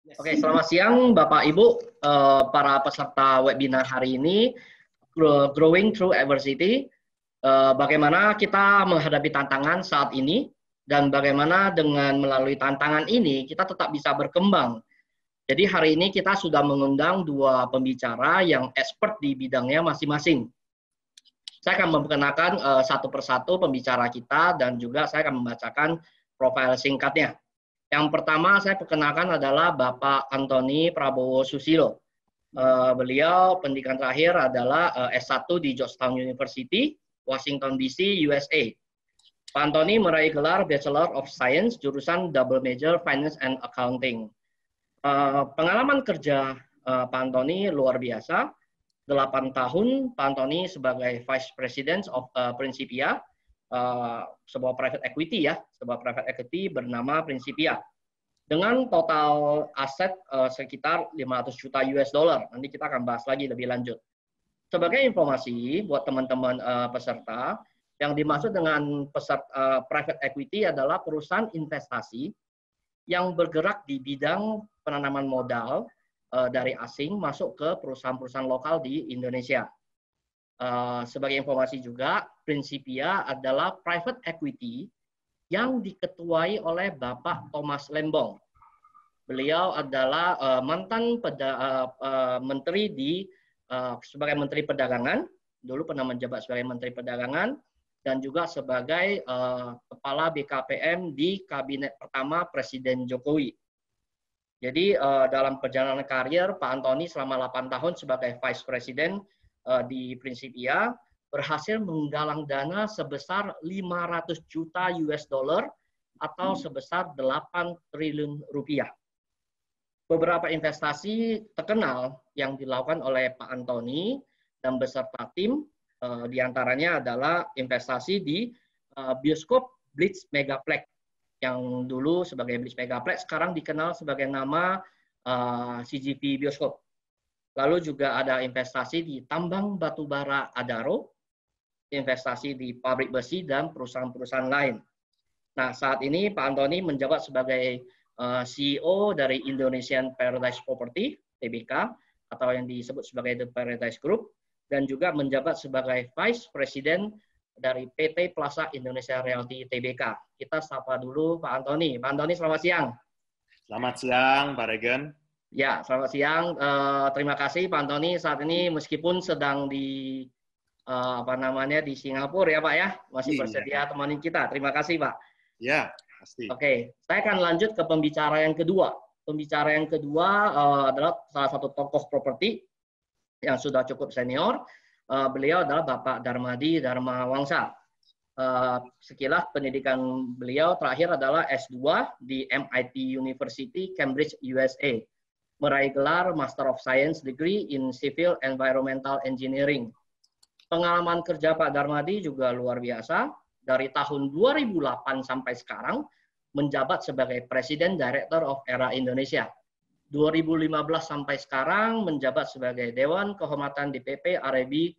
Oke, selamat siang Bapak Ibu, para peserta webinar hari ini, Growing Through Adversity, bagaimana kita menghadapi tantangan saat ini, dan bagaimana dengan melalui tantangan ini kita tetap bisa berkembang. Jadi hari ini kita sudah mengundang dua pembicara yang expert di bidangnya masing-masing. Saya akan memperkenalkan satu persatu pembicara kita dan juga saya akan membacakan profil singkatnya. Yang pertama saya perkenalkan adalah Bapak Antoni Prabowo Susilo. Beliau pendidikan terakhir adalah S1 di Georgetown University, Washington DC, USA. Pak Antoni meraih gelar Bachelor of Science jurusan Double Major Finance and Accounting. Pengalaman kerja Pak Antoni luar biasa. 8 tahun Pak Antoni sebagai Vice President of Principia, sebuah private equity sebuah private equity bernama Principia dengan total aset sekitar 500 juta US dollar. Nanti kita akan bahas lagi lebih lanjut. Sebagai informasi buat teman-teman peserta, yang dimaksud dengan private equity adalah perusahaan investasi yang bergerak di bidang penanaman modal dari asing masuk ke perusahaan-perusahaan lokal di Indonesia. Sebagai informasi juga, Principia adalah private equity yang diketuai oleh Bapak Thomas Lembong. Beliau adalah mantan menteri sebagai Menteri Perdagangan, dulu pernah menjabat sebagai Menteri Perdagangan, dan juga sebagai Kepala BKPM di Kabinet pertama Presiden Jokowi. Jadi dalam perjalanan karir Pak Antoni selama 8 tahun sebagai Vice President di Principia berhasil menggalang dana sebesar 500 juta US dollar atau sebesar 8 triliun rupiah. Beberapa investasi terkenal yang dilakukan oleh Pak Antoni dan beserta tim diantaranya adalah investasi di bioskop Blitz Megaplex yang dulu sebagai Blitz Megaplex sekarang dikenal sebagai nama CGV Bioskop. Lalu juga ada investasi di tambang batubara Adaro, investasi di pabrik besi dan perusahaan-perusahaan lain. Nah, saat ini Pak Antoni menjabat sebagai CEO dari Indonesian Paradise Property, TBK, atau yang disebut sebagai The Paradise Group, dan juga menjabat sebagai Vice President dari PT Plaza Indonesia Realty TBK. Kita sapa dulu Pak Antoni. Pak Antoni, selamat siang. Selamat siang, Pak Regen. Ya, selamat siang. Terima kasih Pak Antoni. Saat ini meskipun sedang di di Singapura ya Pak ya, masih bersedia temani kita. Terima kasih Pak. Ya, pasti. Oke, saya akan lanjut ke pembicara yang kedua. Pembicara yang kedua adalah salah satu tokoh properti yang sudah cukup senior. Beliau adalah Bapak Darmadi Dharma Wangsa. Sekilas pendidikan beliau terakhir adalah S2 di MIT University, Cambridge, USA. Meraih gelar Master of Science Degree in Civil Environmental Engineering. Pengalaman kerja Pak Darmadi juga luar biasa. Dari tahun 2008 sampai sekarang, menjabat sebagai Presiden Director of Era Indonesia. 2015 sampai sekarang menjabat sebagai Dewan Kehormatan DPP RIB,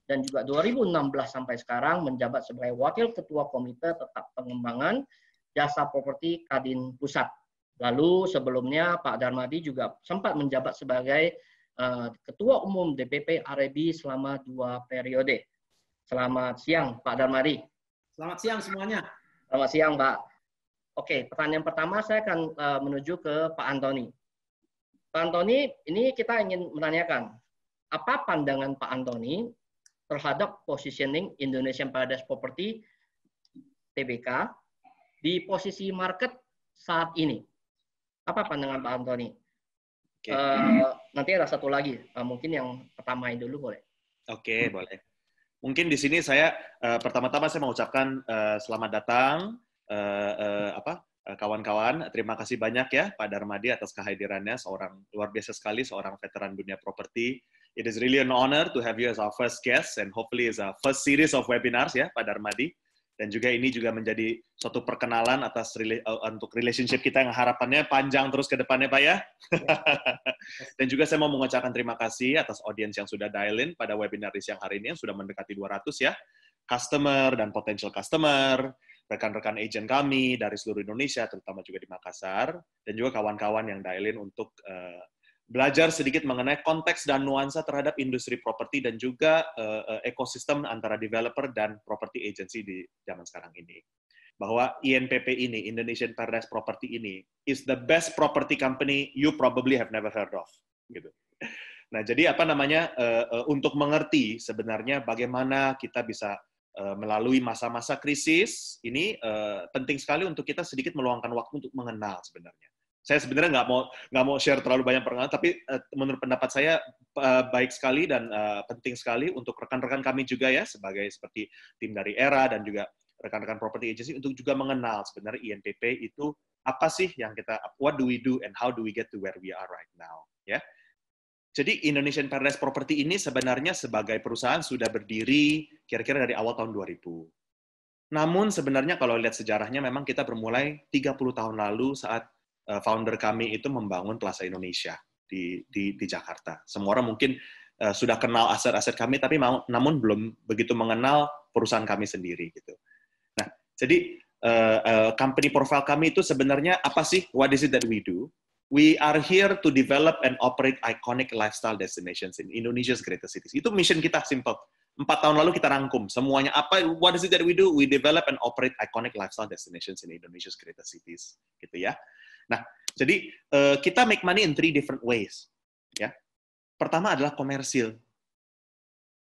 dan juga 2016 sampai sekarang menjabat sebagai Wakil Ketua Komite Tetap Pengembangan Jasa Properti Kadin Pusat. Lalu sebelumnya Pak Darmadi juga sempat menjabat sebagai Ketua Umum DPP RIB selama 2 periode. Selamat siang Pak Darmadi. Selamat siang semuanya. Selamat siang Pak. Oke, pertanyaan pertama saya akan menuju ke Pak Antoni. Pak Antoni, ini kita ingin menanyakan, apa pandangan Pak Antoni terhadap positioning Indonesian Paradise Property TBK di posisi market saat ini? Apa pandangan Pak Antoni? Oke. Nanti ada satu lagi, mungkin yang pertama dulu boleh. Oke, boleh. Mungkin di sini saya pertama-tama saya mengucapkan selamat datang kawan-kawan. Terima kasih banyak ya Pak Darmadi atas kehadirannya, seorang luar biasa sekali, seorang veteran dunia properti. It is really an honor to have you as our first guest and hopefully as our first series of webinars ya Pak Darmadi. Dan juga ini juga menjadi suatu perkenalan atas untuk relationship kita yang harapannya panjang terus ke depannya Pak ya. Dan juga saya mau mengucapkan terima kasih atas audiens yang sudah dial in pada webinar di siang hari ini yang sudah mendekati 200 ya. Customer dan potential customer, rekan-rekan agent kami dari seluruh Indonesia, terutama juga di Makassar, dan juga kawan-kawan yang dial-in untuk belajar sedikit mengenai konteks dan nuansa terhadap industri properti dan juga ekosistem antara developer dan property agency di zaman sekarang ini. Bahwa INPP ini, Indonesian Paradise Property ini, is the best property company you probably have never heard of. Gitu. Nah, jadi apa namanya, untuk mengerti sebenarnya bagaimana kita bisa melalui masa-masa krisis, ini penting sekali untuk kita sedikit meluangkan waktu untuk mengenal sebenarnya. Saya sebenarnya nggak mau share terlalu banyak pengalaman, tapi menurut pendapat saya baik sekali dan penting sekali untuk rekan-rekan kami juga ya, seperti tim dari ERA dan juga rekan-rekan property agency untuk juga mengenal sebenarnya INPP itu apa sih yang what do we do and how do we get to where we are right now, ya. Jadi Indonesian Paradise Property ini sebenarnya sebagai perusahaan sudah berdiri kira-kira dari awal tahun 2000. Namun sebenarnya kalau lihat sejarahnya memang kita bermulai 30 tahun lalu saat founder kami itu membangun Plaza Indonesia di Jakarta. Semua orang mungkin sudah kenal aset-aset kami, tapi namun belum begitu mengenal perusahaan kami sendiri gitu. Nah, jadi company profile kami itu sebenarnya apa sih? What is it that we do? We are here to develop and operate iconic lifestyle destinations in Indonesia's greatest cities. Itu mission kita simple. 4 tahun lalu kita rangkum semuanya apa. What is it that we do? We develop and operate iconic lifestyle destinations in Indonesia's greatest cities. Gitu ya. Nah, jadi kita make money in 3 different ways. Ya, pertama adalah komersil.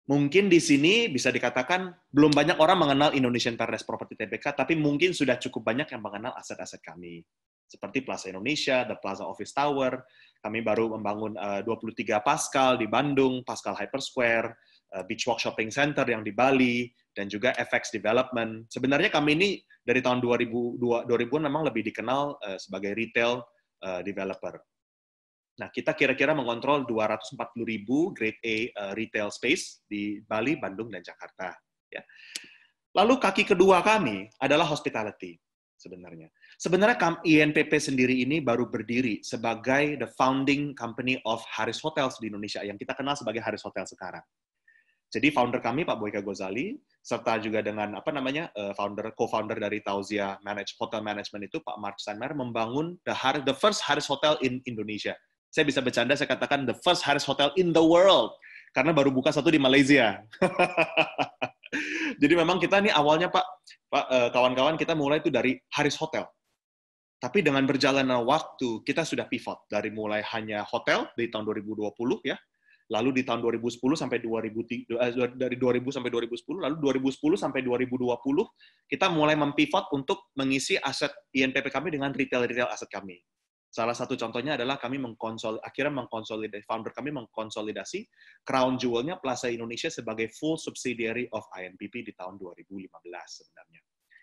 Mungkin di sini bisa dikatakan belum banyak orang mengenal Indonesian Paradise Property Tbk, tapi mungkin sudah cukup banyak yang mengenal aset-aset kami. Seperti Plaza Indonesia, The Plaza Office Tower, kami baru membangun 23 Pascal di Bandung, Pascal Hyper Square, Beachwalk Shopping Center yang di Bali, dan juga FX Development. Sebenarnya kami ini dari tahun 2000-an memang lebih dikenal sebagai retail developer. Nah, kita kira-kira mengontrol 240.000 Grade A retail space di Bali, Bandung, dan Jakarta. Ya. Lalu kaki kedua kami adalah hospitality. Sebenarnya INPP sendiri ini baru berdiri sebagai the founding company of Harris Hotels di Indonesia, yang kita kenal sebagai Harris Hotel sekarang. Jadi founder kami Pak Boyka Gozali, serta juga dengan co-founder dari Tauzia Hotel Management itu Pak Mark Steinmeier membangun the first Harris Hotel in Indonesia. Saya bisa bercanda, saya katakan the first Harris Hotel in the world, karena baru buka satu di Malaysia. Jadi memang kita nih awalnya Pak kawan-kawan kita mulai itu dari Harris Hotel. Tapi dengan berjalannya waktu kita sudah pivot dari mulai hanya hotel di tahun 2020 ya. Lalu di tahun 2010 sampai 2000 dari 2000 sampai 2010, lalu 2010 sampai 2020 kita mulai mempivot untuk mengisi aset INPP kami dengan retail aset kami. Salah satu contohnya adalah kami founder kami mengkonsolidasi crown jewel-nya Plaza Indonesia sebagai full subsidiary of INPP di tahun 2015 sebenarnya.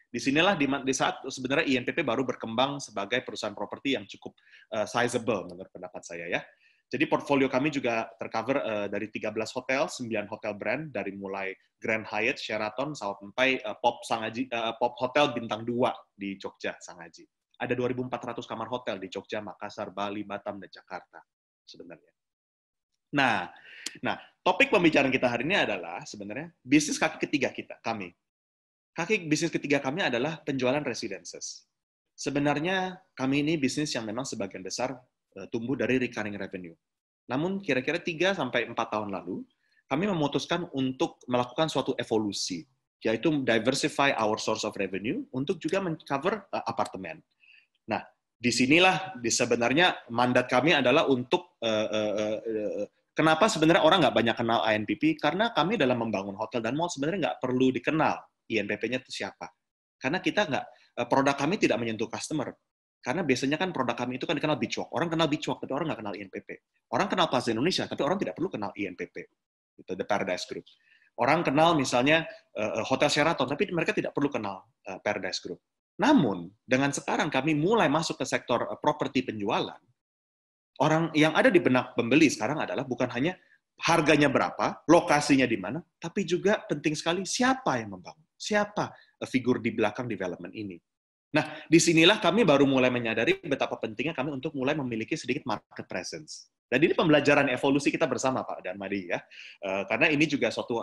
Disinilah di saat sebenarnya INPP baru berkembang sebagai perusahaan properti yang cukup sizable menurut pendapat saya ya. Jadi portfolio kami juga tercover dari 13 hotel, 9 hotel brand, dari mulai Grand Hyatt, Sheraton, sampai Pop Hotel Bintang 2 di Jogja, Sangaji. Ada 2.400 kamar hotel di Jogja, Makassar, Bali, Batam, dan Jakarta sebenarnya. Nah, topik pembicaraan kita hari ini adalah sebenarnya bisnis kaki ketiga kami. Kaki bisnis ketiga kami adalah penjualan residences. Sebenarnya kami ini bisnis yang memang sebagian besar tumbuh dari recurring revenue. Namun kira-kira 3-4 tahun lalu, kami memutuskan untuk melakukan suatu evolusi, yaitu diversify our source of revenue untuk juga mengcover apartemen. Nah, disinilah sebenarnya mandat kami adalah untuk kenapa sebenarnya orang nggak banyak kenal INPP, karena kami dalam membangun hotel dan mall sebenarnya nggak perlu dikenal INPP-nya itu siapa. Karena kita produk kami tidak menyentuh customer. Karena biasanya kan produk kami itu kan dikenal Beachwalk. Orang kenal Beachwalk, tapi orang nggak kenal INPP. Orang kenal Plaza Indonesia, tapi orang tidak perlu kenal INPP. Itu The Paradise Group. Orang kenal misalnya Hotel Sheraton, tapi mereka tidak perlu kenal Paradise Group. Namun, dengan sekarang kami mulai masuk ke sektor properti penjualan, orang yang ada di benak pembeli sekarang adalah bukan hanya harganya berapa, lokasinya di mana, tapi juga penting sekali siapa yang membangun, siapa figur di belakang development ini. Nah, disinilah kami baru mulai menyadari betapa pentingnya kami untuk mulai memiliki sedikit market presence. Dan ini pembelajaran evolusi kita bersama, Pak Darmadi ya, karena ini juga suatu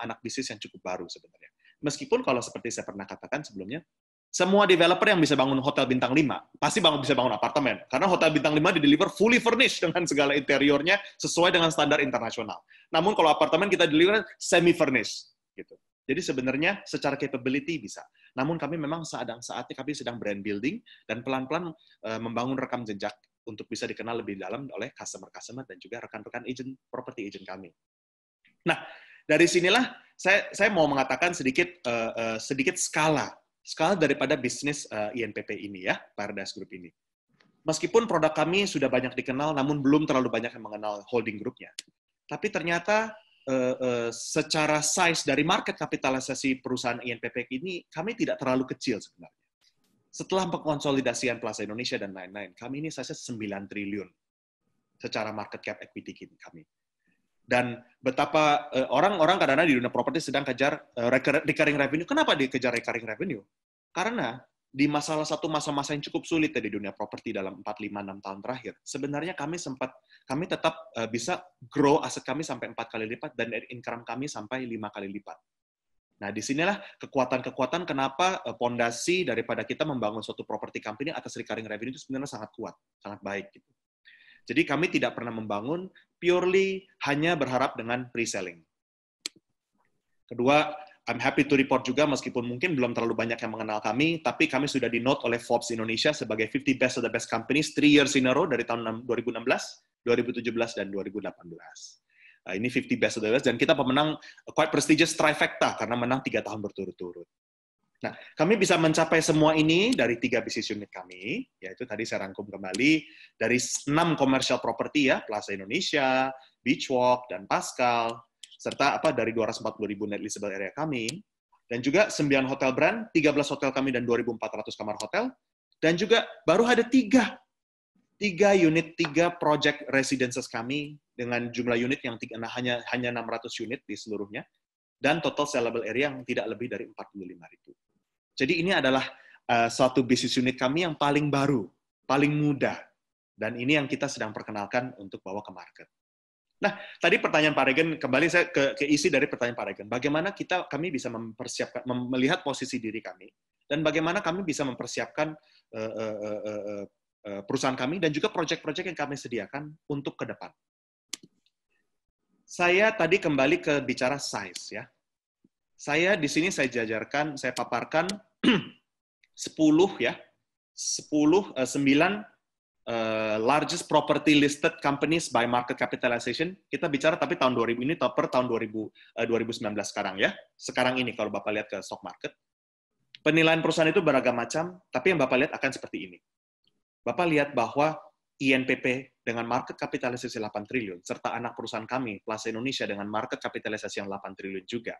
anak bisnis yang cukup baru sebenarnya. Meskipun kalau seperti saya pernah katakan sebelumnya, semua developer yang bisa bangun hotel bintang 5, pasti bisa bangun apartemen. Karena hotel bintang 5 di-deliver fully furnished dengan segala interiornya sesuai dengan standar internasional. Namun kalau apartemen kita deliver semi-furnished. Gitu. Jadi sebenarnya secara capability bisa. Namun kami memang saatnya kami sedang brand building dan pelan-pelan membangun rekam jejak untuk bisa dikenal lebih dalam oleh customer-customer dan juga rekan-rekan property agent kami. Nah, dari sinilah saya mau mengatakan sedikit skala daripada bisnis INPP ini ya, Paradise Group ini. Meskipun produk kami sudah banyak dikenal, namun belum terlalu banyak yang mengenal holding grupnya. Tapi ternyata secara size dari market kapitalisasi perusahaan INPP ini, kami tidak terlalu kecil sebenarnya. Setelah pengkonsolidasian Plaza Indonesia dan lain-lain, kami ini size 9 triliun secara market cap equity kami. Dan betapa orang-orang kadang-kadang di dunia properti sedang kejar recurring revenue. Kenapa dikejar recurring revenue? Karena di satu masa-masa yang cukup sulit di dunia properti dalam 4, 5, 6 tahun terakhir, sebenarnya kami tetap bisa grow aset kami sampai 4 kali lipat dan income kami sampai 5 kali lipat. Nah, disinilah kekuatan-kekuatan kenapa pondasi daripada kita membangun suatu property company atas recurring revenue itu sebenarnya sangat kuat, sangat baik. Gitu. Jadi kami tidak pernah membangun purely hanya berharap dengan pre-selling. Kedua, I'm happy to report juga, meskipun mungkin belum terlalu banyak yang mengenal kami, tapi kami sudah di-note oleh Forbes Indonesia sebagai 50 best of the best companies 3 years in a row dari tahun 2016, 2017, dan 2018. Ini 50 best of the best, dan kita pemenang quite prestigious trifecta, karena menang 3 tahun berturut-turut. Nah, kami bisa mencapai semua ini dari 3 bisnis unit kami, yaitu tadi saya rangkum kembali, dari 6 commercial property ya, Plaza Indonesia, Beachwalk, dan Pascal, serta dari 240.000 net leasable area kami, dan juga 9 hotel brand, 13 hotel kami, dan 2.400 kamar hotel, dan juga baru ada 3 project residences kami, dengan jumlah unit yang hanya 600 unit di seluruhnya, dan total sellable area yang tidak lebih dari 45.000. Jadi ini adalah suatu bisnis unit kami yang paling baru, paling mudah, dan ini yang kita sedang perkenalkan untuk bawa ke market. Nah, tadi pertanyaan Pak Regen, kembali saya ke isi dari pertanyaan Pak Regen. Bagaimana kami bisa mempersiapkan, melihat posisi diri kami, dan bagaimana kami bisa mempersiapkan perusahaan kami, dan juga proyek-proyek yang kami sediakan untuk ke depan. Saya tadi kembali ke bicara size, ya. Saya di sini saya paparkan 9 largest property listed companies by market capitalization. Kita bicara tapi tahun 2000 ini per tahun 2019 sekarang ya. Sekarang ini kalau Bapak lihat ke stock market. Penilaian perusahaan itu beragam macam, tapi yang Bapak lihat akan seperti ini. Bapak lihat bahwa INPP dengan market kapitalisasi 8 triliun, serta anak perusahaan kami, Plaza Indonesia dengan market kapitalisasi yang 8 triliun juga.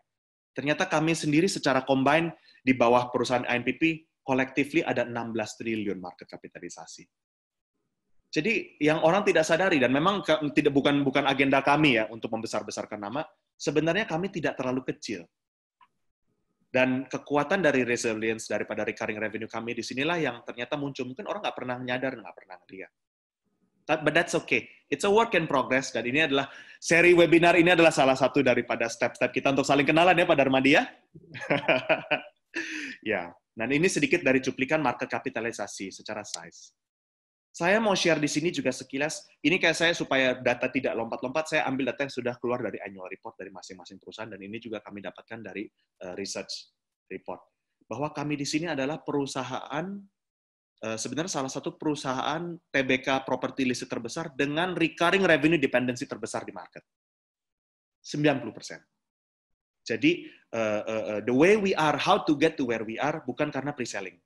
Ternyata kami sendiri secara combine di bawah perusahaan INPP, collectively ada 16 triliun market kapitalisasi. Jadi yang orang tidak sadari, dan memang bukan agenda kami ya untuk membesar-besarkan nama, sebenarnya kami tidak terlalu kecil. Dan kekuatan dari resilience daripada recurring revenue kami di sinilah yang ternyata muncul. Mungkin orang nggak pernah nyadar, nggak pernah lihat. But that's okay. It's a work in progress, dan ini adalah seri webinar ini adalah salah satu daripada step-step kita untuk saling kenalan ya Pak Darmadi ya. Ya, dan ini sedikit dari cuplikan market kapitalisasi secara size. Saya mau share di sini juga sekilas, ini kayak saya supaya data tidak lompat-lompat, saya ambil data yang sudah keluar dari annual report dari masing-masing perusahaan, dan ini juga kami dapatkan dari research report. Bahwa kami di sini adalah perusahaan, sebenarnya salah satu perusahaan TBK property listed terbesar dengan recurring revenue dependency terbesar di market. 90%. Jadi, the way we are, how to get to where we are, bukan karena pre-selling.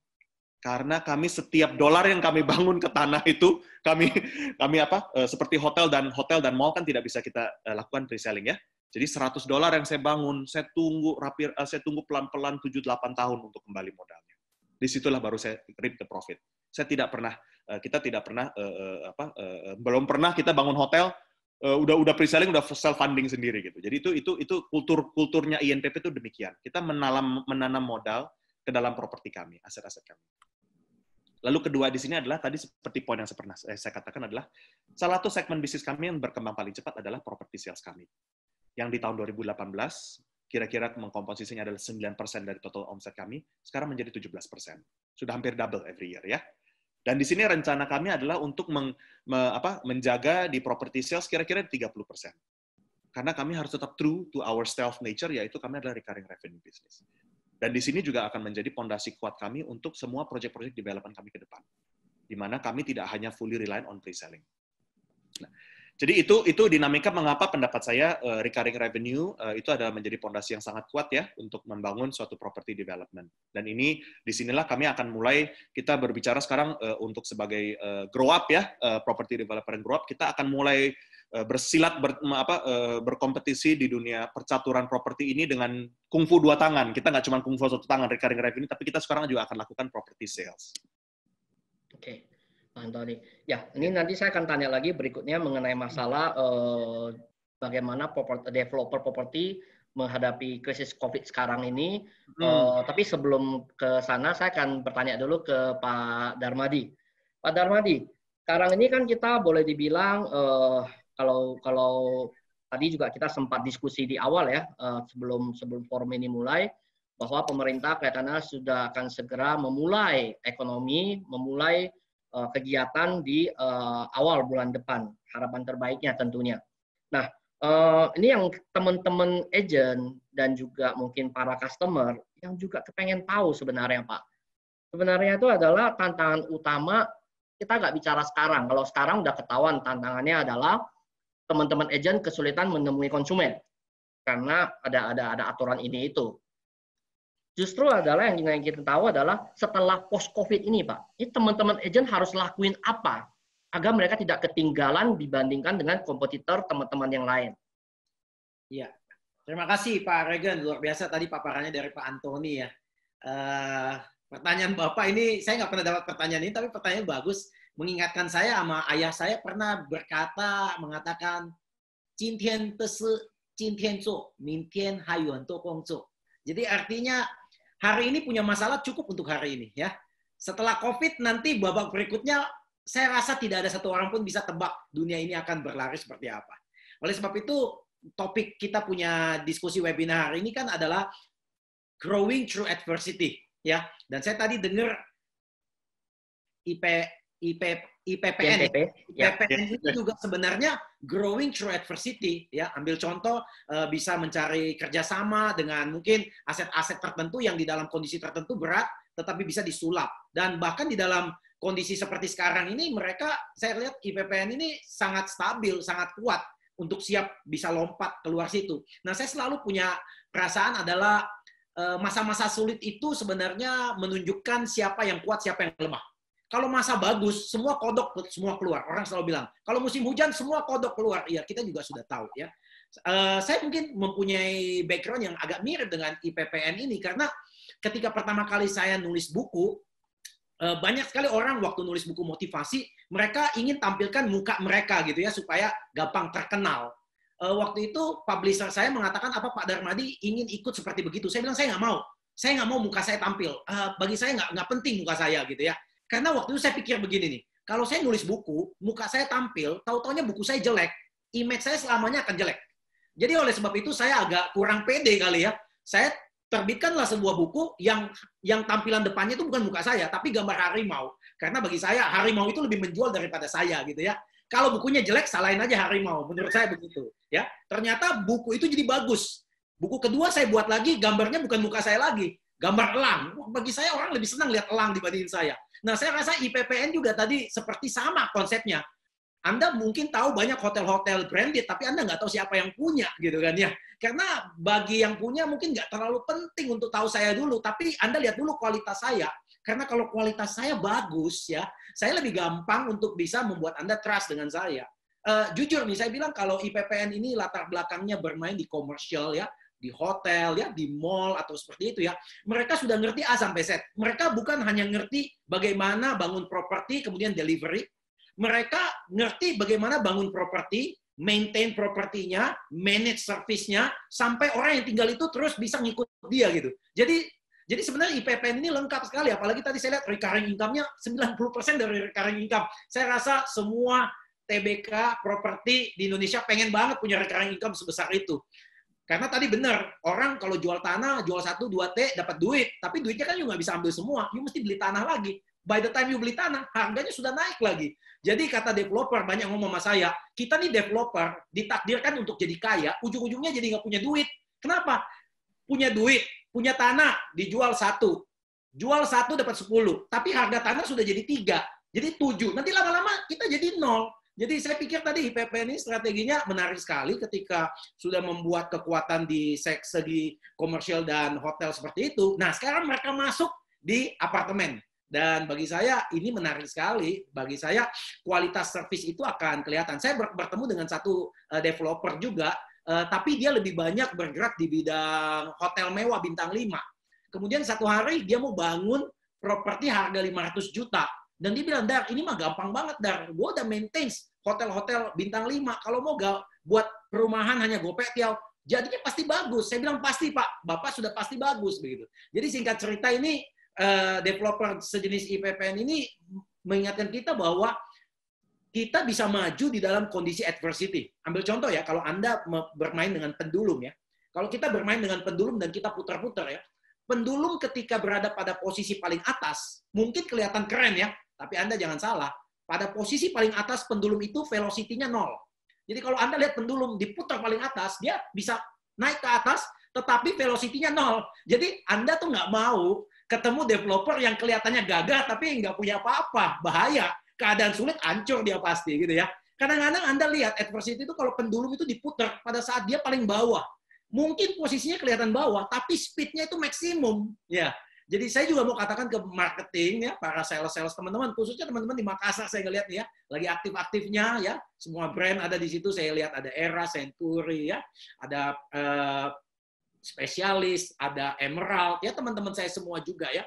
Karena kami setiap dolar yang kami bangun ke tanah itu, kami seperti hotel dan mall kan tidak bisa kita lakukan pre-selling ya. Jadi $100 yang saya bangun, saya tunggu pelan-pelan 7-8 tahun untuk kembali modalnya. Disitulah baru saya reap the profit. Belum pernah kita bangun hotel, udah pre-selling, udah self-funding sendiri gitu. Jadi itu kulturnya INPP itu demikian. Kita menanam modal ke dalam properti kami, aset-aset kami. Lalu kedua di sini adalah, tadi seperti poin yang pernah saya katakan adalah, salah satu segmen bisnis kami yang berkembang paling cepat adalah property sales kami. Yang di tahun 2018, kira-kira mengkomposisinya adalah 9% dari total omset kami, sekarang menjadi 17%. Sudah hampir double every year ya. Dan di sini rencana kami adalah untuk menjaga di property sales kira-kira 30%. Karena kami harus tetap true to our stealth nature, yaitu kami adalah recurring revenue business. Dan di sini juga akan menjadi pondasi kuat kami untuk semua proyek-proyek development kami ke depan. Di mana kami tidak hanya fully reliant on pre-selling. Nah, jadi itu dinamika mengapa pendapat saya recurring revenue itu adalah menjadi pondasi yang sangat kuat ya untuk membangun suatu property development. Dan ini disinilah kami akan mulai kita berbicara sekarang untuk sebagai grow up ya property developer and grow up, kita akan mulai bersilat berkompetisi di dunia percaturan properti ini dengan kungfu dua tangan. Kita nggak cuma kungfu satu tangan recurring revenue, tapi kita sekarang juga akan lakukan property sales. Oke. Antoni. Ya, ini nanti saya akan tanya lagi berikutnya mengenai masalah bagaimana developer properti menghadapi krisis COVID sekarang ini. Tapi sebelum ke sana, saya akan bertanya dulu ke Pak Darmadi. Pak Darmadi, sekarang ini kan kita boleh dibilang kalau tadi juga kita sempat diskusi di awal ya sebelum forum ini mulai bahwa pemerintah kelihatannya sudah akan segera memulai ekonomi, memulai kegiatan di awal bulan depan, harapan terbaiknya tentunya. Nah, ini yang teman-teman agent dan juga mungkin para customer yang juga kepengen tahu sebenarnya Pak. Sebenarnya itu adalah tantangan utama, kita nggak bicara sekarang. Kalau sekarang udah ketahuan tantangannya adalah teman-teman agent kesulitan menemui konsumen karena ada aturan ini itu. Justru adalah yang kita tahu adalah setelah post-COVID ini, Pak. Ini teman-teman agent harus lakuin apa agar mereka tidak ketinggalan dibandingkan dengan kompetitor teman-teman yang lain. Iya, terima kasih Pak Regan. Luar biasa tadi paparannya dari Pak Antoni ya. Pertanyaan Bapak ini, saya nggak pernah dapat pertanyaan ini, tapi pertanyaan bagus. Mengingatkan saya sama ayah saya pernah mengatakan, 今天的事今天做，明天还有很多工作. Jadi artinya hari ini punya masalah cukup untuk hari ini ya. Setelah COVID nanti babak berikutnya saya rasa tidak ada satu orang pun bisa tebak dunia ini akan berlari seperti apa. Oleh sebab itu topik kita punya diskusi webinar hari ini kan adalah growing through adversity ya. Dan saya tadi dengar IPPN itu juga sebenarnya growing through adversity ya. Ambil contoh bisa mencari kerjasama dengan mungkin aset-aset tertentu yang di dalam kondisi tertentu berat tetapi bisa disulap, dan bahkan di dalam kondisi seperti sekarang ini mereka, saya lihat IPPN ini sangat stabil, sangat kuat untuk siap bisa lompat keluar situ. Nah, saya selalu punya perasaan adalah masa-masa sulit itu sebenarnya menunjukkan siapa yang kuat, siapa yang lemah. Kalau masa bagus, semua kodok semua keluar. Orang selalu bilang, kalau musim hujan, semua kodok keluar. Iya, kita juga sudah tahu ya. Saya mungkin mempunyai background yang agak mirip dengan IPPN ini, karena ketika pertama kali saya nulis buku, banyak sekali orang waktu nulis buku motivasi, mereka ingin tampilkan muka mereka gitu ya, supaya gampang terkenal. Waktu itu, publisher saya mengatakan, apa Pak Darmadi ingin ikut seperti begitu? Saya bilang, saya nggak mau. Saya nggak mau muka saya tampil. Bagi saya nggak penting muka saya gitu ya. Karena waktu itu saya pikir begini nih, kalau saya nulis buku, muka saya tampil, tahu-taunya buku saya jelek, image saya selamanya akan jelek. Jadi oleh sebab itu saya agak kurang pede kali ya. Saya terbitkanlah sebuah buku yang tampilan depannya itu bukan muka saya, tapi gambar harimau. Karena bagi saya harimau itu lebih menjual daripada saya gitu ya. Kalau bukunya jelek, salahin aja harimau. Menurut saya begitu. Ya, ternyata buku itu jadi bagus. Buku kedua saya buat lagi, gambarnya bukan muka saya lagi, gambar elang. Bagi saya orang lebih senang lihat elang dibandingin saya. Nah, saya rasa IPPN juga tadi seperti sama konsepnya. Anda mungkin tahu banyak hotel-hotel branded, tapi Anda nggak tahu siapa yang punya, gitu kan ya. Karena bagi yang punya mungkin nggak terlalu penting untuk tahu saya dulu, tapi Anda lihat dulu kualitas saya. Karena kalau kualitas saya bagus, ya, saya lebih gampang untuk bisa membuat Anda trust dengan saya. Jujur nih, saya bilang kalau IPPN ini latar belakangnya bermain di komersial, ya, di hotel, ya, di mall, atau seperti itu ya, mereka sudah ngerti A sampai Z. Mereka bukan hanya ngerti bagaimana bangun properti, kemudian delivery. Mereka ngerti bagaimana bangun properti, maintain propertinya, manage service-nya, sampai orang yang tinggal itu terus bisa ngikut dia gitu. Jadi sebenarnya IPPN ini lengkap sekali, apalagi tadi saya lihat recurring income-nya 90% dari recurring income. Saya rasa semua TBK properti di Indonesia pengen banget punya recurring income sebesar itu. Karena tadi benar, orang kalau jual tanah, jual 1, 2 T, dapat duit. Tapi duitnya kan juga nggak bisa ambil semua. You mesti beli tanah lagi. By the time you beli tanah, harganya sudah naik lagi. Jadi kata developer, banyak ngomong sama saya, kita nih developer, ditakdirkan untuk jadi kaya, ujung-ujungnya jadi nggak punya duit. Kenapa? Punya duit, punya tanah, dijual 1. Jual 1 dapat 10. Tapi harga tanah sudah jadi 3. Jadi 7. Nanti lama-lama kita jadi 0. Jadi saya pikir tadi IPP ini strateginya menarik sekali ketika sudah membuat kekuatan di segi komersial dan hotel seperti itu. Nah, sekarang mereka masuk di apartemen. Dan bagi saya ini menarik sekali. Bagi saya kualitas servis itu akan kelihatan. Saya bertemu dengan satu developer juga, tapi dia lebih banyak bergerak di bidang hotel mewah bintang 5. Kemudian satu hari dia mau bangun properti harga 500 juta. Dan dia bilang, Dar, ini mah gampang banget, Dar. Gue udah maintain hotel-hotel bintang 5. Kalau mau buat perumahan hanya gopek tiaw, jadinya pasti bagus. Saya bilang, pasti Pak. Bapak sudah pasti bagus. Begitu. Jadi singkat cerita ini, developer sejenis IPPN ini mengingatkan kita bahwa kita bisa maju di dalam kondisi adversity. Ambil contoh ya, kalau Anda bermain dengan pendulum ya. Kalau kita bermain dengan pendulum dan kita putar-putar ya, pendulum ketika berada pada posisi paling atas, mungkin kelihatan keren ya, tapi Anda jangan salah. Pada posisi paling atas, pendulum itu velocity-nya 0. Jadi kalau Anda lihat pendulum diputar paling atas, dia bisa naik ke atas, tetapi velocity-nya 0. Jadi Anda tuh nggak mau ketemu developer yang kelihatannya gagah, tapi nggak punya apa-apa. Bahaya. Keadaan sulit, hancur dia pasti. Gitu ya. Kadang-kadang Anda lihat adversity itu kalau pendulum itu diputar pada saat dia paling bawah. Mungkin posisinya kelihatan bawah, tapi speed-nya itu maksimum. Ya. Jadi saya juga mau katakan ke marketing ya, para sales-sales teman-teman, khususnya teman-teman di Makassar saya ngelihat ya, lagi aktif-aktifnya ya, semua brand ada di situ. Saya lihat ada Era, Century ya, ada Spesialis, ada Emerald ya, teman-teman saya semua juga ya,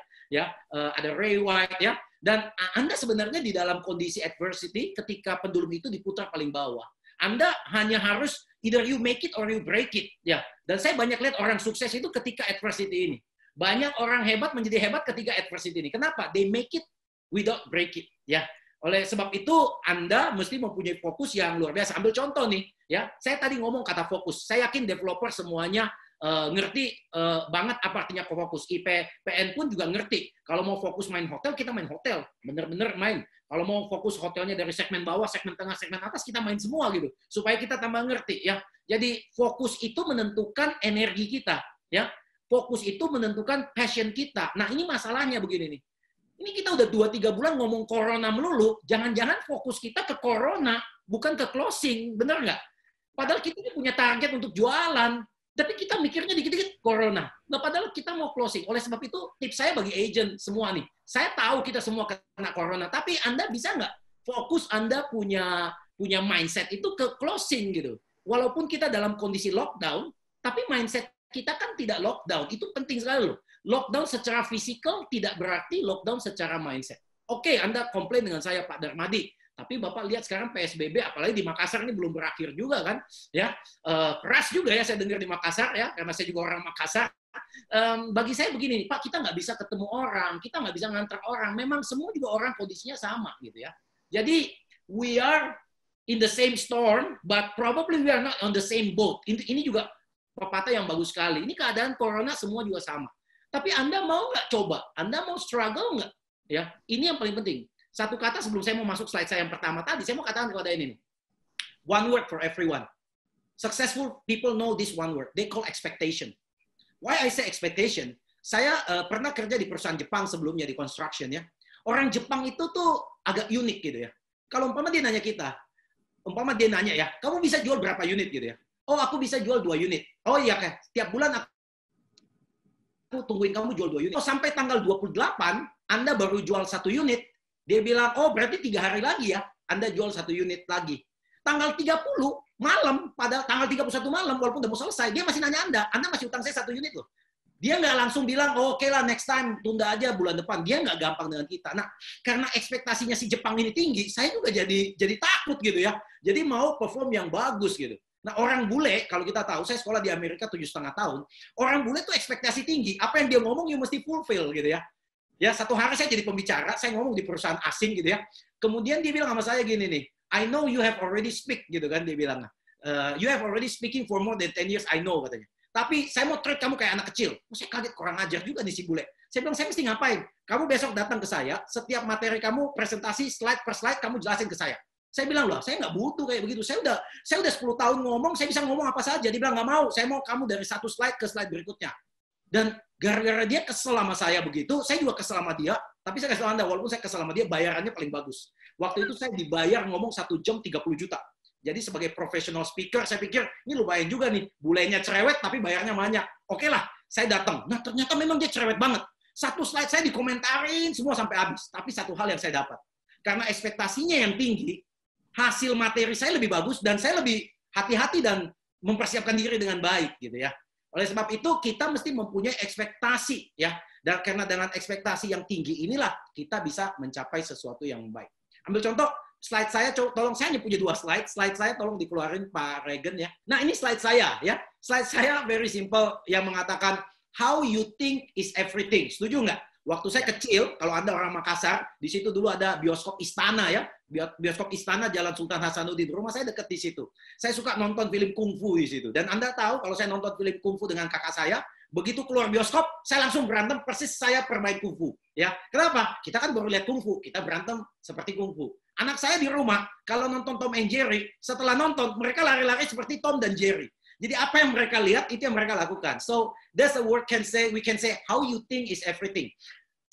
ada Ray White ya. Dan Anda sebenarnya di dalam kondisi adversity ketika pendulum itu diputar paling bawah. Anda hanya harus either you make it or you break it ya. Dan saya banyak lihat orang sukses itu ketika adversity ini. Banyak orang hebat menjadi hebat ketika adversity ini. Kenapa? They make it without break it. Ya. Oleh sebab itu, Anda mesti mempunyai fokus yang luar biasa. Ambil contoh nih. Ya. Saya tadi ngomong kata fokus. Saya yakin developer semuanya ngerti banget apa artinya fokus. IPPN pun juga ngerti. Kalau mau fokus main hotel, kita main hotel. Bener-bener main. Kalau mau fokus hotelnya dari segmen bawah, segmen tengah, segmen atas, kita main semua gitu. Supaya kita tambah ngerti. Ya. Jadi fokus itu menentukan energi kita. Ya. Fokus itu menentukan passion kita. Nah, ini masalahnya begini nih. Ini kita udah 2-3 bulan ngomong corona melulu, jangan-jangan fokus kita ke corona, bukan ke closing. Bener nggak? Padahal kita punya target untuk jualan, tapi kita mikirnya dikit-dikit corona. Nah, padahal kita mau closing. Oleh sebab itu, tips saya bagi agent semua nih. Saya tahu kita semua kena corona, tapi Anda bisa nggak fokus Anda punya mindset itu ke closing gitu. Walaupun kita dalam kondisi lockdown, tapi mindset kita kan tidak lockdown. Itu penting sekali loh. Lockdown secara fisikal tidak berarti lockdown secara mindset. Oke, Anda komplain dengan saya, Pak Darmadi. Tapi Bapak lihat sekarang PSBB, apalagi di Makassar ini belum berakhir juga kan. Ya, keras juga ya saya dengar di Makassar ya, karena saya juga orang Makassar. Bagi saya begini, Pak, kita nggak bisa ketemu orang, kita nggak bisa ngantar orang. Memang semua juga orang kondisinya sama gitu ya. Jadi, we are in the same storm, but probably we are not on the same boat. Ini juga pepatah yang bagus sekali. Ini keadaan corona semua juga sama. Tapi Anda mau nggak coba? Anda mau struggle nggak? Ya, ini yang paling penting. Satu kata sebelum saya mau masuk slide saya yang pertama tadi, saya mau katakan kepada ini. One word for everyone. Successful people know this one word. They call expectation. Why I say expectation? Saya pernah kerja di perusahaan Jepang sebelumnya di construction ya. Orang Jepang itu tuh agak unik gitu ya. Kalau umpama dia nanya kita, ya, kamu bisa jual berapa unit gitu ya? Oh, aku bisa jual 2 unit. Oh iya, tiap bulan aku tungguin kamu jual 2 unit. Oh, sampai tanggal 28, Anda baru jual 1 unit. Dia bilang, oh berarti 3 hari lagi ya, Anda jual 1 unit lagi. Tanggal 30 malam, pada tanggal 31 malam, walaupun udah mau selesai, dia masih nanya Anda masih utang saya 1 unit loh. Dia nggak langsung bilang, oh, oke lah next time, tunda aja bulan depan. Dia nggak gampang dengan kita. Nah, karena ekspektasinya si Jepang ini tinggi, saya juga jadi takut gitu ya. Jadi mau perform yang bagus gitu. Nah, orang bule, kalau kita tahu, saya sekolah di Amerika 7,5 tahun, orang bule tuh ekspektasi tinggi. Apa yang dia ngomong, you mesti fulfill gitu ya. Ya, satu hari saya jadi pembicara, saya ngomong di perusahaan asing gitu ya. Kemudian dia bilang sama saya gini nih, I know you have already speak gitu kan, dia bilang. You have already speaking for more than 10 years, I know, katanya. Tapi saya mau treat kamu kayak anak kecil. Saya kaget, kurang ajar juga nih si bule. Saya bilang, saya mesti ngapain? Kamu besok datang ke saya, setiap materi kamu, presentasi, slide per slide, kamu jelasin ke saya. Saya bilang, loh, saya nggak butuh kayak begitu. Saya udah 10 tahun ngomong, saya bisa ngomong apa saja. Dia bilang, nggak mau, saya mau kamu dari satu slide ke slide berikutnya. Dan gara-gara dia kesel sama saya begitu, saya juga kesel sama dia, tapi saya kesel sama Anda, walaupun saya kesel sama dia, bayarannya paling bagus. Waktu itu saya dibayar ngomong 1 jam 30 juta. Jadi sebagai professional speaker, saya pikir, ini lumayan juga nih, bulenya cerewet, tapi bayarnya banyak. Oke lah, saya datang. Nah, ternyata memang dia cerewet banget. Satu slide saya dikomentarin semua sampai habis. Tapi satu hal yang saya dapat. Karena ekspektasinya yang tinggi, hasil materi saya lebih bagus, dan saya lebih hati-hati dan mempersiapkan diri dengan baik, gitu ya. Oleh sebab itu, kita mesti mempunyai ekspektasi, ya. Dan karena dengan ekspektasi yang tinggi inilah, kita bisa mencapai sesuatu yang baik. Ambil contoh, slide saya, tolong, saya hanya punya 2 slide. Slide saya tolong dikeluarin Pak Regen ya. Nah, ini slide saya ya. Slide saya very simple yang mengatakan how you think is everything. Setuju nggak? Waktu saya kecil, kalau Anda orang Makassar, di situ dulu ada bioskop Istana ya. Bioskop Istana Jalan Sultan Hasanuddin. Rumah saya dekat di situ. Saya suka nonton film kungfu di situ. Dan Anda tahu kalau saya nonton film kungfu dengan kakak saya, begitu keluar bioskop, saya langsung berantem persis saya permain kungfu. Ya, kenapa? Kita kan baru lihat kungfu, kita berantem seperti kungfu. Anak saya di rumah, kalau nonton Tom and Jerry, setelah nonton, mereka lari-lari seperti Tom dan Jerry. Jadi apa yang mereka lihat, itu yang mereka lakukan. So, that's a word we can say, how you think is everything.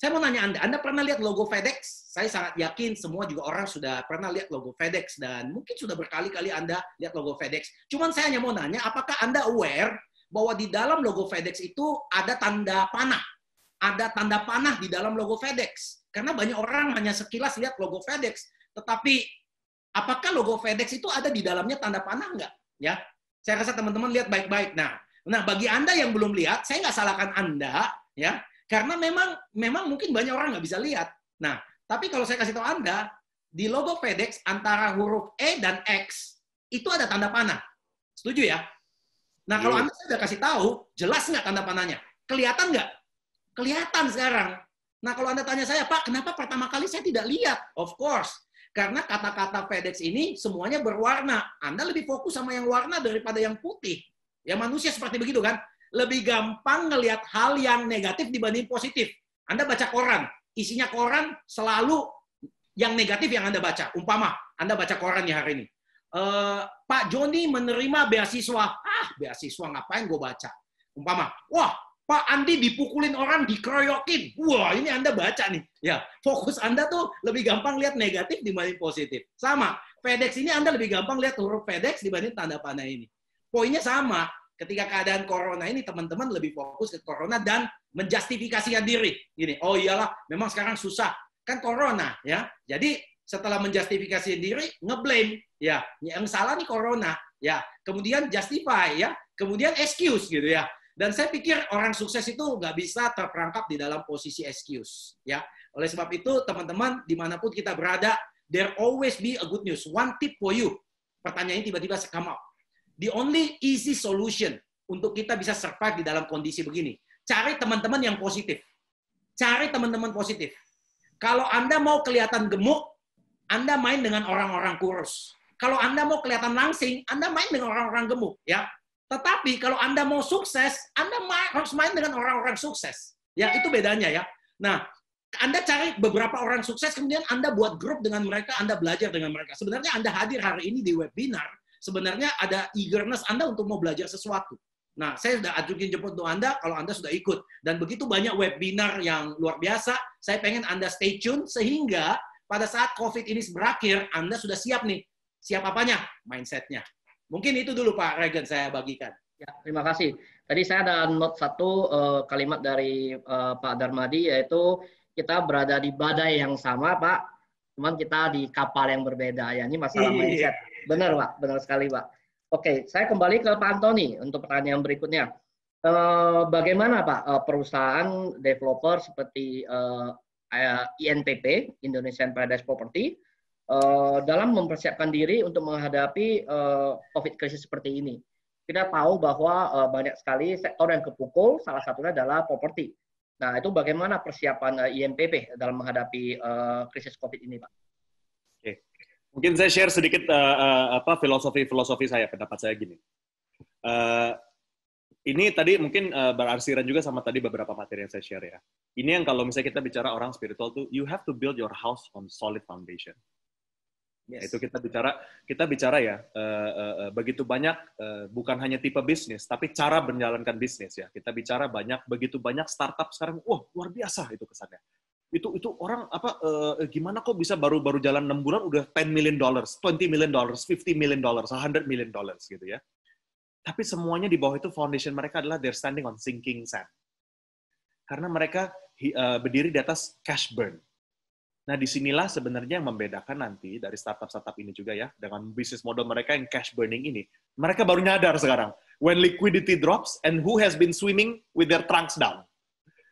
Saya mau nanya Anda pernah lihat logo FedEx? Saya sangat yakin semua juga orang sudah pernah lihat logo FedEx, dan mungkin sudah berkali-kali Anda lihat logo FedEx. Cuman saya hanya mau nanya, apakah Anda aware bahwa di dalam logo FedEx itu ada tanda panah? Ada tanda panah di dalam logo FedEx. Karena banyak orang hanya sekilas lihat logo FedEx, tetapi apakah logo FedEx itu ada di dalamnya tanda panah nggak? Ya, saya rasa teman-teman lihat baik-baik. Nah, bagi Anda yang belum lihat, saya nggak salahkan Anda, ya, karena memang mungkin banyak orang nggak bisa lihat. Nah, tapi kalau saya kasih tahu Anda, di logo FedEx antara huruf E dan X itu ada tanda panah. Setuju ya? Nah, kalau Anda sudah kasih tahu, jelas nggak tanda panahnya? Kelihatan nggak? Kelihatan sekarang. Nah, kalau Anda tanya saya, Pak, kenapa pertama kali saya tidak lihat? Of course. Karena kata-kata FedEx ini semuanya berwarna. Anda lebih fokus sama yang warna daripada yang putih. Ya, manusia seperti begitu kan? Lebih gampang ngelihat hal yang negatif dibanding positif. Anda baca koran. Isinya koran selalu yang negatif yang Anda baca. Umpama, Anda baca koran ya hari ini. Pak Joni menerima beasiswa. Beasiswa ngapain gue baca? Umpama, wah, Pak Andi dipukulin orang, dikeroyokin. Wah, ini Anda baca nih. Ya, fokus Anda tuh lebih gampang lihat negatif dibanding positif. Sama, FedEx ini Anda lebih gampang lihat huruf FedEx dibanding tanda panah ini. Poinnya sama. Ketika keadaan corona ini, teman-teman lebih fokus ke corona dan menjustifikasikan diri. Gini, oh iyalah, memang sekarang susah. Kan corona, ya. Jadi, setelah menjustifikasi diri, ngeblame. Ya, yang salah nih corona. Ya, kemudian justify, ya. Kemudian excuse, gitu ya. Dan saya pikir orang sukses itu nggak bisa terperangkap di dalam posisi excuse. Ya, oleh sebab itu, teman-teman, dimanapun kita berada, there always be a good news. One tip for you. Pertanyaan ini tiba-tiba come up. The only easy solution untuk kita bisa survive di dalam kondisi begini. Cari teman-teman yang positif. Cari teman-teman positif. Kalau Anda mau kelihatan gemuk, Anda main dengan orang-orang kurus. Kalau Anda mau kelihatan langsing, Anda main dengan orang-orang gemuk. Ya. Tetapi kalau Anda mau sukses, Anda harus main dengan orang-orang sukses. Ya, itu bedanya ya. Nah, Anda cari beberapa orang sukses, kemudian Anda buat grup dengan mereka, Anda belajar dengan mereka. Sebenarnya Anda hadir hari ini di webinar, sebenarnya ada eagerness Anda untuk mau belajar sesuatu. Nah, saya sudah ajukin jemput untuk Anda kalau Anda sudah ikut. Dan begitu banyak webinar yang luar biasa, saya pengen Anda stay tune, sehingga pada saat COVID ini berakhir, Anda sudah siap nih. Siap apanya? Mindset-nya. Mungkin itu dulu Pak Regen saya bagikan. Ya, terima kasih. Tadi saya ada note satu kalimat dari Pak Darmadi, yaitu kita berada di badai yang sama, Pak. Cuman kita di kapal yang berbeda. Ya, ini masalah mindset. Benar, Pak. Benar sekali, Pak. Oke, saya kembali ke Pak Antoni untuk pertanyaan berikutnya. Bagaimana, Pak, perusahaan developer seperti INPP, Indonesian Paradise Property, dalam mempersiapkan diri untuk menghadapi COVID krisis seperti ini? Kita tahu bahwa banyak sekali sektor yang kepukul, salah satunya adalah properti. Nah, itu bagaimana persiapan INPP dalam menghadapi krisis COVID ini, Pak? Oke. Mungkin saya share sedikit filosofi saya, pendapat saya gini. Ini tadi mungkin berarsiran juga sama tadi beberapa materi yang saya share ya. Ini yang kalau misalnya kita bicara orang spiritual tuh, you have to build your house on solid foundation. Yes. Itu kita bicara ya, begitu banyak, bukan hanya tipe bisnis, tapi cara menjalankan bisnis ya. Kita bicara begitu banyak startup sekarang, wah luar biasa itu kesannya. Itu orang gimana kok bisa baru jalan 6 bulan udah $10 million, $20 million, $50 million, $100 million gitu ya. Tapi semuanya di bawah itu foundation mereka adalah they're standing on sinking sand. Karena mereka berdiri di atas cash burn. Nah, disinilah sebenarnya yang membedakan nanti dari startup-startup ini juga ya, dengan bisnis model mereka yang cash burning ini. Mereka baru nyadar sekarang, when liquidity drops and who has been swimming with their trunks down.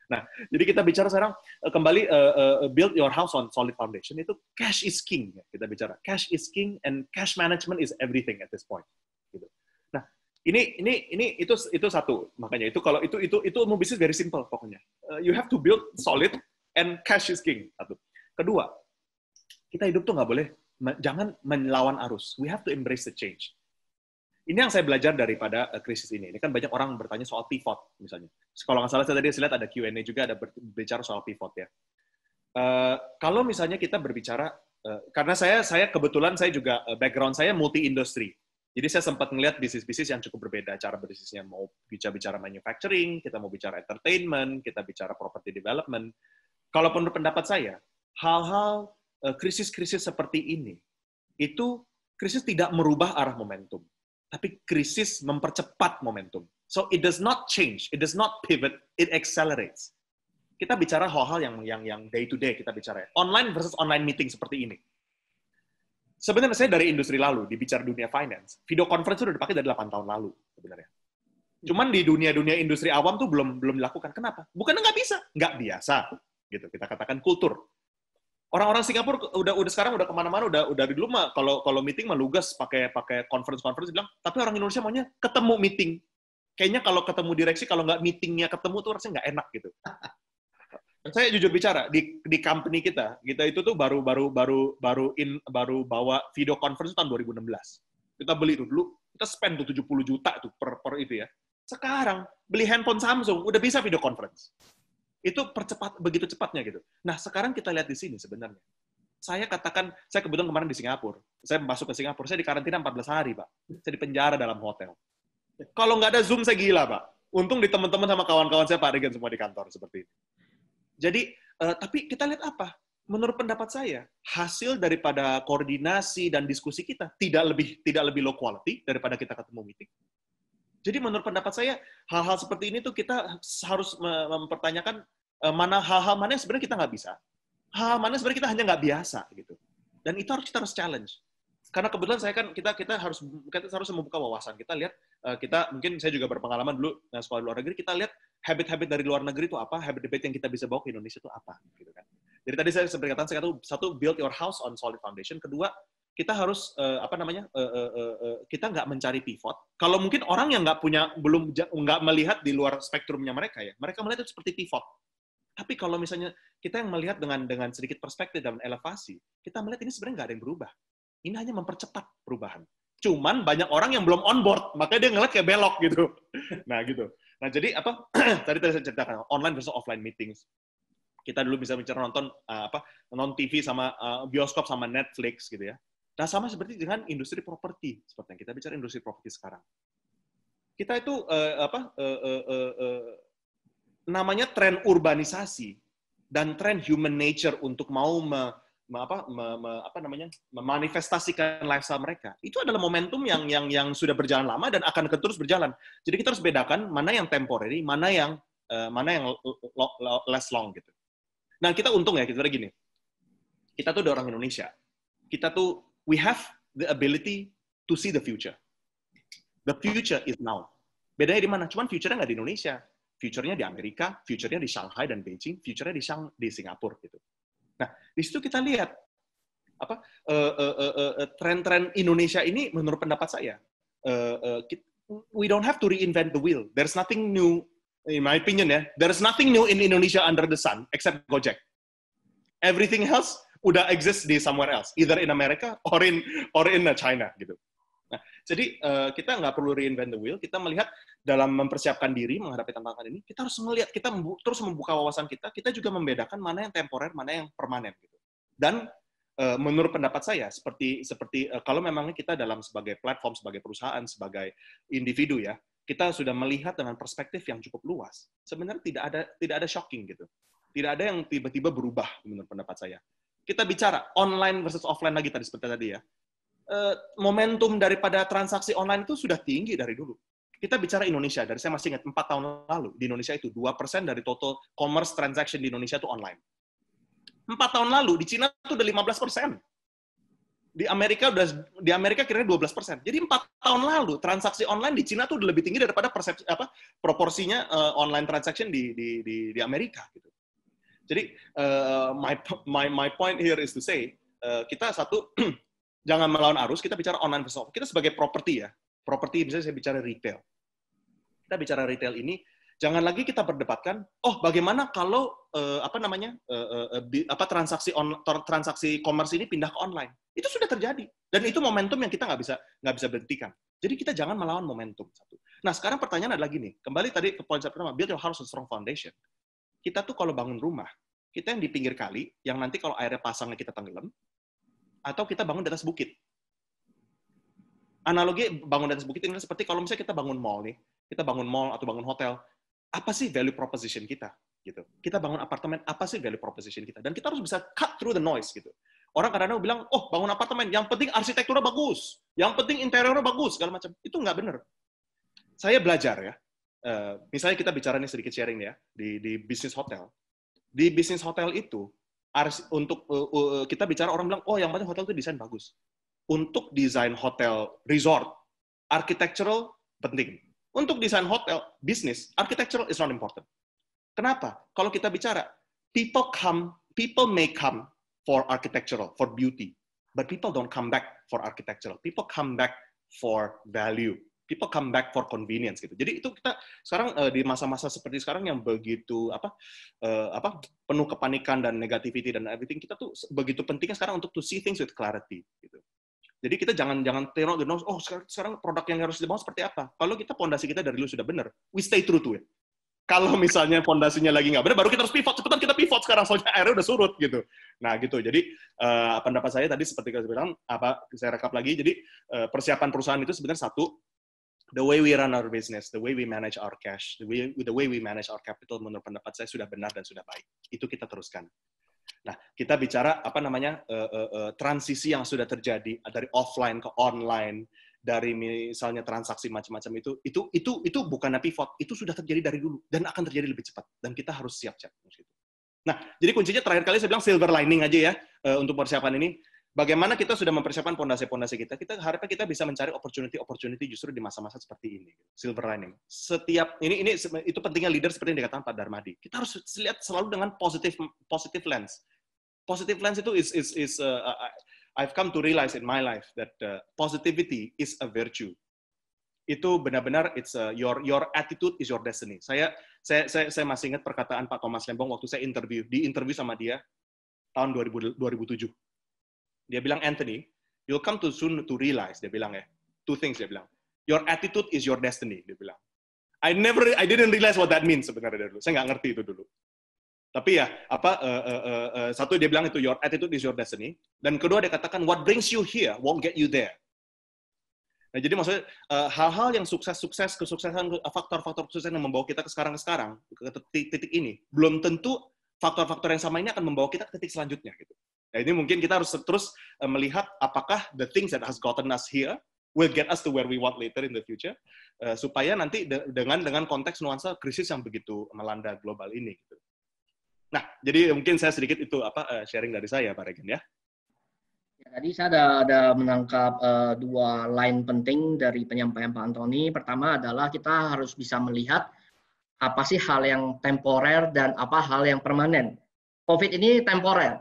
Nah, jadi kita bicara sekarang kembali build your house on solid foundation, itu cash is king. Kita bicara cash is king and cash management is everything at this point. Gitu. Nah, itu satu, makanya itu kalau itu ilmu bisnis very simple pokoknya. You have to build solid and cash is king. Satu. Kedua, kita hidup tuh nggak boleh, jangan melawan arus. We have to embrace the change. Ini yang saya belajar daripada krisis ini. Ini kan banyak orang bertanya soal pivot, misalnya. Kalau nggak salah, saya tadi lihat ada Q&A juga, ada berbicara soal pivot ya. Kalau misalnya kita berbicara, karena saya kebetulan saya juga, background saya multi-industri. Jadi saya sempat melihat bisnis-bisnis yang cukup berbeda. Cara bisnisnya mau bicara manufacturing, kita mau bicara entertainment, kita bicara property development. Kalau menurut pendapat saya, hal-hal krisis-krisis seperti ini, itu krisis tidak merubah arah momentum. Tapi krisis mempercepat momentum. So it does not change, it does not pivot, it accelerates. Kita bicara hal-hal yang day to day kita bicara. Online versus online meeting seperti ini. Sebenarnya saya dari industri lalu, dibicara dunia finance, video conference sudah dipakai dari 8 tahun lalu sebenarnya. Cuman di dunia industri awam tuh belum dilakukan. Kenapa? Bukannya nggak bisa, nggak biasa. Gitu kita katakan kultur. Orang-orang Singapura udah sekarang udah kemana-mana udah dulu mah kalau meeting mah lugas pakai conference bilang, tapi orang Indonesia maunya ketemu meeting. Kayaknya kalau ketemu direksi, kalau nggak meetingnya ketemu tuh rasanya nggak enak gitu. Saya jujur bicara di company kita itu tuh baru bawa video conference tahun 2016. Kita beli itu dulu, kita spend tuh 70 juta tuh per itu ya. Sekarang beli handphone Samsung udah bisa video conference. Itu begitu cepatnya gitu. Nah, sekarang kita lihat di sini sebenarnya. Saya katakan, saya kebetulan kemarin di Singapura. Saya masuk ke Singapura, saya di karantina 14 hari, Pak. Saya di penjara dalam hotel. Kalau nggak ada Zoom, saya gila, Pak. Untung di teman-teman sama kawan-kawan saya, Pak Regan, semua di kantor, seperti itu. Jadi, tapi kita lihat apa? Menurut pendapat saya, hasil daripada koordinasi dan diskusi kita tidak lebih low quality daripada kita ketemu meeting. Jadi menurut pendapat saya, hal-hal seperti ini tuh kita harus mempertanyakan mana hal-hal mana yang sebenarnya kita nggak bisa, hal-hal mana sebenarnya kita hanya nggak biasa gitu. Dan itu kita harus challenge. Karena kebetulan kita harus membuka wawasan. Kita lihat mungkin saya juga berpengalaman dulu sekolah di luar negeri. Kita lihat habit-habit dari luar negeri itu apa, habit-habit yang kita bisa bawa ke Indonesia itu apa, gitu kan. Jadi tadi saya seperti katakan, satu build your house on solid foundation. Kedua, kita harus kita nggak mencari pivot. Kalau mungkin orang yang nggak melihat di luar spektrumnya mereka ya, mereka melihat itu seperti pivot. Tapi kalau misalnya kita yang melihat dengan sedikit perspektif dan elevasi, kita melihat ini sebenarnya nggak ada yang berubah. Ini hanya mempercepat perubahan. Cuman banyak orang yang belum on board, makanya dia ngeliat kayak belok gitu. Nah gitu. Nah jadi tadi saya ceritakan online versus offline meetings. Kita dulu bisa bicara nonton TV sama bioskop sama Netflix gitu ya. Nah, sama seperti dengan industri properti, seperti yang kita bicara industri properti sekarang. Kita itu namanya tren urbanisasi dan tren human nature untuk mau memanifestasikan lifestyle mereka. Itu adalah momentum yang sudah berjalan lama dan akan terus berjalan. Jadi kita harus bedakan mana yang temporary, mana yang less long gitu. Nah, kita untung ya, kita gini. Kita tuh orang Indonesia. Kita tuh we have the ability to see the future. The future is now. Bedanya di mana? Cuman future-nya nggak di Indonesia. Future-nya di Amerika, future-nya di Shanghai dan Beijing, future-nya di Singapura gitu. Nah, di situ kita lihat tren-tren Indonesia ini menurut pendapat saya, we don't have to reinvent the wheel. There's nothing new, in my opinion ya. There's nothing new in Indonesia under the sun except Gojek. Everything else udah exist di somewhere else, either in America or in China gitu. Nah, jadi kita nggak perlu reinvent the wheel. Kita melihat dalam mempersiapkan diri menghadapi tantangan ini, kita harus melihat, kita terus membuka wawasan kita. Kita juga membedakan mana yang temporer, mana yang permanen gitu. Dan menurut pendapat saya, seperti kalau memangnya kita dalam sebagai platform, sebagai perusahaan, sebagai individu ya, kita sudah melihat dengan perspektif yang cukup luas. Sebenarnya tidak ada shocking gitu. Tidak ada yang tiba-tiba berubah menurut pendapat saya. Kita bicara online versus offline lagi tadi seperti tadi ya. Momentum daripada transaksi online itu sudah tinggi dari dulu. Kita bicara Indonesia, dari saya masih ingat 4 tahun lalu, di Indonesia itu 2% dari total commerce transaction di Indonesia itu online. 4 tahun lalu, di Cina itu udah 15%. Di Amerika kira-kira 12%. Jadi 4 tahun lalu, transaksi online di Cina itu udah lebih tinggi daripada proporsinya online transaction di Amerika. Gitu. Jadi, my point here is to say, kita satu, jangan melawan arus, kita bicara online versus offline. Kita sebagai properti ya, properti misalnya saya bicara retail. Kita bicara retail ini, jangan lagi kita berdebatkan, bagaimana kalau transaksi commerce ini pindah ke online. Itu sudah terjadi, dan itu momentum yang kita nggak bisa berhentikan. Jadi kita jangan melawan momentum satu. Nah sekarang pertanyaan adalah gini, kembali tadi ke poin pertama, build your house on strong foundation. Kita tuh kalau bangun rumah, kita yang di pinggir kali, yang nanti kalau airnya pasangnya kita tenggelam, atau kita bangun di atas bukit. Analogi bangun di atas bukit ini seperti kalau misalnya kita bangun mall nih, kita bangun mall atau bangun hotel, apa sih value proposition kita? Gitu. Kita bangun apartemen, apa sih value proposition kita? Dan kita harus bisa cut through the noise gitu. Orang kadang-kadang bilang, bangun apartemen, yang penting arsitekturnya bagus, yang penting interiornya bagus, segala macam. Itu nggak benar. Saya belajar ya. Misalnya kita bicara nih sedikit sharing ya di bisnis hotel. Di bisnis hotel itu untuk kita bicara orang bilang, yang penting hotel itu desain bagus. Untuk desain hotel resort, architectural penting. Untuk desain hotel bisnis, architectural is not important. Kenapa? Kalau kita bicara, people may come for architectural, for beauty, but people don't come back for architectural. People come back for value. People come back for convenience gitu. Jadi itu kita sekarang di masa-masa seperti sekarang yang begitu penuh kepanikan dan negativity dan everything, kita tuh begitu pentingnya sekarang untuk to see things with clarity gitu. Jadi kita jangan turn out the nose, sekarang produk yang harus dibangun seperti apa. Kalau kita pondasi kita dari dulu sudah benar, we stay true to it. Kalau misalnya pondasinya lagi nggak benar, baru kita harus pivot. Cepetan kita pivot sekarang, soalnya airnya udah surut gitu. Nah gitu. Jadi pendapat saya tadi seperti saya bilang, saya rekap lagi. Jadi persiapan perusahaan itu sebenarnya satu, the way we run our business, the way we manage our cash, the way we manage our capital, menurut pendapat saya sudah benar dan sudah baik. Itu kita teruskan. Nah, kita bicara transisi yang sudah terjadi dari offline ke online, dari misalnya transaksi macam-macam itu bukannya pivot, itu sudah terjadi dari dulu dan akan terjadi lebih cepat dan kita harus siap-siap. Nah, jadi kuncinya terakhir kali saya bilang silver lining aja ya untuk persiapan ini. Bagaimana kita sudah mempersiapkan pondasi-pondasi kita harapnya kita bisa mencari opportunity justru di masa-masa seperti ini. Silver lining. Setiap itu pentingnya leader seperti yang dikatakan Pak Darmadi. Kita harus lihat selalu dengan positive lens. Positive lens itu I've come to realize in my life that positivity is a virtue. Itu benar-benar your attitude is your destiny. Saya masih ingat perkataan Pak Thomas Lembong waktu saya di interview sama dia tahun 2007. Dia bilang, Anthony, you'll come too soon to realize, dia bilang ya. 2 things dia bilang. Your attitude is your destiny, dia bilang. I didn't realize what that means sebenarnya dulu. Saya nggak ngerti itu dulu. Tapi ya, satu dia bilang itu, your attitude is your destiny. Dan kedua dia katakan, what brings you here won't get you there. Nah, jadi maksudnya hal-hal yang kesuksesan, faktor-faktor kesuksesan yang membawa kita ke sekarang, ke titik ini, belum tentu faktor-faktor yang sama ini akan membawa kita ke titik selanjutnya. Gitu. Nah, ini mungkin kita harus terus melihat apakah the things that has gotten us here will get us to where we want later in the future, supaya nanti dengan konteks nuansa krisis yang begitu melanda global ini. Gitu. Nah, jadi mungkin saya sedikit itu sharing dari saya, Pak Regen ya. Tadi saya ada menangkap 2 line penting dari penyampaian Pak Antoni. Pertama adalah kita harus bisa melihat apa sih hal yang temporer dan apa hal yang permanen. COVID ini temporer.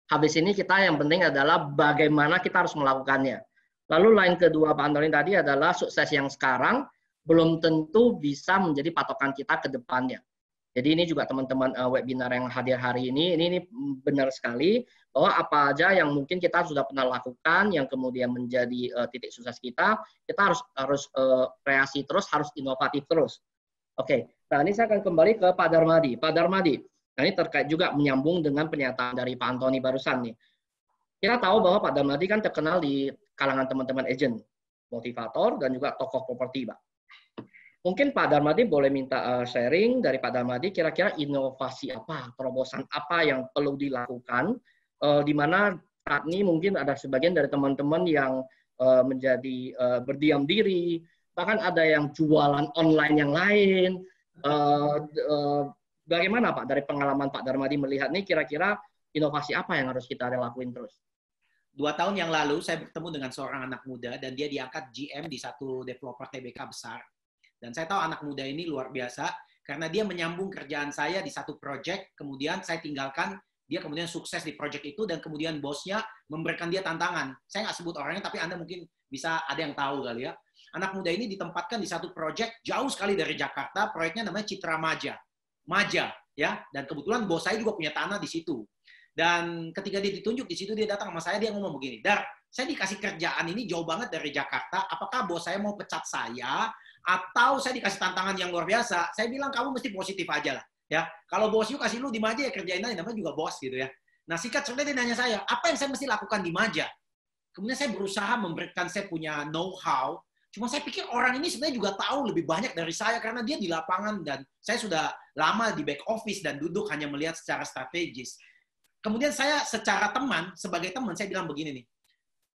Habis ini kita yang penting adalah bagaimana kita harus melakukannya. Lalu line kedua Pak Antoni tadi adalah sukses yang sekarang belum tentu bisa menjadi patokan kita ke depannya. Jadi ini juga teman-teman webinar yang hadir hari ini benar sekali bahwa apa aja yang mungkin kita sudah pernah lakukan yang kemudian menjadi titik sukses kita harus kreasi terus, harus inovatif terus. Oke, nah ini saya akan kembali ke Pak Darmadi. Pak Darmadi, nah ini terkait juga menyambung dengan pernyataan dari Pak Antoni barusan nih. Kita tahu bahwa Pak Darmadi kan terkenal di kalangan teman-teman agent, motivator, dan juga tokoh properti, Pak. Mungkin Pak Darmadi boleh minta sharing dari Pak Darmadi kira-kira inovasi apa, terobosan apa yang perlu dilakukan, di mana saat ini mungkin ada sebagian dari teman-teman yang menjadi berdiam diri, bahkan ada yang jualan online yang lain. Bagaimana Pak dari pengalaman Pak Darmadi melihat nih kira-kira inovasi apa yang harus kita lakuin terus? 2 tahun yang lalu saya bertemu dengan seorang anak muda dan dia diangkat GM di satu developer TBK besar. Dan saya tahu anak muda ini luar biasa karena dia menyambung kerjaan saya di satu project, kemudian saya tinggalkan, dia kemudian sukses di project itu dan kemudian bosnya memberikan dia tantangan. Saya nggak sebut orangnya, tapi Anda mungkin bisa ada yang tahu kali ya. Anak muda ini ditempatkan di satu project jauh sekali dari Jakarta, proyeknya namanya Citra Maja, ya. Dan kebetulan bos saya juga punya tanah di situ. Dan ketika dia ditunjuk di situ, dia datang sama saya, dia ngomong begini, Dar, saya dikasih kerjaan ini jauh banget dari Jakarta, apakah bos saya mau pecat saya, atau saya dikasih tantangan yang luar biasa? Saya bilang, kamu mesti positif aja lah. Ya, kalau bos you kasih lu di Maja, ya kerjain aja, namanya juga bos gitu ya. Nah, singkat cerita dia nanya saya, apa yang saya mesti lakukan di Maja? Kemudian saya berusaha memberikan saya punya know-how, cuma saya pikir orang ini sebenarnya juga tahu lebih banyak dari saya, karena dia di lapangan, dan saya sudah lama di back office dan duduk hanya melihat secara strategis. Kemudian saya secara teman, sebagai teman, saya bilang begini nih,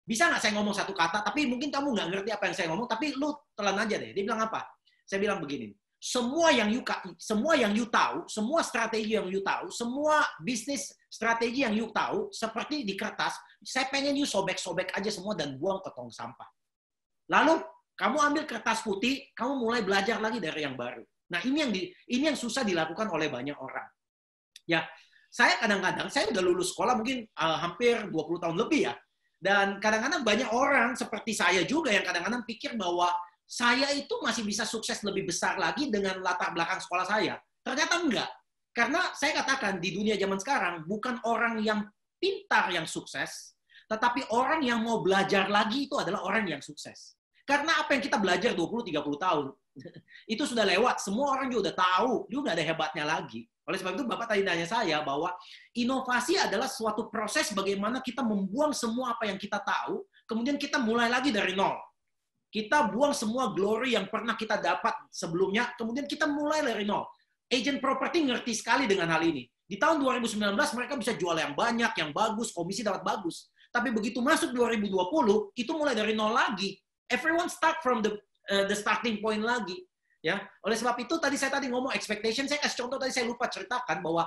bisa nggak saya ngomong satu kata, tapi mungkin kamu nggak ngerti apa yang saya ngomong, tapi lu telan aja deh. Dia bilang apa? Saya bilang begini, semua yang you tahu, semua strategi yang you tahu, semua bisnis strategi yang you tahu, seperti di kertas, saya pengen you sobek-sobek aja semua dan buang ke tong sampah. Lalu, kamu ambil kertas putih, kamu mulai belajar lagi dari yang baru. Nah, ini yang susah dilakukan oleh banyak orang. Ya, saya kadang-kadang, saya udah lulus sekolah mungkin hampir 20 tahun lebih ya. Dan kadang-kadang banyak orang seperti saya juga yang kadang-kadang pikir bahwa saya itu masih bisa sukses lebih besar lagi dengan latar belakang sekolah saya. Ternyata enggak. Karena saya katakan di dunia zaman sekarang, bukan orang yang pintar yang sukses, tetapi orang yang mau belajar lagi itu adalah orang yang sukses. Karena apa yang kita belajar 20-30 tahun, itu sudah lewat. Semua orang juga udah tahu, juga ada hebatnya lagi. Oleh sebab itu, Bapak tadi nanya saya bahwa inovasi adalah suatu proses bagaimana kita membuang semua apa yang kita tahu, kemudian kita mulai lagi dari nol. Kita buang semua glory yang pernah kita dapat sebelumnya, kemudian kita mulai dari nol. Agent property ngerti sekali dengan hal ini. Di tahun 2019, mereka bisa jual yang banyak, yang bagus, komisi dapat bagus. Tapi begitu masuk 2020, itu mulai dari nol lagi. Everyone start from the starting point lagi. Ya, oleh sebab itu tadi saya ngomong expectation, saya kasih contoh tadi saya lupa ceritakan bahwa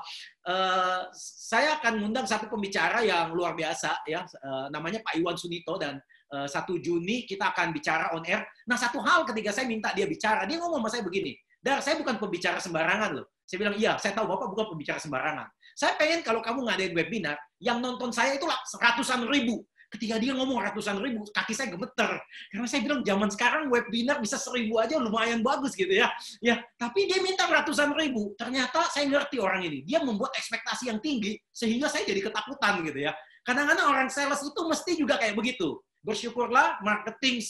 saya akan mengundang satu pembicara yang luar biasa ya, namanya Pak Iwan Sunito, dan 1 Juni kita akan bicara on air. Nah, satu hal ketika saya minta dia bicara, dia ngomong sama saya begini, Dar, saya bukan pembicara sembarangan loh. Saya bilang, iya, saya tahu Bapak bukan pembicara sembarangan. Saya pengen kalau kamu ngadain webinar, yang nonton saya itu ratusan ribu. Ketika dia ngomong ratusan ribu, kaki saya gemeter. Karena saya bilang, zaman sekarang webinar bisa 1000 aja lumayan bagus gitu ya. Ya, tapi dia minta ratusan ribu. Ternyata saya ngerti orang ini. Dia membuat ekspektasi yang tinggi, sehingga saya jadi ketakutan gitu ya. Kadang-kadang orang sales itu mesti juga kayak begitu. Bersyukurlah marketing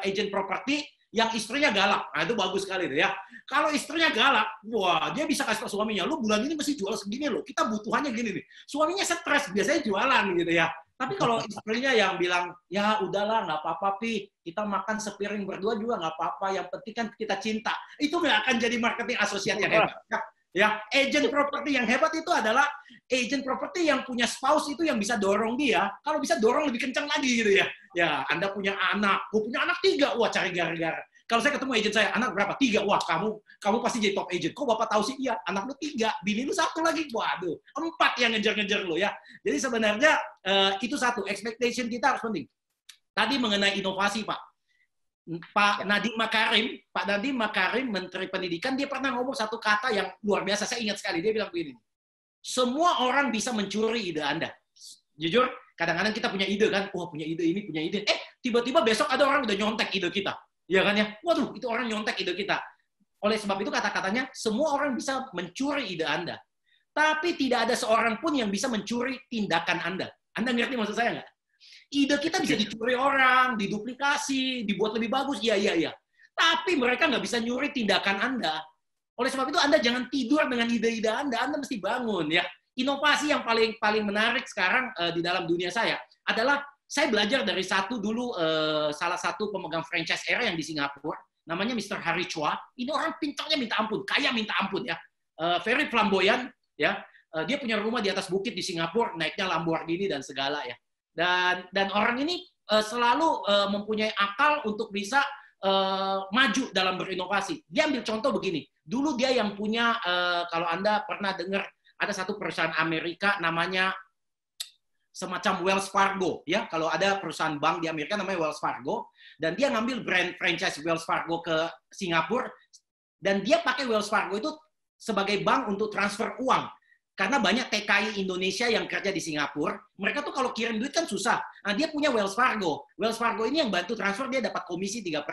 agent property yang istrinya galak. Nah, itu bagus sekali tuh ya. Kalau istrinya galak, wah, dia bisa kasih tahu suaminya, lu bulan ini mesti jual segini loh. Kita butuhannya gini nih. Suaminya stres, biasanya jualan gitu ya. Tapi kalau istrinya yang bilang, ya udahlah, nggak apa-apa, Pi. Kita makan sepiring berdua juga nggak apa-apa. Yang penting kan kita cinta. Itu nggak akan jadi marketing asosiat yang hebat. Ya, agent property yang hebat itu adalah agent property yang punya spouse itu yang bisa dorong dia. Kalau bisa dorong lebih kencang lagi gitu ya. Ya, Anda punya anak, gue punya anak 3. Wah, cari gara-gara. Kalau saya ketemu agent saya, anak berapa? 3. Wah, kamu pasti jadi top agent. Kok Bapak tahu sih? Iya, anak lu 3, bini lu 1 lagi. Waduh, 4 yang ngejar-ngejar lu ya. Jadi sebenarnya itu satu, expectation kita harus penting. Tadi mengenai inovasi, Pak. Pak Nadiem Makarim, Menteri Pendidikan, dia pernah ngomong satu kata yang luar biasa. Saya ingat sekali. Dia bilang begini, semua orang bisa mencuri ide Anda. Jujur, kadang-kadang kita punya ide kan, wah punya ide ini, punya ide. Tiba-tiba besok ada orang udah nyontek ide kita. Ya kan ya? Waduh, itu orang nyontek ide kita. Oleh sebab itu kata-katanya, semua orang bisa mencuri ide Anda. Tapi tidak ada seorang pun yang bisa mencuri tindakan Anda. Anda ngerti maksud saya nggak? Ide kita bisa dicuri orang, diduplikasi, dibuat lebih bagus. Iya. Tapi mereka nggak bisa nyuri tindakan Anda. Oleh sebab itu Anda jangan tidur dengan ide-ide Anda mesti bangun ya. Inovasi yang paling menarik sekarang di dalam dunia saya adalah saya belajar dari salah satu pemegang franchise era yang di Singapura, namanya Mr. Harry Chua. Ini orang pintarnya minta ampun, kaya minta ampun ya. Very flamboyan ya. Dia punya rumah di atas bukit di Singapura, naiknya Lamborghini dan segala ya. Dan orang ini selalu mempunyai akal untuk bisa maju dalam berinovasi. Dia ambil contoh begini. Dulu dia yang punya, kalau Anda pernah dengar, ada satu perusahaan Amerika namanya semacam Wells Fargo. Ya, kalau ada perusahaan bank di Amerika namanya Wells Fargo. Dan dia ngambil brand franchise Wells Fargo ke Singapura. Dan dia pakai Wells Fargo itu sebagai bank untuk transfer uang. Karena banyak TKI Indonesia yang kerja di Singapura, mereka tuh kalau kirim duit kan susah. Nah, dia punya Wells Fargo. Wells Fargo ini yang bantu transfer, dia dapat komisi 3%.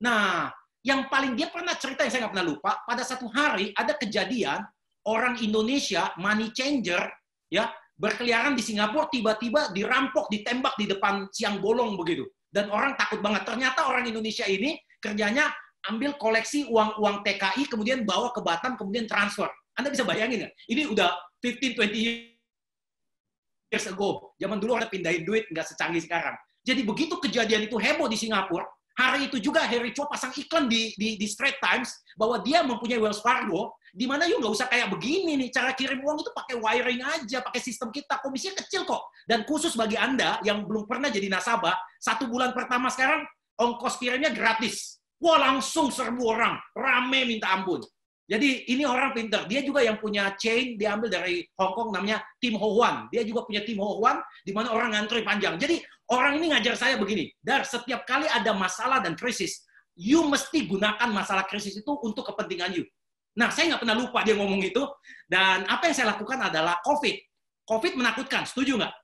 Nah, yang paling dia pernah cerita yang saya nggak pernah lupa, pada satu hari ada kejadian, orang Indonesia, money changer, ya berkeliaran di Singapura, tiba-tiba dirampok, ditembak di depan siang bolong begitu. Dan orang takut banget. Ternyata orang Indonesia ini kerjanya ambil koleksi uang-uang TKI, kemudian bawa ke Batam, kemudian transfer. Anda bisa bayangin nggak? Ini udah 15-20 years ago. Zaman dulu orang pindahin duit, nggak secanggih sekarang. Jadi begitu kejadian itu heboh di Singapura, hari itu juga Harry Chua pasang iklan di Straits Times bahwa dia mempunyai Wells Fargo, di mana yuk nggak usah kayak begini nih, cara kirim uang itu pakai wiring aja, pakai sistem kita, komisinya kecil kok. Dan khusus bagi Anda yang belum pernah jadi nasabah, 1 bulan pertama sekarang ongkos kirimnya gratis. Wah, langsung 1000 orang, rame minta ampun. Jadi ini orang pintar. Dia juga yang punya chain, dia ambil dari Hong Kong namanya Tim Ho Wan. Dia juga punya Tim Ho Wan, di mana orang ngantri panjang. Jadi orang ini ngajar saya begini, Dar, setiap kali ada masalah dan krisis, you mesti gunakan masalah krisis itu untuk kepentingan you. Nah, saya nggak pernah lupa dia ngomong itu. Dan apa yang saya lakukan adalah COVID. COVID menakutkan, setuju nggak?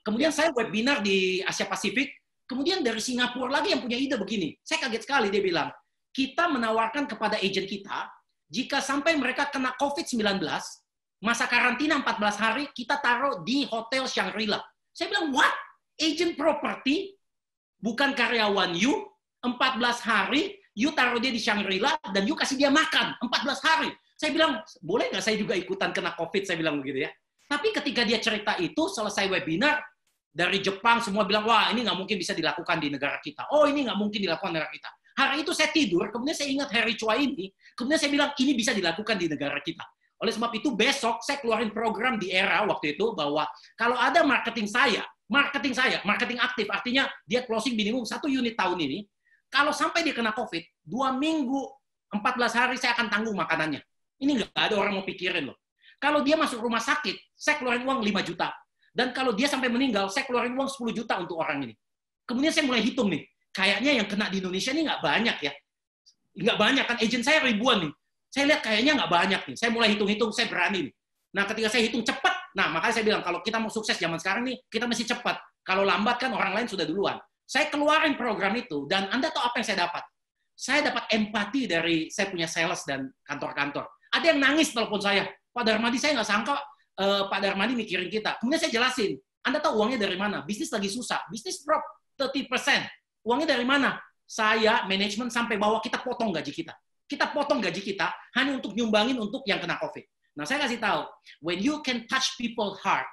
Kemudian saya webinar di Asia Pasifik, kemudian dari Singapura lagi yang punya ide begini. Saya kaget sekali, dia bilang, kita menawarkan kepada agen kita, jika sampai mereka kena COVID-19, masa karantina 14 hari, kita taruh di Hotel Shangri-La. Saya bilang, what? Agent property, bukan karyawan you, 14 hari, you taruh dia di Shangri-La, dan you kasih dia makan, 14 hari. Saya bilang, boleh nggak saya juga ikutan kena COVID? Saya bilang begitu ya. Tapi ketika dia cerita itu, selesai webinar, dari Jepang semua bilang, wah ini nggak mungkin bisa dilakukan di negara kita. Oh ini nggak mungkin dilakukan di negara kita. Hari itu saya tidur, kemudian saya ingat Harry Chua ini, kemudian saya bilang, ini bisa dilakukan di negara kita. Oleh sebab itu, besok saya keluarin program di era waktu itu, bahwa kalau ada marketing aktif, artinya dia closing minimum 1 unit tahun ini, kalau sampai dia kena COVID, 2 minggu, 14 hari saya akan tanggung makanannya. Ini nggak ada orang mau pikirin loh. Kalau dia masuk rumah sakit, saya keluarin uang 5 juta. Dan kalau dia sampai meninggal, saya keluarin uang 10 juta untuk orang ini. Kemudian saya mulai hitung nih, kayaknya yang kena di Indonesia ini nggak banyak ya. Nggak banyak, kan agent saya ribuan nih. Saya lihat kayaknya nggak banyak nih. Saya mulai hitung-hitung, saya berani nih. Nah, ketika saya hitung cepat, nah makanya saya bilang, kalau kita mau sukses zaman sekarang nih, kita mesti cepat. Kalau lambat kan orang lain sudah duluan. Saya keluarin program itu, dan Anda tahu apa yang saya dapat? Saya dapat empati dari saya punya sales dan kantor-kantor. Ada yang nangis telepon saya, Pak Darmadi, saya nggak sangka Pak Darmadi mikirin kita. Kemudian saya jelasin, Anda tahu uangnya dari mana? Bisnis lagi susah, bisnis drop 30%. Uangnya dari mana? Saya, manajemen, sampai bawah kita potong gaji kita. Kita potong gaji kita hanya untuk nyumbangin untuk yang kena COVID. Nah, saya kasih tahu, when you can touch people heart,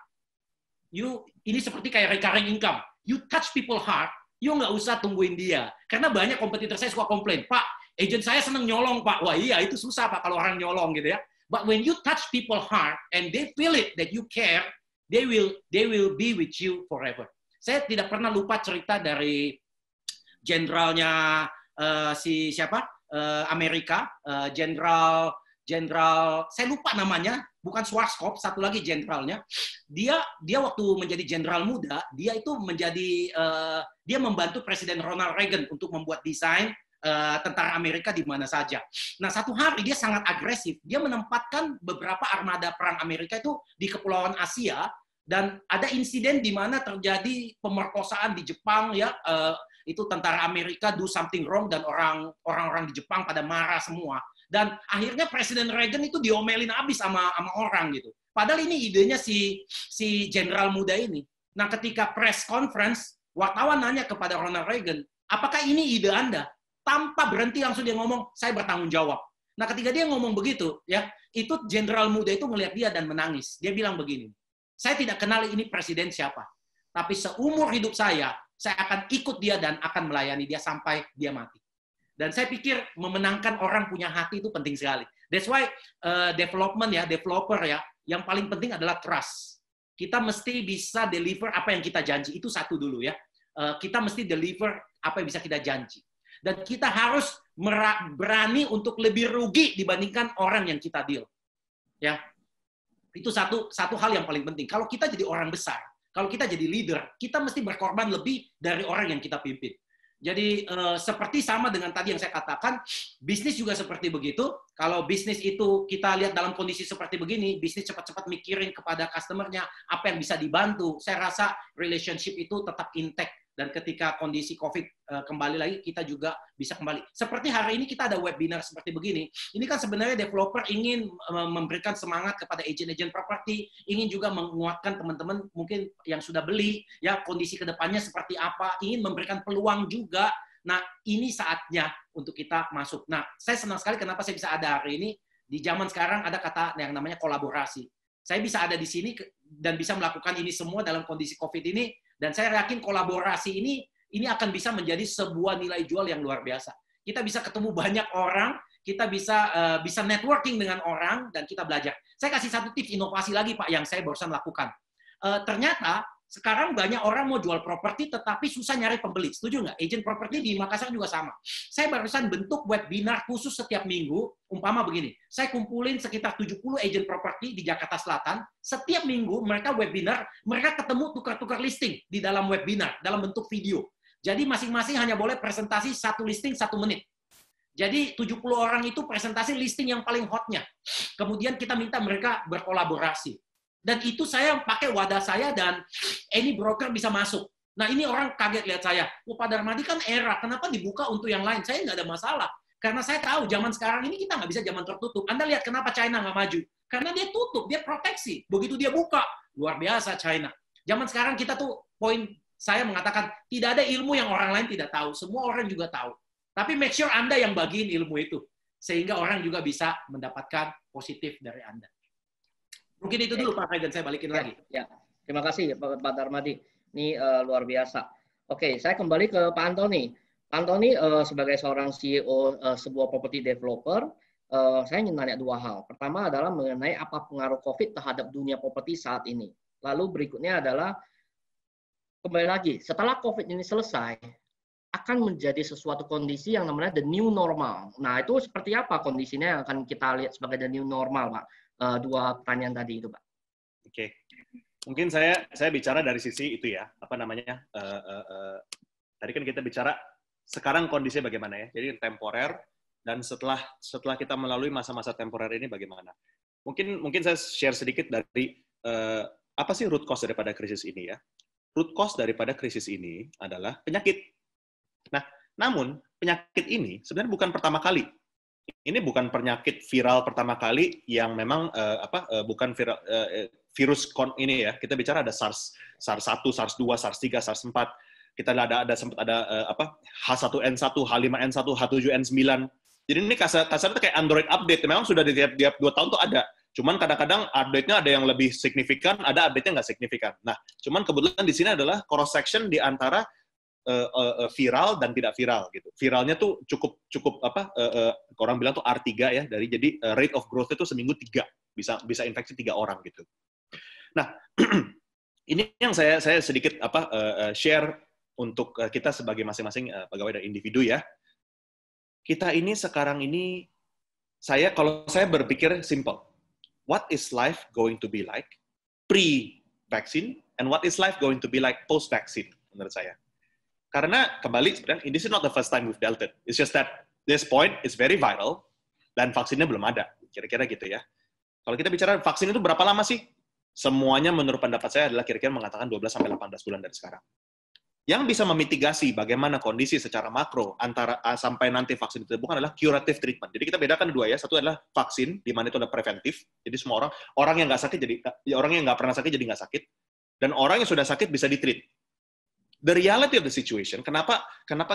ini seperti kayak recurring income. You touch people heart, you nggak usah tungguin dia. Karena banyak kompetitor saya suka komplain, Pak, agent saya seneng nyolong, Pak. Wah iya, itu susah, Pak, kalau orang nyolong gitu ya. But when you touch people heart and they feel it that you care, they will be with you forever. Saya tidak pernah lupa cerita dari jenderalnya Amerika, jenderal saya lupa namanya, bukan Schwarzkopf, satu lagi jenderalnya. Dia waktu menjadi jenderal muda, dia itu dia membantu Presiden Ronald Reagan untuk membuat desain tentara Amerika di mana saja. Nah, satu hari dia sangat agresif. Dia menempatkan beberapa armada perang Amerika itu di Kepulauan Asia, dan ada insiden di mana terjadi pemerkosaan di Jepang ya. itu tentara Amerika do something wrong dan orang-orang di Jepang pada marah semua. Dan akhirnya Presiden Reagan itu diomelin abis sama orang gitu. Padahal ini idenya si jenderal muda ini. Nah, ketika press conference, wartawan nanya kepada Ronald Reagan, apakah ini ide Anda? Tanpa berhenti langsung dia ngomong, saya bertanggung jawab. Nah, ketika dia ngomong begitu, ya, itu jenderal muda itu melihat dia dan menangis. Dia bilang begini, saya tidak kenal ini presiden siapa, tapi seumur hidup saya akan ikut dia dan akan melayani dia sampai dia mati. Dan saya pikir memenangkan orang punya hati itu penting sekali. That's why developer ya, yang paling penting adalah trust. Kita mesti bisa deliver apa yang kita janji. Itu satu dulu ya. Kita mesti deliver apa yang bisa kita janji. Dan kita harus berani untuk lebih rugi dibandingkan orang yang kita deal. Ya, itu satu hal yang paling penting. Kalau kita jadi orang besar, kalau kita jadi leader, kita mesti berkorban lebih dari orang yang kita pimpin. Jadi seperti sama dengan tadi yang saya katakan, bisnis juga seperti begitu. Kalau bisnis itu kita lihat dalam kondisi seperti begini, bisnis cepat-cepat mikirin kepada customer-nya apa yang bisa dibantu. Saya rasa relationship itu tetap intact. Dan ketika kondisi COVID kembali lagi, kita juga bisa kembali. Seperti hari ini kita ada webinar seperti begini. Ini kan sebenarnya developer ingin memberikan semangat kepada agent-agent properti, ingin juga menguatkan teman-teman mungkin yang sudah beli, ya kondisi kedepannya seperti apa, ingin memberikan peluang juga. Nah, ini saatnya untuk kita masuk. Nah, saya senang sekali kenapa saya bisa ada hari ini. Di zaman sekarang ada kata yang namanya kolaborasi. Saya bisa ada di sini dan bisa melakukan ini semua dalam kondisi COVID ini. Dan saya yakin kolaborasi ini akan bisa menjadi sebuah nilai jual yang luar biasa. Kita bisa ketemu banyak orang, kita bisa networking dengan orang, dan kita belajar. Saya kasih satu tips inovasi lagi, Pak, yang saya barusan lakukan. Ternyata sekarang banyak orang mau jual properti, tetapi susah nyari pembeli. Setuju nggak? Agent properti di Makassar juga sama. Saya barusan bentuk webinar khusus setiap minggu, umpama begini. Saya kumpulin sekitar 70 agent properti di Jakarta Selatan. Setiap minggu mereka webinar, mereka ketemu tukar-tukar listing di dalam webinar, dalam bentuk video. Jadi masing-masing hanya boleh presentasi satu listing 1 menit. Jadi 70 orang itu presentasi listing yang paling hotnya. Kemudian kita minta mereka berkolaborasi. Dan itu saya pakai wadah saya dan any broker bisa masuk. Nah, ini orang kaget lihat saya. Pak Darmadi kan era, kenapa dibuka untuk yang lain? Saya nggak ada masalah. Karena saya tahu zaman sekarang ini kita nggak bisa zaman tertutup. Anda lihat kenapa China nggak maju? Karena dia tutup, dia proteksi. Begitu dia buka, luar biasa China. Zaman sekarang kita tuh, poin saya mengatakan, tidak ada ilmu yang orang lain tidak tahu. Semua orang juga tahu. Tapi make sure Anda yang bagiin ilmu itu. Sehingga orang juga bisa mendapatkan positif dari Anda. Mungkin itu dulu Pak Reagan, saya balikin lagi. Ya, terima kasih Pak Darmadi. Ini luar biasa. Oke, saya kembali ke Pak Antoni. Pak Antoni sebagai seorang CEO sebuah property developer, saya ingin nanya 2 hal. Pertama adalah mengenai apa pengaruh COVID terhadap dunia properti saat ini. Lalu berikutnya adalah kembali lagi, setelah COVID ini selesai, akan menjadi sesuatu kondisi yang namanya the new normal. Nah, itu seperti apa kondisinya yang akan kita lihat sebagai the new normal, Pak? 2 pertanyaan tadi itu, Pak. Oke. Mungkin saya bicara dari sisi itu ya, apa namanya? Tadi kan kita bicara sekarang kondisinya bagaimana ya. Jadi temporer dan setelah kita melalui masa-masa temporer ini bagaimana? Mungkin saya share sedikit dari apa sih root cause daripada krisis ini ya. Root cause daripada krisis ini adalah penyakit. Nah, namun penyakit ini sebenarnya bukan pertama kali. Ini bukan penyakit viral pertama kali yang memang bukan viral, virus ini ya. Kita bicara ada SARS 1, SARS 2, SARS 3, SARS 4. Kita sempat ada H1N1, H5N1, H7N9. Jadi ini kasarnya kayak Android update. Memang sudah di tiap 2 tahun tuh ada. Cuman kadang-kadang update-nya ada yang lebih signifikan, ada update-nya nggak signifikan. Nah, cuman kebetulan di sini adalah cross section di antara viral dan tidak viral gitu. Viralnya tuh cukup orang bilang tuh R3 ya, jadi rate of growth itu seminggu 3 bisa infeksi 3 orang gitu. Nah, ini yang saya sedikit share untuk kita sebagai masing-masing pegawai dan individu ya. Kita ini sekarang ini kalau saya berpikir simple. What is life going to be like pre-vaccine and what is life going to be like post-vaccine menurut saya. Karena kembali sebenarnya this is not the first time we've dealt it. It's just that this point is very viral dan vaksinnya belum ada. Kira-kira gitu ya. Kalau kita bicara vaksin itu berapa lama sih? Semuanya menurut pendapat saya adalah kira-kira mengatakan 12 sampai 18 bulan dari sekarang. Yang bisa memitigasi bagaimana kondisi secara makro antara sampai nanti vaksin ditemukan adalah curative treatment. Jadi kita bedakan dua ya. Satu adalah vaksin, di mana itu adalah preventif. Jadi semua orang yang nggak sakit jadi orang yang nggak pernah sakit jadi nggak sakit, dan orang yang sudah sakit bisa ditreat. The reality of the situation, kenapa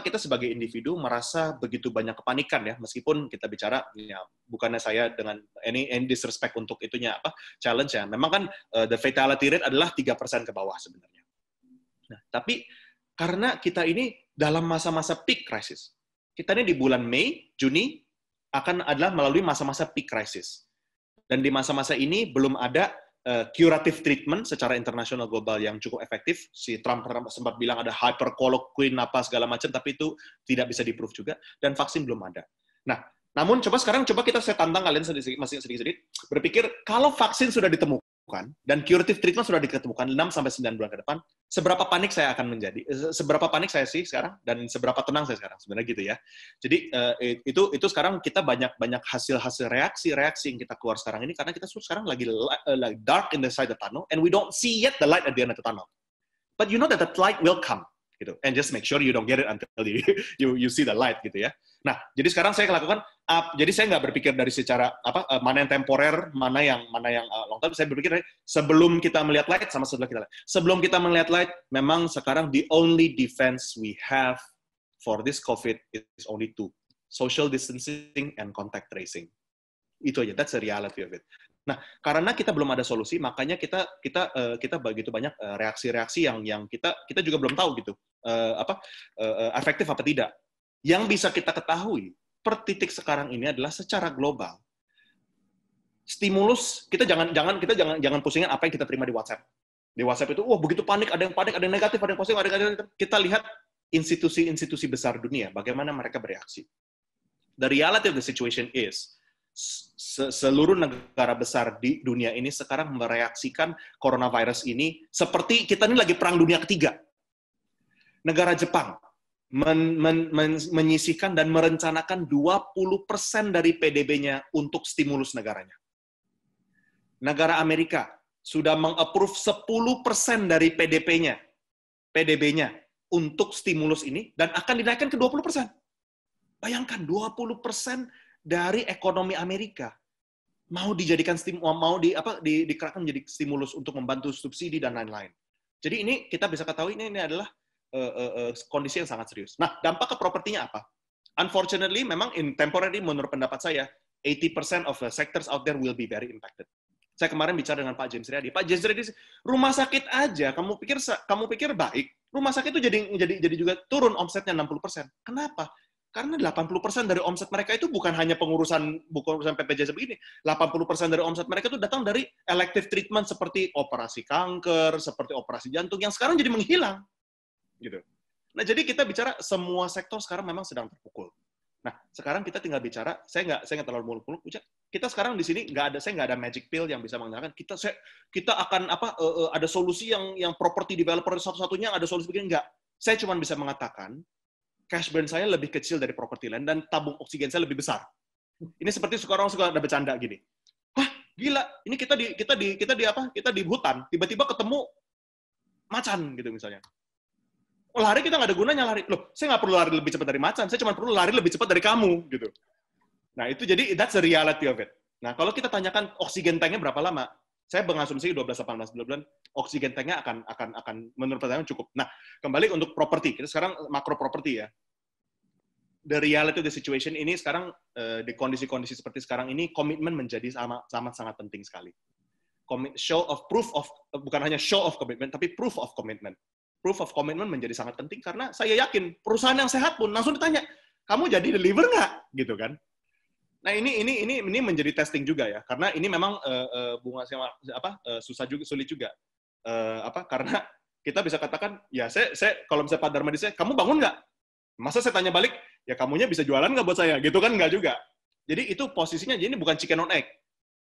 kita sebagai individu merasa begitu banyak kepanikan ya, meskipun kita bicara, ya, bukannya saya dengan any disrespect untuk itunya challenge ya, memang kan the fatality rate adalah 3% ke bawah sebenarnya. Nah, tapi karena kita ini dalam masa-masa peak crisis, kita ini di bulan Mei, Juni akan adalah melalui masa-masa peak crisis, dan di masa-masa ini belum ada curative treatment secara internasional global yang cukup efektif. Si Trump sempat bilang ada hyperchloroquine apa segala macam, tapi itu tidak bisa di-prove juga, dan vaksin belum ada. Nah, namun saya tantang kalian sedikit berpikir, kalau vaksin sudah ditemukan dan curative treatment sudah ditemukan 6-9 bulan ke depan, seberapa panik saya akan menjadi? Seberapa panik saya sih sekarang, dan seberapa tenang saya sekarang, sebenarnya gitu ya. Jadi itu sekarang kita banyak hasil reaksi yang kita keluar sekarang ini, karena kita sekarang lagi like dark in the side of the tunnel, and we don't see yet the light at the end of the tunnel. But you know that the light will come, gitu. And just make sure you don't get it until you see the light, gitu ya. Nah, jadi sekarang saya lakukan, jadi saya nggak berpikir dari secara mana yang temporer, mana yang long term. Saya berpikir sebelum kita melihat light sama setelah kita lihat. Sebelum kita melihat light, memang sekarang the only defense we have for this COVID is only two: social distancing and contact tracing. Itu aja. That's the reality of it. Nah, karena kita belum ada solusi, makanya kita begitu banyak reaksi-reaksi yang kita juga belum tahu gitu, efektif apa tidak. Yang bisa kita ketahui per titik sekarang ini adalah secara global stimulus, kita jangan pusingin apa yang kita terima di WhatsApp. Di WhatsApp itu begitu panik, ada yang negatif, ada yang positif, ada yang negatif. Kita lihat institusi besar dunia bagaimana mereka bereaksi. The reality of the situation is seluruh negara besar di dunia ini sekarang mereaksikan coronavirus ini seperti kita ini lagi perang dunia ketiga. Negara Jepang menyisihkan dan merencanakan 20% dari PDB-nya untuk stimulus negaranya. Negara Amerika sudah meng-approve 10% dari PDB-nya untuk stimulus ini, dan akan dinaikkan ke 20%. Bayangkan, 20% dari ekonomi Amerika mau dijadikan dikerahkan menjadi stimulus untuk membantu subsidi dan lain-lain. Jadi ini kita bisa ketahui ini adalah kondisi yang sangat serius. Nah, dampak ke propertinya apa? Unfortunately, memang in temporary, menurut pendapat saya, 80% of the sectors out there will be very impacted. Saya kemarin bicara dengan Pak James Riyadi. Pak James Riyadi, rumah sakit aja, kamu pikir baik, rumah sakit itu jadi juga turun omsetnya 60%. Kenapa? Karena 80% dari omset mereka itu bukan hanya bukan urusan BPJS begini. 80% dari omset mereka itu datang dari elective treatment seperti operasi kanker, seperti operasi jantung yang sekarang jadi menghilang. Gitu. Nah, jadi kita bicara semua sektor sekarang memang sedang terpukul. Nah, sekarang kita tinggal bicara, saya nggak terlalu muluk-muluk. Kita sekarang di sini saya nggak ada magic pill yang bisa mengatakan kita akan ada solusi yang property developer satu-satunya ada solusi begini, enggak. Saya cuma bisa mengatakan cash burn saya lebih kecil dari property land dan tabung oksigen saya lebih besar. Ini seperti orang suka ada bercanda gini. Wah, gila, ini kita di hutan, tiba-tiba ketemu macan gitu misalnya. Lari kita nggak ada gunanya lari. Loh, saya nggak perlu lari lebih cepat dari macan, saya cuma perlu lari lebih cepat dari kamu, gitu. Nah, itu jadi, that's the reality of it. Nah, kalau kita tanyakan oksigen tanknya berapa lama, saya mengasumsi 12-18 bulan, oksigen tanknya akan menurut saya cukup. Nah, kembali untuk properti, kita sekarang makro properti ya. The reality of the situation ini sekarang, di kondisi-kondisi seperti sekarang ini, komitmen menjadi sangat penting sekali. Bukan hanya show of commitment, tapi proof of commitment. Proof of commitment menjadi sangat penting karena saya yakin perusahaan yang sehat pun langsung ditanya, kamu jadi deliver nggak, gitu kan? Nah ini menjadi testing juga ya, karena ini memang sulit juga, karena kita bisa katakan ya saya kalau misalnya Pak Darmadi saya, kamu bangun nggak? Masa saya tanya balik, ya kamunya bisa jualan nggak buat saya, gitu kan nggak juga. Jadi itu posisinya, jadi ini bukan chicken on egg.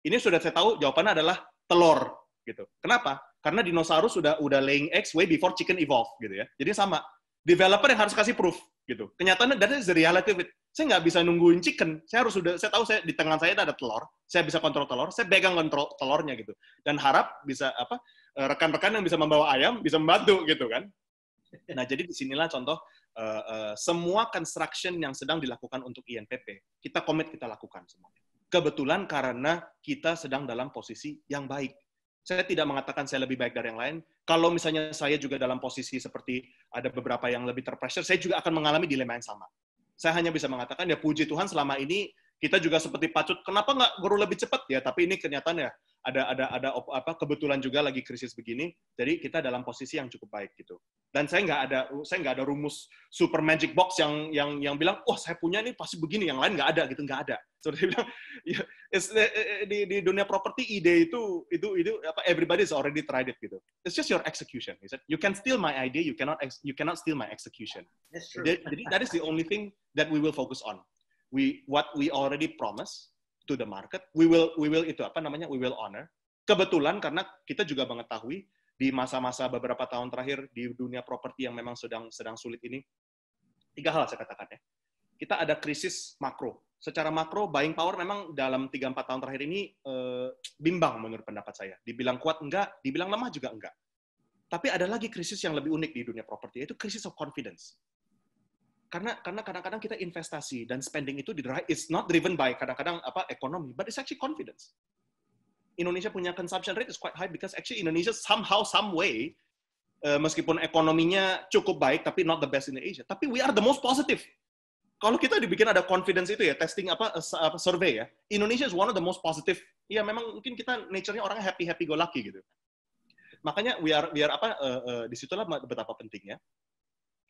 Ini sudah saya tahu jawabannya adalah telur, gitu. Kenapa? Karena dinosaurus sudah laying eggs way before chicken evolve, gitu ya. Jadi sama, developer yang harus kasih proof, gitu. Kenyataannya that is the reality of it. Saya nggak bisa nungguin chicken. Saya tahu di tangan saya ada telur, saya bisa kontrol telur, saya pegang kontrol telurnya gitu. Dan harap bisa rekan-rekan yang bisa membawa ayam bisa membantu, gitu kan. Nah, jadi disinilah contoh semua construction yang sedang dilakukan untuk INPP, kita komit kita lakukan semua. Kebetulan karena kita sedang dalam posisi yang baik. Saya tidak mengatakan saya lebih baik dari yang lain. Kalau misalnya saya juga dalam posisi seperti ada beberapa yang lebih terpressure, saya juga akan mengalami dilema yang sama. Saya hanya bisa mengatakan, ya puji Tuhan selama ini kita juga seperti pacut, kenapa nggak grow lebih cepat ya? Tapi ini kenyataan ya, ada kebetulan juga lagi krisis begini, jadi kita dalam posisi yang cukup baik gitu. Dan saya nggak ada rumus super magic box yang bilang, wah saya punya ini pasti begini, yang lain nggak ada gitu, nggak ada. So dia bilang, ya, di dunia properti ide itu everybody's already tried it gitu. It's just your execution. You can steal my idea, you cannot steal my execution. That's true. Jadi that is the only thing that we will focus on. What we already promise to the market, we will honor. Kebetulan karena kita juga mengetahui di masa-masa beberapa tahun terakhir di dunia properti yang memang sedang sulit ini, 3 hal saya katakan ya. Kita ada krisis makro. Secara makro, buying power memang dalam 3-4 tahun terakhir ini bimbang menurut pendapat saya. Dibilang kuat enggak, dibilang lemah juga enggak. Tapi ada lagi krisis yang lebih unik di dunia properti, yaitu krisis of confidence. Karena kadang-kadang kita investasi dan spending itu it's not driven by kadang-kadang ekonomi, but it's actually confidence. Indonesia punya consumption rate is quite high because actually Indonesia somehow, some way, meskipun ekonominya cukup baik, tapi not the best in Asia. Tapi we are the most positive. Kalau kita dibikin ada confidence itu ya, testing survey ya, Indonesia is one of the most positive. Ya memang mungkin kita nature-nya orangnya happy go lucky gitu. Makanya disitulah betapa pentingnya.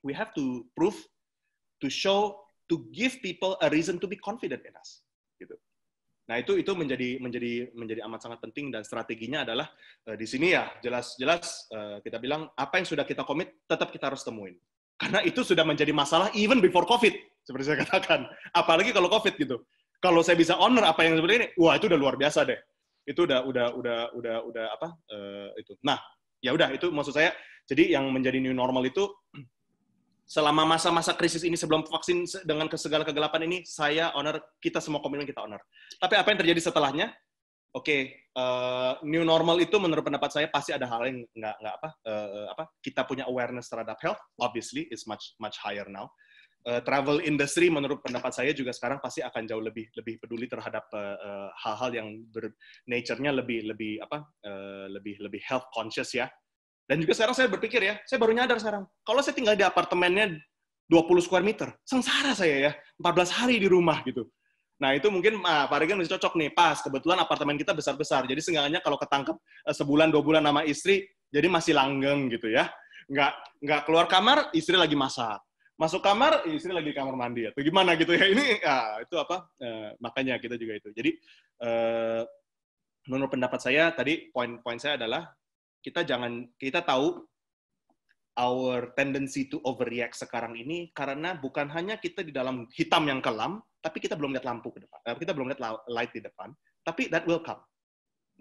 We have to prove, to show, to give people a reason to be confident in us. Gitu. Nah itu menjadi amat sangat penting dan strateginya adalah di sini ya jelas kita bilang apa yang sudah kita komit tetap kita harus temuin. Karena itu sudah menjadi masalah even before COVID seperti saya katakan. Apalagi kalau COVID gitu. Kalau saya bisa honor apa yang seperti ini, wah itu udah luar biasa deh. Itu itu. Nah ya udah itu maksud saya. Jadi yang menjadi new normal itu selama masa-masa krisis ini sebelum vaksin dengan segala kegelapan ini, saya honor, kita semua komitmen kita honor. Tapi apa yang terjadi setelahnya? New normal itu menurut pendapat saya pasti ada hal yang kita punya awareness terhadap health, obviously is much higher now. Travel industry menurut pendapat saya juga sekarang pasti akan jauh lebih peduli terhadap hal-hal yang nature-nya lebih health conscious ya. Dan juga sekarang saya berpikir ya, saya baru nyadar sekarang, kalau saya tinggal di apartemennya 20 square meter, sengsara saya ya, 14 hari di rumah gitu. Nah itu mungkin Pak Regan masih cocok nih, pas kebetulan apartemen kita besar-besar, jadi seenggaknya kalau ketangkep sebulan 2 bulan sama istri, jadi masih langgeng gitu ya. Nggak keluar kamar, istri lagi masak. Masuk kamar, istri lagi di kamar mandi atau gimana gitu ya. Ini itu makanya kita juga itu. Jadi menurut pendapat saya tadi poin saya adalah kita tahu our tendency to overreact sekarang ini karena bukan hanya kita di dalam hitam yang kelam, tapi kita belum lihat lampu ke depan. Kita belum lihat light di depan, tapi that will come.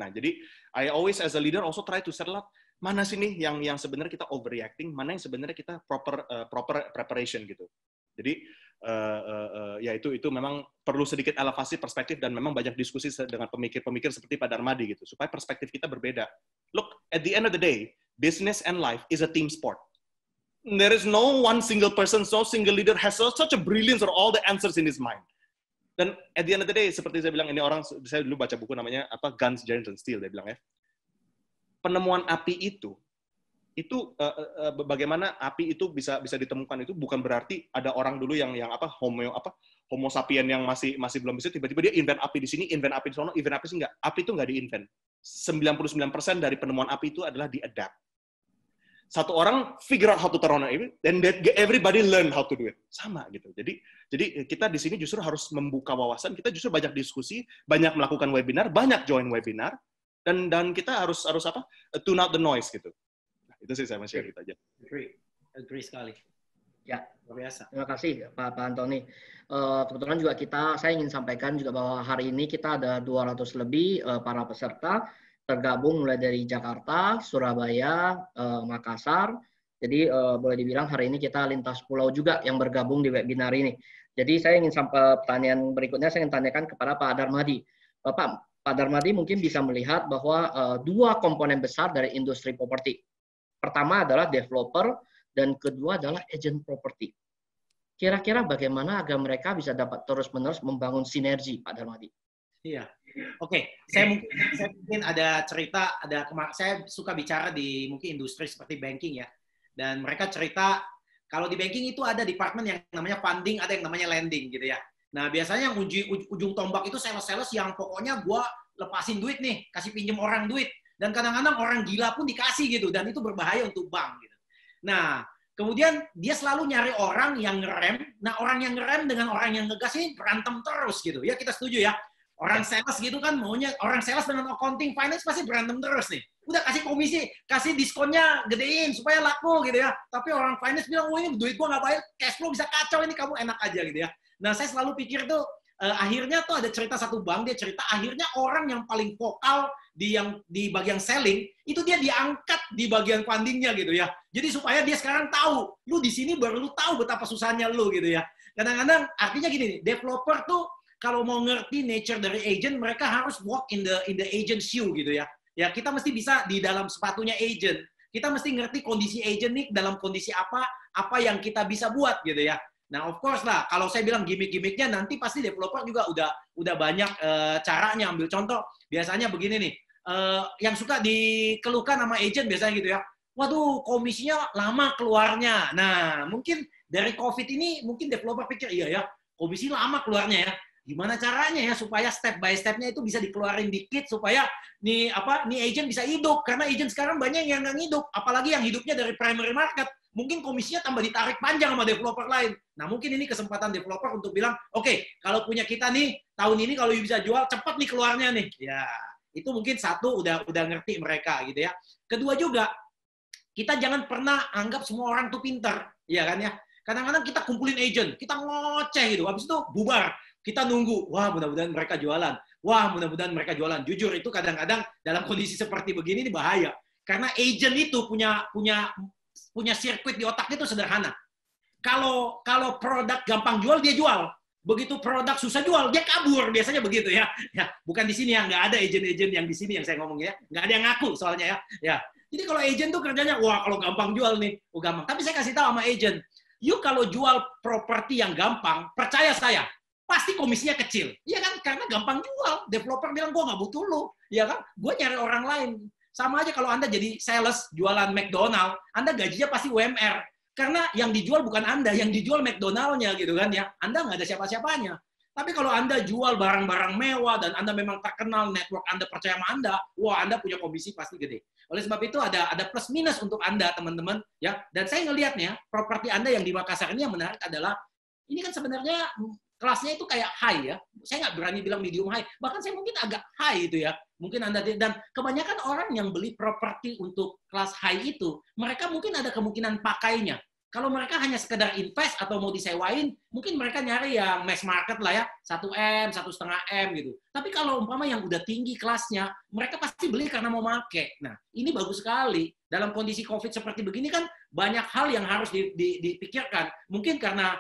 Nah, jadi I always as a leader also try to settle up mana sih nih yang sebenarnya kita overreacting, mana yang sebenarnya kita proper preparation gitu. Jadi ya itu memang perlu sedikit elevasi perspektif dan memang banyak diskusi dengan pemikir-pemikir seperti Pak Darmadi gitu supaya perspektif kita berbeda. Look, at the end of the day, business and life is a team sport. There is no one single person, no single leader has such a brilliance or all the answers in his mind. Dan at the end of the day, seperti saya bilang, ini orang, saya dulu baca buku namanya Guns, Germs, and Steel, dia bilang ya. Penemuan api itu bagaimana api itu bisa ditemukan itu bukan berarti ada orang dulu yang homo sapien yang masih belum bisa tiba-tiba dia invent api di sini, invent api di sana, invent api sih enggak. Api itu enggak di-invent. 99% dari penemuan api itu adalah di-adapt. Satu orang figure out how to turn on it, and everybody learn how to do it. Sama gitu. Jadi kita di sini justru harus membuka wawasan, kita justru banyak diskusi, banyak melakukan webinar, banyak join webinar, dan kita harus tune out the noise gitu. Nah, itu sih saya share gitu aja. Agree sekali. Ya, luar biasa. Terima kasih Pak Antoni. Kebetulan juga saya ingin sampaikan juga bahwa hari ini kita ada 200 lebih para peserta tergabung mulai dari Jakarta, Surabaya, Makassar. Jadi boleh dibilang hari ini kita lintas pulau juga yang bergabung di webinar ini. Jadi saya ingin pertanyaan berikutnya saya ingin tanyakan kepada Pak Darmadi. Pak Darmadi mungkin bisa melihat bahwa 2 komponen besar dari industri properti. Pertama adalah developer dan kedua adalah agent property. Kira-kira bagaimana agar mereka bisa dapat terus-menerus membangun sinergi, Pak Darmadi? Iya, oke. Saya mungkin ada cerita, saya suka bicara di mungkin industri seperti banking ya, dan mereka cerita kalau di banking itu ada departemen yang namanya funding, ada yang namanya lending gitu ya. Nah biasanya yang ujung tombak itu sales yang pokoknya gua lepasin duit nih, kasih pinjem orang duit, dan kadang-kadang orang gila pun dikasih gitu, dan itu berbahaya untuk bank gitu. Nah kemudian dia selalu nyari orang yang ngerem. Nah orang yang ngerem dengan orang yang ngegas ini berantem terus gitu ya, kita setuju ya. Orang sales gitu kan maunya, orang sales dengan accounting finance pasti berantem terus nih. Udah kasih komisi, kasih diskonnya gedein supaya laku gitu ya. Tapi orang finance bilang, wah ini duit gua nggak bayar, cash flow bisa kacau, ini kamu enak aja gitu ya. Nah saya selalu pikir tuh, akhirnya tuh ada cerita satu bank, dia cerita akhirnya orang yang paling vokal di bagian selling, itu dia diangkat di bagian fundingnya gitu ya. Jadi supaya dia sekarang tahu, lu di sini baru lu tahu betapa susahnya lu gitu ya. Kadang-kadang artinya gini nih, developer tuh kalau mau ngerti nature dari agent, mereka harus walk in the agent shoe gitu ya. Ya kita mesti bisa di dalam sepatunya agent. Kita mesti ngerti kondisi agent nih dalam kondisi apa yang kita bisa buat gitu ya. Nah of course lah, kalau saya bilang gimmick-gimmicknya nanti pasti developer juga udah banyak caranya. Ambil contoh, biasanya begini nih, yang suka dikeluhkan sama agent biasanya gitu ya. Waduh komisinya lama keluarnya. Nah mungkin dari COVID ini mungkin developer pikir iya ya, komisi lama keluarnya ya. Gimana caranya ya supaya step by step-nya itu bisa dikeluarin dikit supaya nih agent bisa hidup, karena agent sekarang banyak yang nggak hidup, apalagi yang hidupnya dari primary market, mungkin komisinya tambah ditarik panjang sama developer lain. Nah mungkin ini kesempatan developer untuk bilang, oke, kalau punya kita nih tahun ini kalau bisa jual cepat nih keluarnya nih. Ya itu mungkin satu udah ngerti mereka gitu ya. Kedua juga kita jangan pernah anggap semua orang tuh pinter, ya kan ya. Kadang-kadang kita kumpulin agent, kita ngoceh gitu, habis itu bubar. Kita nunggu, wah mudah-mudahan mereka jualan. Wah mudah-mudahan mereka jualan. Jujur itu kadang-kadang dalam kondisi seperti begini ini bahaya. Karena agent itu punya sirkuit di otaknya itu sederhana. Kalau produk gampang jual, dia jual. Begitu produk susah jual, dia kabur. Biasanya begitu ya. Ya bukan di sini ya, nggak ada agent-agent yang di sini yang saya ngomong ya. Nggak ada yang ngaku soalnya ya. Ya. Jadi kalau agent tuh kerjanya, wah kalau gampang jual nih, gampang. Tapi saya kasih tahu sama agent, you kalau jual properti yang gampang, percaya saya, pasti komisinya kecil. Iya kan? Karena gampang jual. Developer bilang, gue nggak butuh lu. Iya kan? Gue nyari orang lain. Sama aja kalau Anda jadi sales jualan McDonald, Anda gajinya pasti UMR. Karena yang dijual bukan Anda, yang dijual McDonald-nya gitu kan ya. Anda nggak ada siapa-siapanya. Tapi kalau Anda jual barang-barang mewah dan Anda memang terkenal, network Anda percaya sama Anda, wah Anda punya komisi pasti gede. Oleh sebab itu ada plus minus untuk Anda, teman-teman. Ya. Dan saya ngelihatnya, properti Anda yang di Makassar ini yang menarik adalah, ini kan sebenarnya kelasnya itu kayak high ya. Saya nggak berani bilang medium high. Bahkan saya mungkin agak high itu ya. Mungkin Anda, dan kebanyakan orang yang beli properti untuk kelas high itu, mereka mungkin ada kemungkinan pakainya. Kalau mereka hanya sekedar invest atau mau disewain, mungkin mereka nyari yang mass market lah ya, 1M, 1,5M gitu. Tapi kalau umpama yang udah tinggi kelasnya, mereka pasti beli karena mau make. Nah, ini bagus sekali. Dalam kondisi COVID seperti begini kan, banyak hal yang harus dipikirkan. Mungkin karena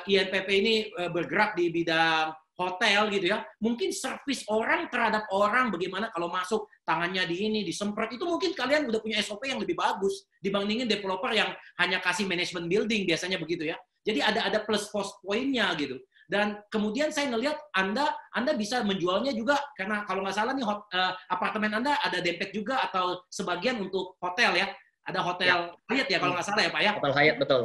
INPP ini bergerak di bidang hotel gitu ya, mungkin servis orang terhadap orang, bagaimana kalau masuk tangannya di ini, disemprot, itu mungkin kalian udah punya SOP yang lebih bagus dibandingin developer yang hanya kasih management building, biasanya begitu ya. Jadi ada plus point-nya gitu. Dan kemudian saya ngelihat Anda bisa menjualnya juga, karena kalau nggak salah nih apartemen Anda ada dempet juga atau sebagian untuk hotel ya. Ada hotel Hyatt ya kalau nggak salah ya Pak ya. Hotel Hyatt, betul.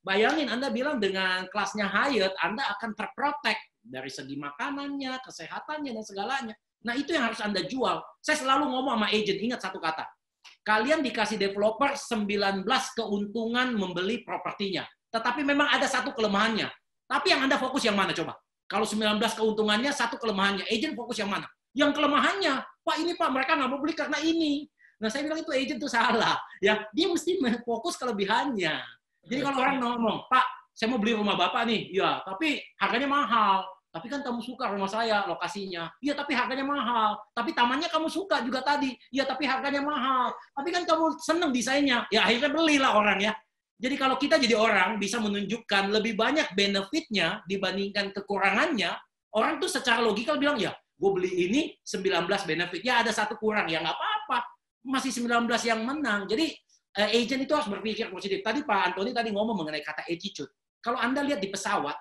Bayangin Anda bilang dengan kelasnya Hyatt, Anda akan terprotek dari segi makanannya, kesehatannya, dan segalanya. Nah, itu yang harus Anda jual. Saya selalu ngomong sama agent, ingat satu kata. Kalian dikasih developer 19 keuntungan membeli propertinya. Tetapi memang ada satu kelemahannya. Tapi yang Anda fokus yang mana coba? Kalau 19 keuntungannya, satu kelemahannya. Agent fokus yang mana? Yang kelemahannya, Pak ini Pak, mereka nggak mau beli karena ini. Nah, saya bilang itu agent itu salah. Ya, dia mesti fokus kelebihannya. Jadi kalau orang ngomong, Pak, saya mau beli rumah Bapak nih. Ya, tapi harganya mahal. Tapi kan kamu suka rumah saya, lokasinya. Iya, tapi harganya mahal. Tapi tamannya kamu suka juga tadi. Iya, tapi harganya mahal. Tapi kan kamu seneng desainnya. Ya, akhirnya belilah orang ya. Jadi kalau kita jadi orang bisa menunjukkan lebih banyak benefitnya dibandingkan kekurangannya, orang tuh secara logikal bilang, ya, gue beli ini 19 benefit. Ya, ada satu kurang. Ya, nggak apa-apa. Masih 19 yang menang. Jadi agent itu harus berpikir positif. Tadi Pak Antoni tadi ngomong mengenai kata attitude. Kalau Anda lihat di pesawat,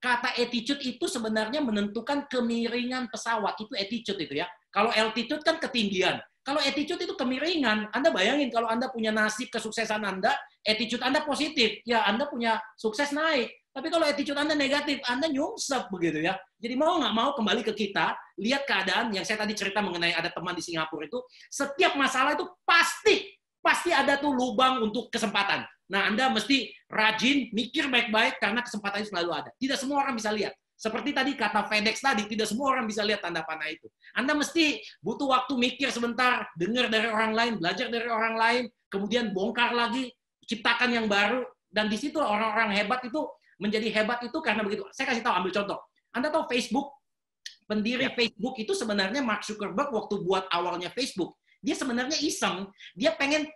kata attitude itu sebenarnya menentukan kemiringan pesawat. Itu attitude itu ya. Kalau altitude kan ketinggian. Kalau attitude itu kemiringan. Anda bayangin kalau Anda punya nasib kesuksesan Anda, attitude Anda positif, ya Anda punya sukses naik. Tapi kalau attitude Anda negatif, Anda nyungsep begitu ya. Jadi mau nggak mau kembali ke kita, lihat keadaan yang saya tadi cerita mengenai ada teman di Singapura itu, setiap masalah itu pasti ada tuh lubang untuk kesempatan. Nah, Anda mesti rajin, mikir baik-baik karena kesempatan itu selalu ada. Tidak semua orang bisa lihat. Seperti tadi kata FedEx tadi, tidak semua orang bisa lihat tanda panah itu. Anda mesti butuh waktu mikir sebentar, dengar dari orang lain, belajar dari orang lain, kemudian bongkar lagi, ciptakan yang baru, dan di situ orang-orang hebat itu menjadi hebat itu karena begitu. Saya kasih tahu, ambil contoh. Anda tahu Facebook, pendiri Facebook itu sebenarnya Mark Zuckerberg waktu buat awalnya Facebook, dia sebenarnya iseng, dia pengen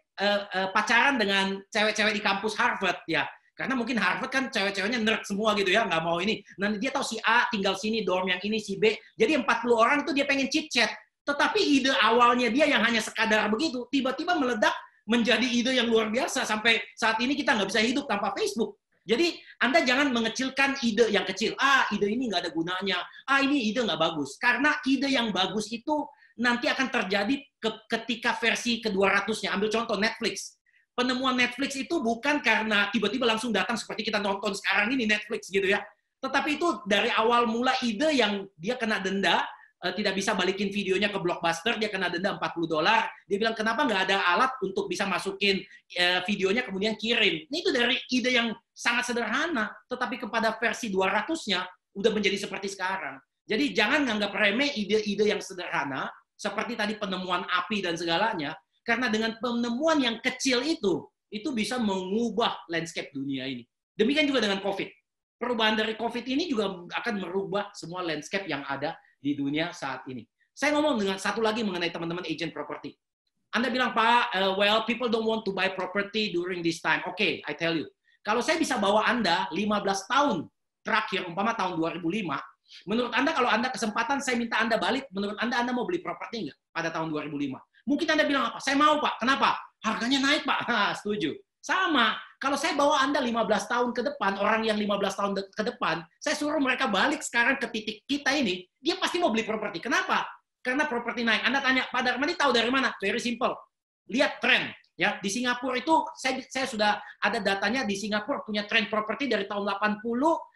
pacaran dengan cewek-cewek di kampus Harvard ya. Karena mungkin Harvard kan cewek-ceweknya nerd semua gitu ya, nggak mau ini. Nanti dia tahu si A tinggal sini, dorm yang ini, si B. Jadi 40 orang itu dia pengen chit-chat. Tetapi ide awalnya dia yang hanya sekadar begitu, tiba-tiba meledak menjadi ide yang luar biasa. Sampai saat ini kita nggak bisa hidup tanpa Facebook. Jadi Anda jangan mengecilkan ide yang kecil. Ide ini nggak ada gunanya. Ini ide nggak bagus. Karena ide yang bagus itu nanti akan terjadi ketika versi ke-200-nya. Ambil contoh Netflix. Penemuan Netflix itu bukan karena tiba-tiba langsung datang seperti kita nonton sekarang ini Netflix gitu ya. Tetapi itu dari awal mula ide yang dia kena denda, tidak bisa balikin videonya ke Blockbuster, dia kena denda $40. Dia bilang, kenapa nggak ada alat untuk bisa masukin videonya kemudian kirim. Ini itu dari ide yang sangat sederhana, tetapi kepada versi 200-nya udah menjadi seperti sekarang. Jadi jangan nganggap remeh ide-ide yang sederhana, seperti tadi penemuan api dan segalanya, karena dengan penemuan yang kecil itu bisa mengubah landscape dunia ini. Demikian juga dengan COVID. Perubahan dari COVID ini juga akan merubah semua landscape yang ada di dunia saat ini. Saya ngomong dengan satu lagi mengenai teman-teman agent property. Anda bilang, Pak, well, people don't want to buy property during this time. Oke, I tell you. Kalau saya bisa bawa Anda 15 tahun terakhir, umpama tahun 2005, menurut Anda kalau Anda kesempatan saya minta Anda balik, menurut Anda mau beli properti nggak pada tahun 2005? Mungkin Anda bilang apa? Saya mau, Pak. Kenapa? Harganya naik, Pak. Setuju. Sama. Kalau saya bawa Anda 15 tahun ke depan, orang yang 15 tahun ke depan, saya suruh mereka balik sekarang ke titik kita ini, dia pasti mau beli properti. Kenapa? Karena properti naik. Anda tanya, Pak Darmadi tahu dari mana? Very simple. Lihat tren. Ya, di Singapura itu, saya sudah ada datanya, di Singapura punya tren properti dari tahun 80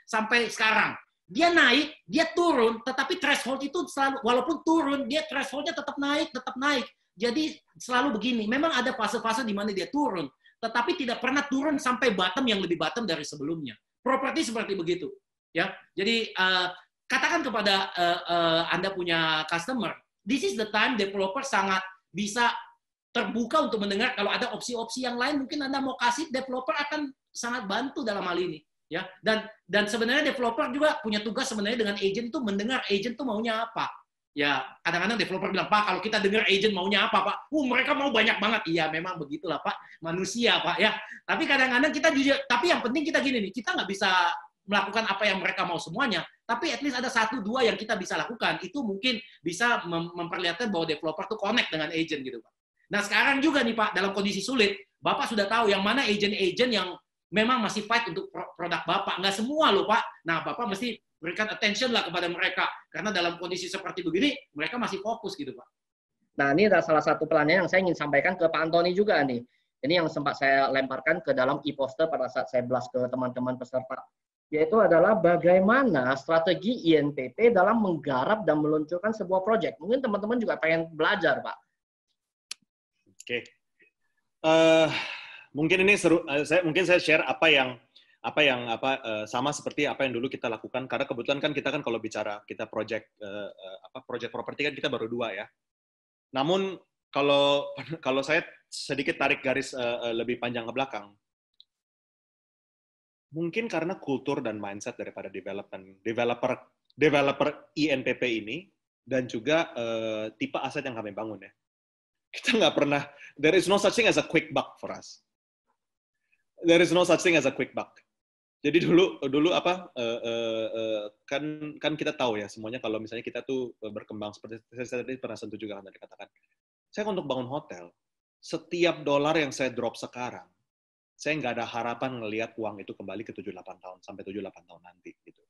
sampai sekarang. Dia naik, dia turun, tetapi threshold itu selalu, walaupun turun, dia thresholdnya tetap naik, tetap naik. Jadi selalu begini, memang ada fase-fase di mana dia turun, tetapi tidak pernah turun sampai bottom yang lebih bottom dari sebelumnya. Properti seperti begitu, ya. Jadi katakan kepada Anda punya customer, this is the time developer sangat bisa terbuka untuk mendengar kalau ada opsi-opsi yang lain, mungkin Anda mau kasih, developer akan sangat bantu dalam hal ini, ya. Dan sebenarnya developer juga punya tugas sebenarnya dengan agent itu mendengar agent itu maunya apa. Ya, kadang-kadang developer bilang, Pak, kalau kita dengar agent maunya apa, Pak? Mereka mau banyak banget. Iya, memang begitulah, Pak. Manusia, Pak. Ya. Tapi kadang-kadang kita jujur, tapi yang penting kita gini nih, kita nggak bisa melakukan apa yang mereka mau semuanya, tapi at least ada 1-2 yang kita bisa lakukan. Itu mungkin bisa memperlihatkan bahwa developer tuh connect dengan agent gitu, Pak. Nah, sekarang juga nih, Pak, dalam kondisi sulit, Bapak sudah tahu yang mana agent-agent yang memang masih fight untuk produk Bapak. Nggak semua loh, Pak. Nah, Bapak mesti berikan attention lah kepada mereka. Karena dalam kondisi seperti begini, mereka masih fokus gitu, Pak. Nah, ini adalah salah satu pelannya yang saya ingin sampaikan ke Pak Antoni juga nih. Ini yang sempat saya lemparkan ke dalam e-poster pada saat saya blast ke teman-teman peserta. Yaitu adalah bagaimana strategi INPP dalam menggarap dan meluncurkan sebuah proyek. Mungkin teman-teman juga pengen belajar, Pak. Oke. Mungkin ini seru. Mungkin saya share apa yang sama seperti apa yang dulu kita lakukan, karena kebetulan kan kita kalau bicara kita project properti kan kita baru 2 ya. Namun kalau saya sedikit tarik garis lebih panjang ke belakang, mungkin karena kultur dan mindset daripada developer INPP ini dan juga tipe aset yang kami bangun ya. Kita nggak pernah, there is no such thing as a quick buck for us. There is no such thing as a quick buck. Jadi dulu kan kita tahu ya semuanya, kalau misalnya kita tuh berkembang seperti saya tadi pernah sentuh juga kan tadi katakan, saya untuk bangun hotel setiap dolar yang saya drop sekarang, saya nggak ada harapan ngelihat uang itu kembali ke 7-8 tahun, sampai 7-8 tahun nanti. Gitu.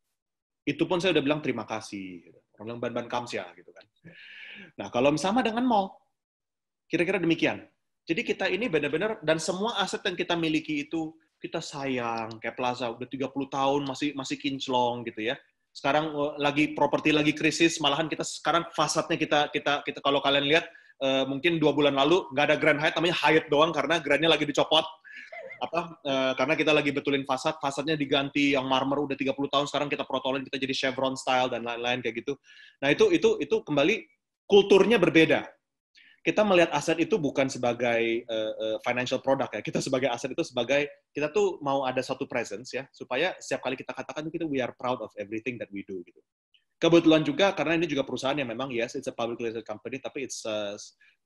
Itu pun saya udah bilang terima kasih. Gitu. Orang bilang ban-ban kamsia, gitu kan. Nah, kalau sama dengan mall, kira-kira demikian. Jadi kita ini benar-benar, dan semua aset yang kita miliki itu, kita sayang, kayak Plaza, udah 30 tahun masih kinclong, gitu ya. Sekarang lagi properti lagi krisis, malahan kita sekarang fasadnya kita kalau kalian lihat, mungkin 2 bulan lalu nggak ada Grand Hyatt, namanya Hyatt doang karena Grand-nya lagi dicopot. Karena kita lagi betulin fasadnya diganti yang marmer udah 30 tahun, sekarang kita protolin, kita jadi Chevron style dan lain-lain kayak gitu. Nah, itu kembali kulturnya berbeda. Kita melihat aset itu bukan sebagai financial product ya. Kita sebagai aset itu sebagai kita tuh mau ada satu presence ya, supaya setiap kali kita katakan kita we are proud of everything that we do gitu. Kebetulan juga karena ini juga perusahaan yang memang yes it's a publicly listed company tapi it's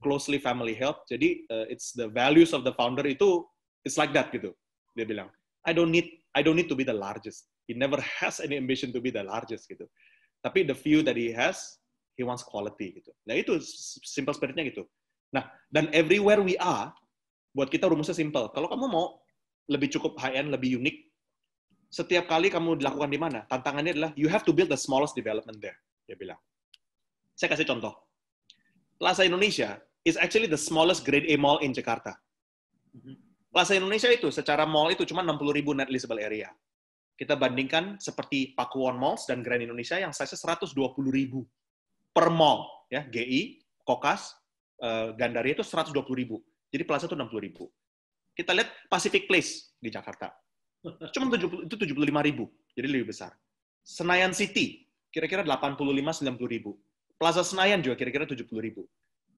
closely family held. Jadi it's the values of the founder itu it's like that gitu. Dia bilang, I don't need to be the largest. He never has any ambition to be the largest gitu. Tapi the view that he has, he wants quality gitu. Nah itu simple spiritnya gitu. Nah dan everywhere we are, buat kita rumusnya simple. Kalau kamu mau lebih cukup high end, lebih unik, setiap kali kamu dilakukan di mana, tantangannya adalah you have to build the smallest development there. Dia bilang. Saya kasih contoh. Plaza Indonesia is actually the smallest Grade A mall in Jakarta. Plaza Indonesia itu secara mall itu cuma 60.000 net leasable area. Kita bandingkan seperti Pakuwon Malls dan Grand Indonesia yang size-nya 120.000 per mall, ya GI, Kokas, Gandaria itu 120.000. Jadi Plaza itu 60.000. Kita lihat Pacific Place di Jakarta. Cuma 75.000, jadi lebih besar. Senayan City, kira-kira 85-90.000. Plaza Senayan juga kira-kira 70.000.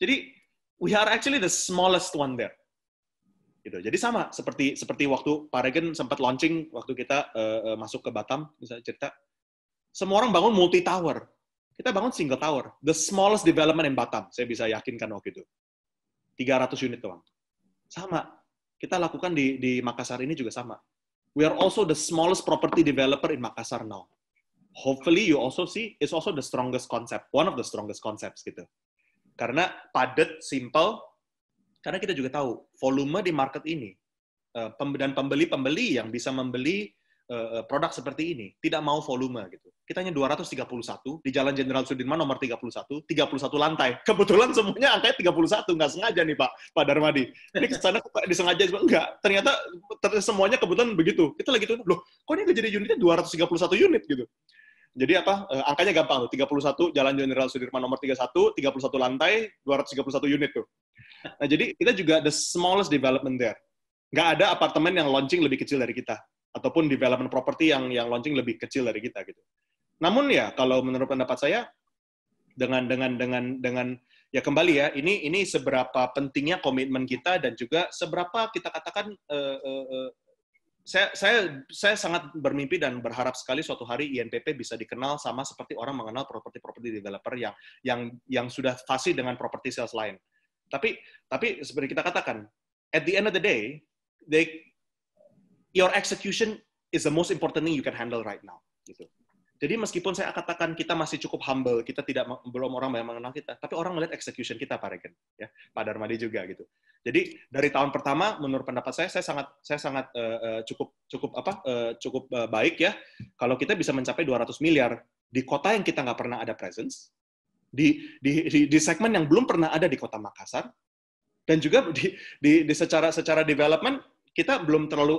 Jadi, we are actually the smallest one there. Gitu. Jadi sama, seperti waktu Pak Regen sempat launching, waktu kita masuk ke Batam, misalnya cerita, semua orang bangun multi-tower. Kita bangun single tower. The smallest development in Batam, saya bisa yakinkan waktu itu. 300 unit doang. Sama, kita lakukan di Makassar ini juga sama. We are also the smallest property developer in Makassar now. Hopefully you also see, it's also the strongest concept, one of the strongest concepts gitu. Karena padat, simple, karena kita juga tahu volume di market ini dan pembeli-pembeli yang bisa membeli produk seperti ini tidak mau volume gitu. Kita hanya 231 di Jalan Jenderal Sudirman nomor 31 lantai. Kebetulan semuanya angkanya 31, nggak sengaja nih Pak Darmadi. Ini kesana disengaja enggak. Ternyata semuanya kebetulan begitu. Kita lagi tuh, loh, kok ini nggak jadi unitnya 231 unit gitu. Jadi angkanya gampang tuh, 31 Jalan Jenderal Sudirman nomor 31 lantai, 231 unit tuh. Nah, jadi kita juga the smallest development there. Nggak ada apartemen yang launching lebih kecil dari kita, ataupun development property yang launching lebih kecil dari kita gitu. Namun ya, kalau menurut pendapat saya, dengan ya kembali ya, ini seberapa pentingnya komitmen kita dan juga seberapa kita katakan saya sangat bermimpi dan berharap sekali suatu hari INPP bisa dikenal sama seperti orang mengenal property developer yang sudah fasih dengan property sales lain. Tapi seperti kita katakan, at the end of the day, your execution is the most important thing you can handle right now. Gitu. Jadi meskipun saya katakan kita masih cukup humble, kita belum orang banyak mengenal kita, tapi orang melihat execution kita, Pak Regen, ya, Pak Darmadi juga gitu. Jadi dari tahun pertama, menurut pendapat saya sangat cukup baik ya, kalau kita bisa mencapai 200 miliar di kota yang kita nggak pernah ada presence, di segmen yang belum pernah ada di kota Makassar, dan juga di secara development kita belum terlalu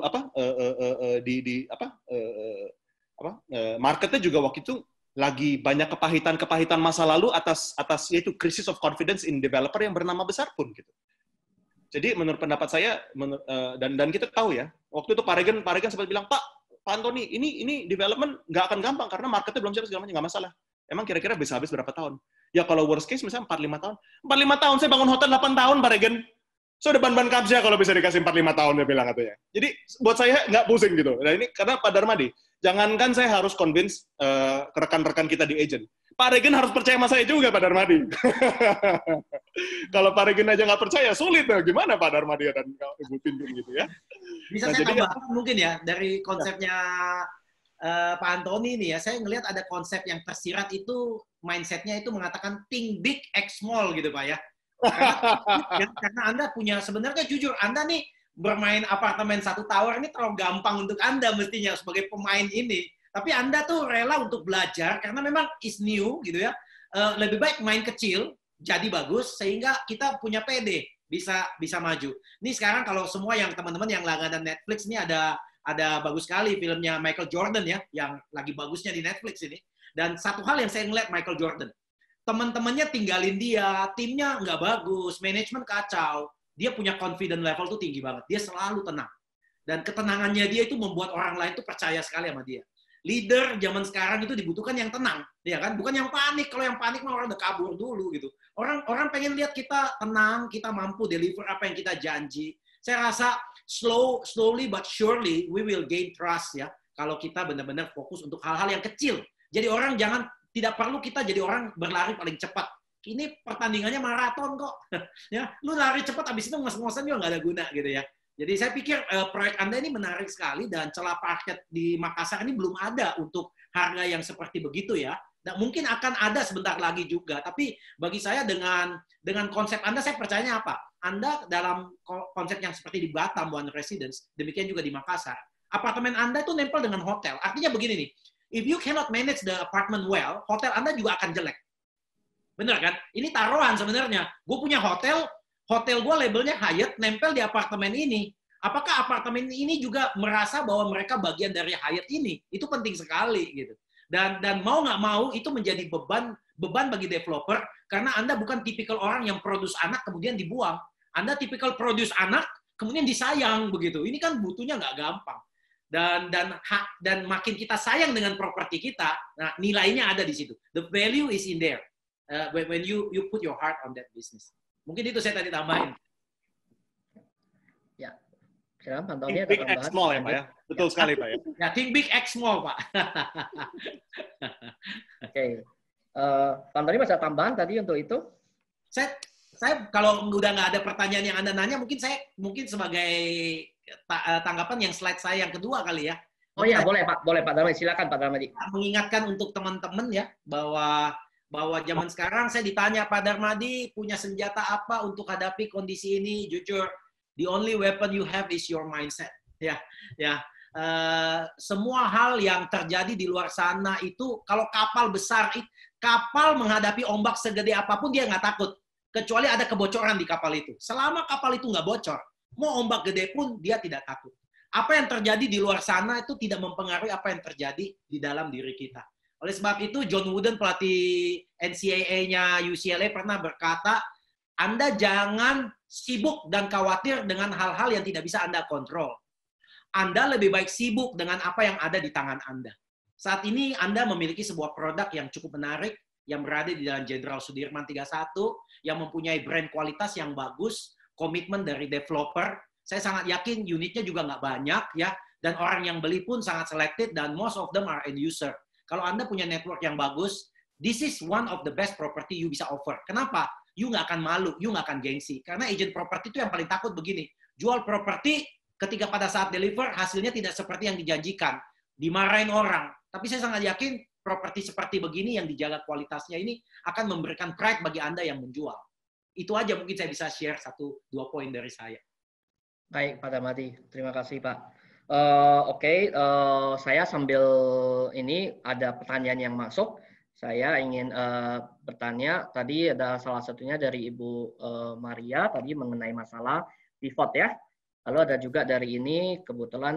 marketnya juga waktu itu lagi banyak kepahitan masa lalu atas yaitu crisis of confidence in developer yang bernama besar pun gitu. Jadi menurut pendapat saya dan kita tahu ya, waktu itu Pak Regen sempat bilang, Pak Antoni, ini development nggak akan gampang karena marketnya belum siap segala macam, nggak masalah. Emang kira-kira bisa habis berapa tahun? Ya kalau worst case misalnya 45 tahun. 45 tahun saya bangun hotel 8 tahun Pak Regen. So ada ban-ban kapsia kalau bisa dikasih 45 tahun dia bilang katanya. Jadi buat saya nggak pusing gitu. Nah ini karena Pak Darmadi, jangankan saya harus convince rekan-rekan kita di agent. Pak Regen harus percaya sama saya juga, Pak Darmadi. Kalau Pak Regen aja nggak percaya, sulit. Gimana Pak Darmadi dan Ibu Tintin gitu ya? Bisa saya tambahkan mungkin ya, dari konsepnya Pak Antoni ini ya, saya ngelihat ada konsep yang tersirat itu, mindset-nya itu mengatakan think big, act small gitu Pak ya. Karena Anda punya, sebenarnya jujur, Anda nih bermain apartemen 1 tower ini terlalu gampang untuk Anda mestinya sebagai pemain ini. Tapi Anda tuh rela untuk belajar karena memang is new gitu ya. Lebih baik main kecil jadi bagus sehingga kita punya PD bisa maju. Ini sekarang kalau semua yang teman-teman yang langganan Netflix ini ada bagus sekali filmnya Michael Jordan ya yang lagi bagusnya di Netflix ini. Dan satu hal yang saya ngeliat Michael Jordan, teman-temannya tinggalin dia, timnya nggak bagus, manajemen kacau, dia punya confidence level tuh tinggi banget, dia selalu tenang. Dan ketenangannya dia itu membuat orang lain tuh percaya sekali sama dia. Leader zaman sekarang itu dibutuhkan yang tenang, ya kan? Bukan yang panik. Kalau yang panik mah orang udah kabur dulu gitu. Orang pengen lihat kita tenang, kita mampu deliver apa yang kita janji. Saya rasa slowly but surely we will gain trust ya. Kalau kita benar-benar fokus untuk hal-hal yang kecil. Jadi orang tidak perlu kita jadi orang berlari paling cepat. Ini pertandingannya maraton kok. Ya, lu lari cepat habis itu ngos-ngosan juga nggak ada guna gitu ya. Jadi saya pikir proyek Anda ini menarik sekali dan celah parkir di Makassar ini belum ada untuk harga yang seperti begitu ya. Dan mungkin akan ada sebentar lagi juga. Tapi bagi saya dengan konsep Anda, saya percayanya apa? Anda dalam konsep yang seperti di Batam, One Residence, demikian juga di Makassar, apartemen Anda itu nempel dengan hotel. Artinya begini nih, if you cannot manage the apartment well, hotel Anda juga akan jelek. Bener kan? Ini taruhan sebenarnya. Gue punya hotel gue labelnya Hyatt, nempel di apartemen ini. Apakah apartemen ini juga merasa bahwa mereka bagian dari Hyatt ini? Itu penting sekali gitu. Dan mau nggak mau itu menjadi beban bagi developer karena Anda bukan tipikal orang yang produce anak kemudian dibuang. Anda tipikal produce anak kemudian disayang begitu. Ini kan butuhnya nggak gampang. Dan makin kita sayang dengan properti kita, nah nilainya ada di situ. The value is in there. When you put your heart on that business. Mungkin itu saya tadi tambahin. Ya, silakan Pak Tony. Think big, act small ya Pak ya. Betul sekali Pak ya. Ya, think big, act small Pak. Oke. Pak Tony masih ada tambahan tadi untuk itu? Saya kalau udah nggak ada pertanyaan yang Anda nanya, mungkin sebagai tanggapan yang slide saya yang kedua kali ya. Oh iya, boleh Pak Darmadi. Silakan Pak Darmadi. Mengingatkan untuk teman-teman ya bahwa zaman sekarang saya ditanya, Pak Darmadi punya senjata apa untuk hadapi kondisi ini? Jujur, the only weapon you have is your mindset. Ya. Semua hal yang terjadi di luar sana itu, kalau kapal besar, kapal menghadapi ombak segede apapun dia nggak takut, kecuali ada kebocoran di kapal itu. Selama kapal itu nggak bocor, mau ombak gede pun dia tidak takut. Apa yang terjadi di luar sana itu tidak mempengaruhi apa yang terjadi di dalam diri kita. Oleh sebab itu, John Wooden, pelatih NCAA-nya UCLA, pernah berkata, Anda jangan sibuk dan khawatir dengan hal-hal yang tidak bisa Anda kontrol. Anda lebih baik sibuk dengan apa yang ada di tangan Anda. Saat ini Anda memiliki sebuah produk yang cukup menarik, yang berada di Jalan Jenderal Sudirman 31, yang mempunyai brand kualitas yang bagus, komitmen dari developer. Saya sangat yakin unitnya juga nggak banyak, ya, dan orang yang beli pun sangat selected, dan most of them are end user. Kalau Anda punya network yang bagus, this is one of the best property you bisa offer. Kenapa? You nggak akan malu, you nggak akan gengsi. Karena agent property itu yang paling takut begini. Jual properti ketika pada saat deliver, hasilnya tidak seperti yang dijanjikan. Dimarahin orang. Tapi saya sangat yakin, properti seperti begini yang dijaga kualitasnya ini akan memberikan pride bagi Anda yang menjual. Itu aja mungkin saya bisa share 1-2 poin dari saya. Baik, Pak Darmadi. Terima kasih, Pak. Saya sambil ini ada pertanyaan yang masuk. Saya ingin bertanya, tadi ada salah satunya dari Ibu Maria, tadi mengenai masalah pivot ya. Lalu ada juga dari ini, kebetulan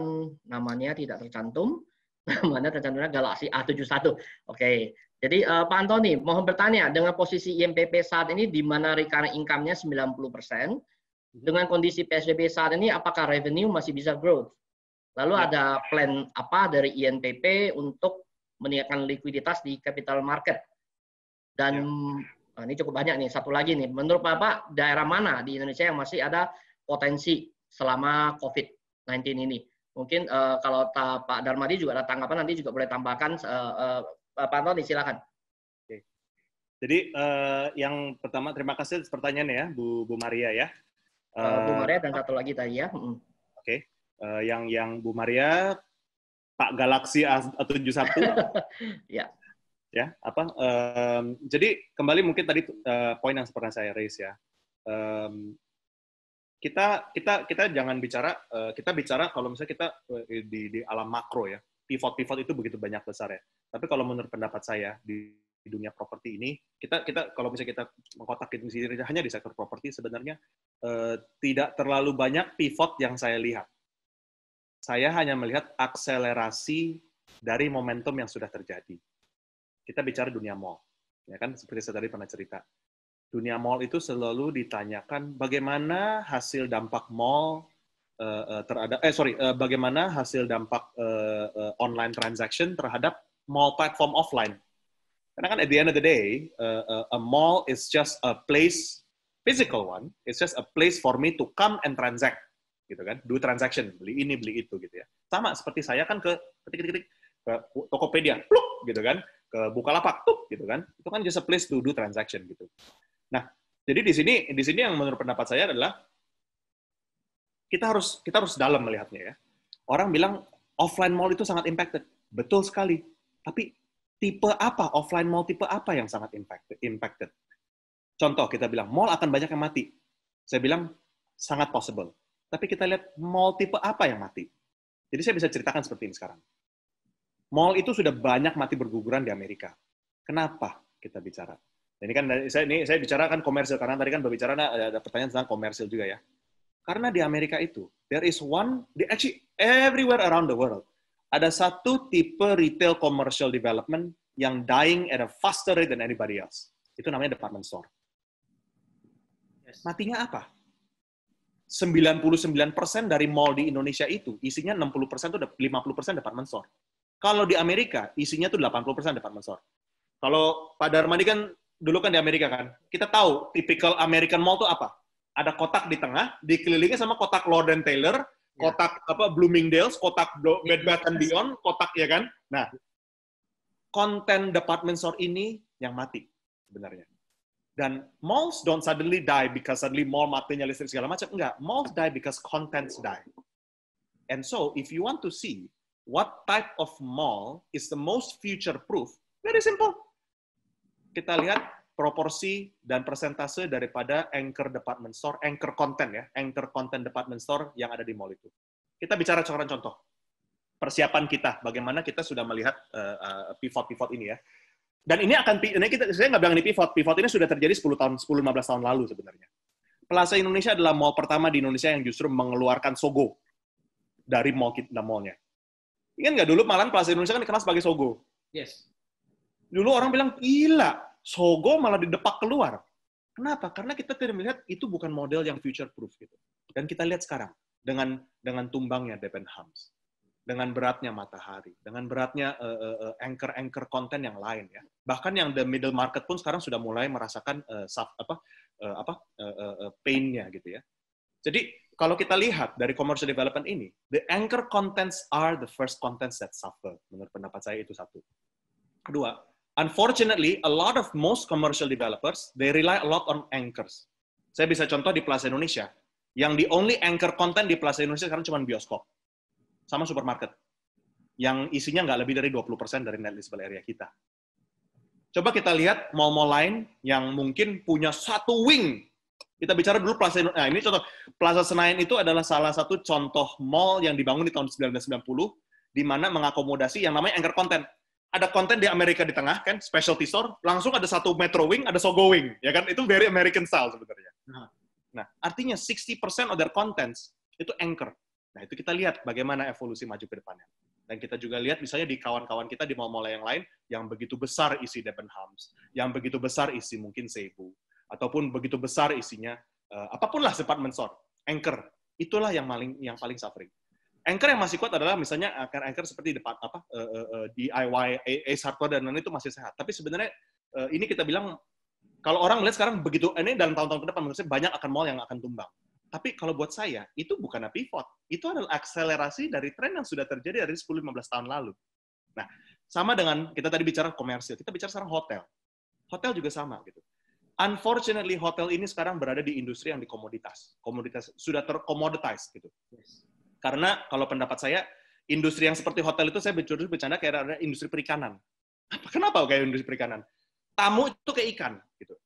namanya tidak tercantum, namanya tercantumnya Galaxy A71. Oke, jadi Pak Antoni, mohon bertanya, dengan posisi IMPP saat ini, di mana recurring income-nya 90%, dengan kondisi PSBB saat ini, apakah revenue masih bisa growth? Lalu ada plan apa dari INPP untuk meningkatkan likuiditas di capital market? Dan ini cukup banyak nih. Satu lagi nih, menurut Bapak daerah mana di Indonesia yang masih ada potensi selama COVID-19 ini? Mungkin kalau Pak Darmadi juga ada tanggapan, nanti juga boleh tambahkan. Pak Antoni, silakan. Oke. Jadi yang pertama, terima kasih atas pertanyaannya ya, Bu Maria ya. Bu Maria dan satu lagi tadi ya. Oke. Yang Bu Maria, Pak Galaxy A71. Ya. Ya, apa? Jadi kembali mungkin tadi poin yang pernah saya raise ya. Kita jangan bicara, kita bicara kalau misalnya kita di alam makro ya, pivot itu begitu banyak besar ya. Tapi kalau menurut pendapat saya di dunia properti ini, kita kalau misalnya kita mengkotakin hanya di sektor properti, sebenarnya tidak terlalu banyak pivot yang saya lihat. Saya hanya melihat akselerasi dari momentum yang sudah terjadi. Kita bicara dunia mall, ya kan? Seperti saya tadi pernah cerita. Dunia mall itu selalu ditanyakan bagaimana hasil dampak mall bagaimana hasil dampak online transaction terhadap mall platform offline. Karena kan at the end of the day, a mall is just a place, physical one, it's just a place for me to come and transact, gitu kan, do transaction, beli ini, beli itu, gitu ya. Sama seperti saya kan ke Tokopedia, pluk, gitu kan, ke Bukalapak, tuk, gitu kan, itu kan just a place to do transaction, gitu. Nah, jadi di sini yang menurut pendapat saya adalah kita harus dalam melihatnya ya. Orang bilang offline mall itu sangat impacted, betul sekali. Tapi tipe apa offline mall tipe apa yang sangat impacted? Contoh kita bilang mall akan banyak yang mati. Saya bilang sangat possible. Tapi kita lihat mall tipe apa yang mati. Jadi saya bisa ceritakan seperti ini sekarang. Mall itu sudah banyak mati berguguran di Amerika. Kenapa kita bicara? Ini kan saya bicara kan komersil, karena tadi kan berbicara ada pertanyaan tentang komersil juga ya. Karena di Amerika itu, actually everywhere around the world, ada satu tipe retail commercial development yang dying at a faster rate than anybody else. Itu namanya department store. Matinya apa? 99% dari mall di Indonesia itu, isinya 60% itu 50% department store. Kalau di Amerika, isinya tuh 80% department store. Kalau Pak Darmadi kan dulu kan di Amerika kan, kita tahu tipikal American mall itu apa? Ada kotak di tengah, dikelilingi sama kotak Lord & Taylor, kotak Bloomingdale's, kotak Bed Bath & Beyond, kotak ya kan. Nah, konten department store ini yang mati sebenarnya. Dan malls don't suddenly die because suddenly mall matinya listrik segala macam. Enggak, malls die because contents die. And so, if you want to see what type of mall is the most future-proof, very simple. Kita lihat proporsi dan persentase daripada anchor department store, anchor content ya, anchor content department store yang ada di mall itu. Kita bicara contoh. Persiapan kita, bagaimana kita sudah melihat pivot-pivot ini ya. Dan ini saya nggak bilang ini pivot ini sudah terjadi 10-15 tahun lalu sebenarnya. Plaza Indonesia adalah mall pertama di Indonesia yang justru mengeluarkan Sogo dari mall-nya. Ingat nggak dulu malah Plaza Indonesia kan dikenal sebagai Sogo. Yes. Dulu orang bilang, gila, Sogo malah didepak keluar. Kenapa? Karena kita tidak melihat itu bukan model yang future-proof. Gitu. Dan kita lihat sekarang, dengan tumbangnya Debenhams, dengan beratnya Matahari, dengan beratnya anchor konten yang lain. Ya. Bahkan yang the middle market pun sekarang sudah mulai merasakan pain-nya. Gitu ya. Jadi, kalau kita lihat dari commercial development ini, the anchor contents are the first contents that suffer. Menurut pendapat saya itu satu. Kedua, unfortunately, a lot of most commercial developers, they rely a lot on anchors. Saya bisa contoh di Plaza Indonesia, yang the only anchor content di Plaza Indonesia sekarang cuma bioskop, sama supermarket, yang isinya nggak lebih dari 20% dari net leasable area kita. Coba kita lihat mall-mall lain yang mungkin punya satu wing. Kita bicara dulu Plaza Indonesia. Nah, ini contoh. Plaza Senayan itu adalah salah satu contoh mall yang dibangun di tahun 1990, di mana mengakomodasi yang namanya anchor content. Ada konten di Amerika di tengah, kan, specialty store, langsung ada satu Metro Wing, ada Sogo Wing, ya kan, itu very American style sebenarnya. Nah, artinya 60% of their contents itu anchor. Nah, itu kita lihat bagaimana evolusi maju ke depannya. Dan kita juga lihat misalnya di kawan-kawan kita di mall-mall yang lain, yang begitu besar isi Debenhams, yang begitu besar isi mungkin Cebu, ataupun begitu besar isinya, apapun lah department store, anchor, itulah yang paling suffering. Anchor yang masih kuat adalah misalnya anchor seperti DIY, Ace Hardware dan lain itu masih sehat. Tapi sebenarnya ini kita bilang kalau orang melihat sekarang begitu ini dalam tahun-tahun ke depan menurut saya banyak akan mall yang akan tumbang. Tapi kalau buat saya itu bukan pivot, itu adalah akselerasi dari tren yang sudah terjadi dari 10-15 tahun lalu. Nah, sama dengan kita tadi bicara komersil, kita bicara sekarang hotel. Hotel juga sama gitu. Unfortunately hotel ini sekarang berada di industri yang komoditas sudah terkomoditize gitu. Yes. Karena kalau pendapat saya, industri yang seperti hotel itu saya bercanda kayak ada industri perikanan. Kenapa kayak industri perikanan? Tamu itu kayak ikan. Gitu.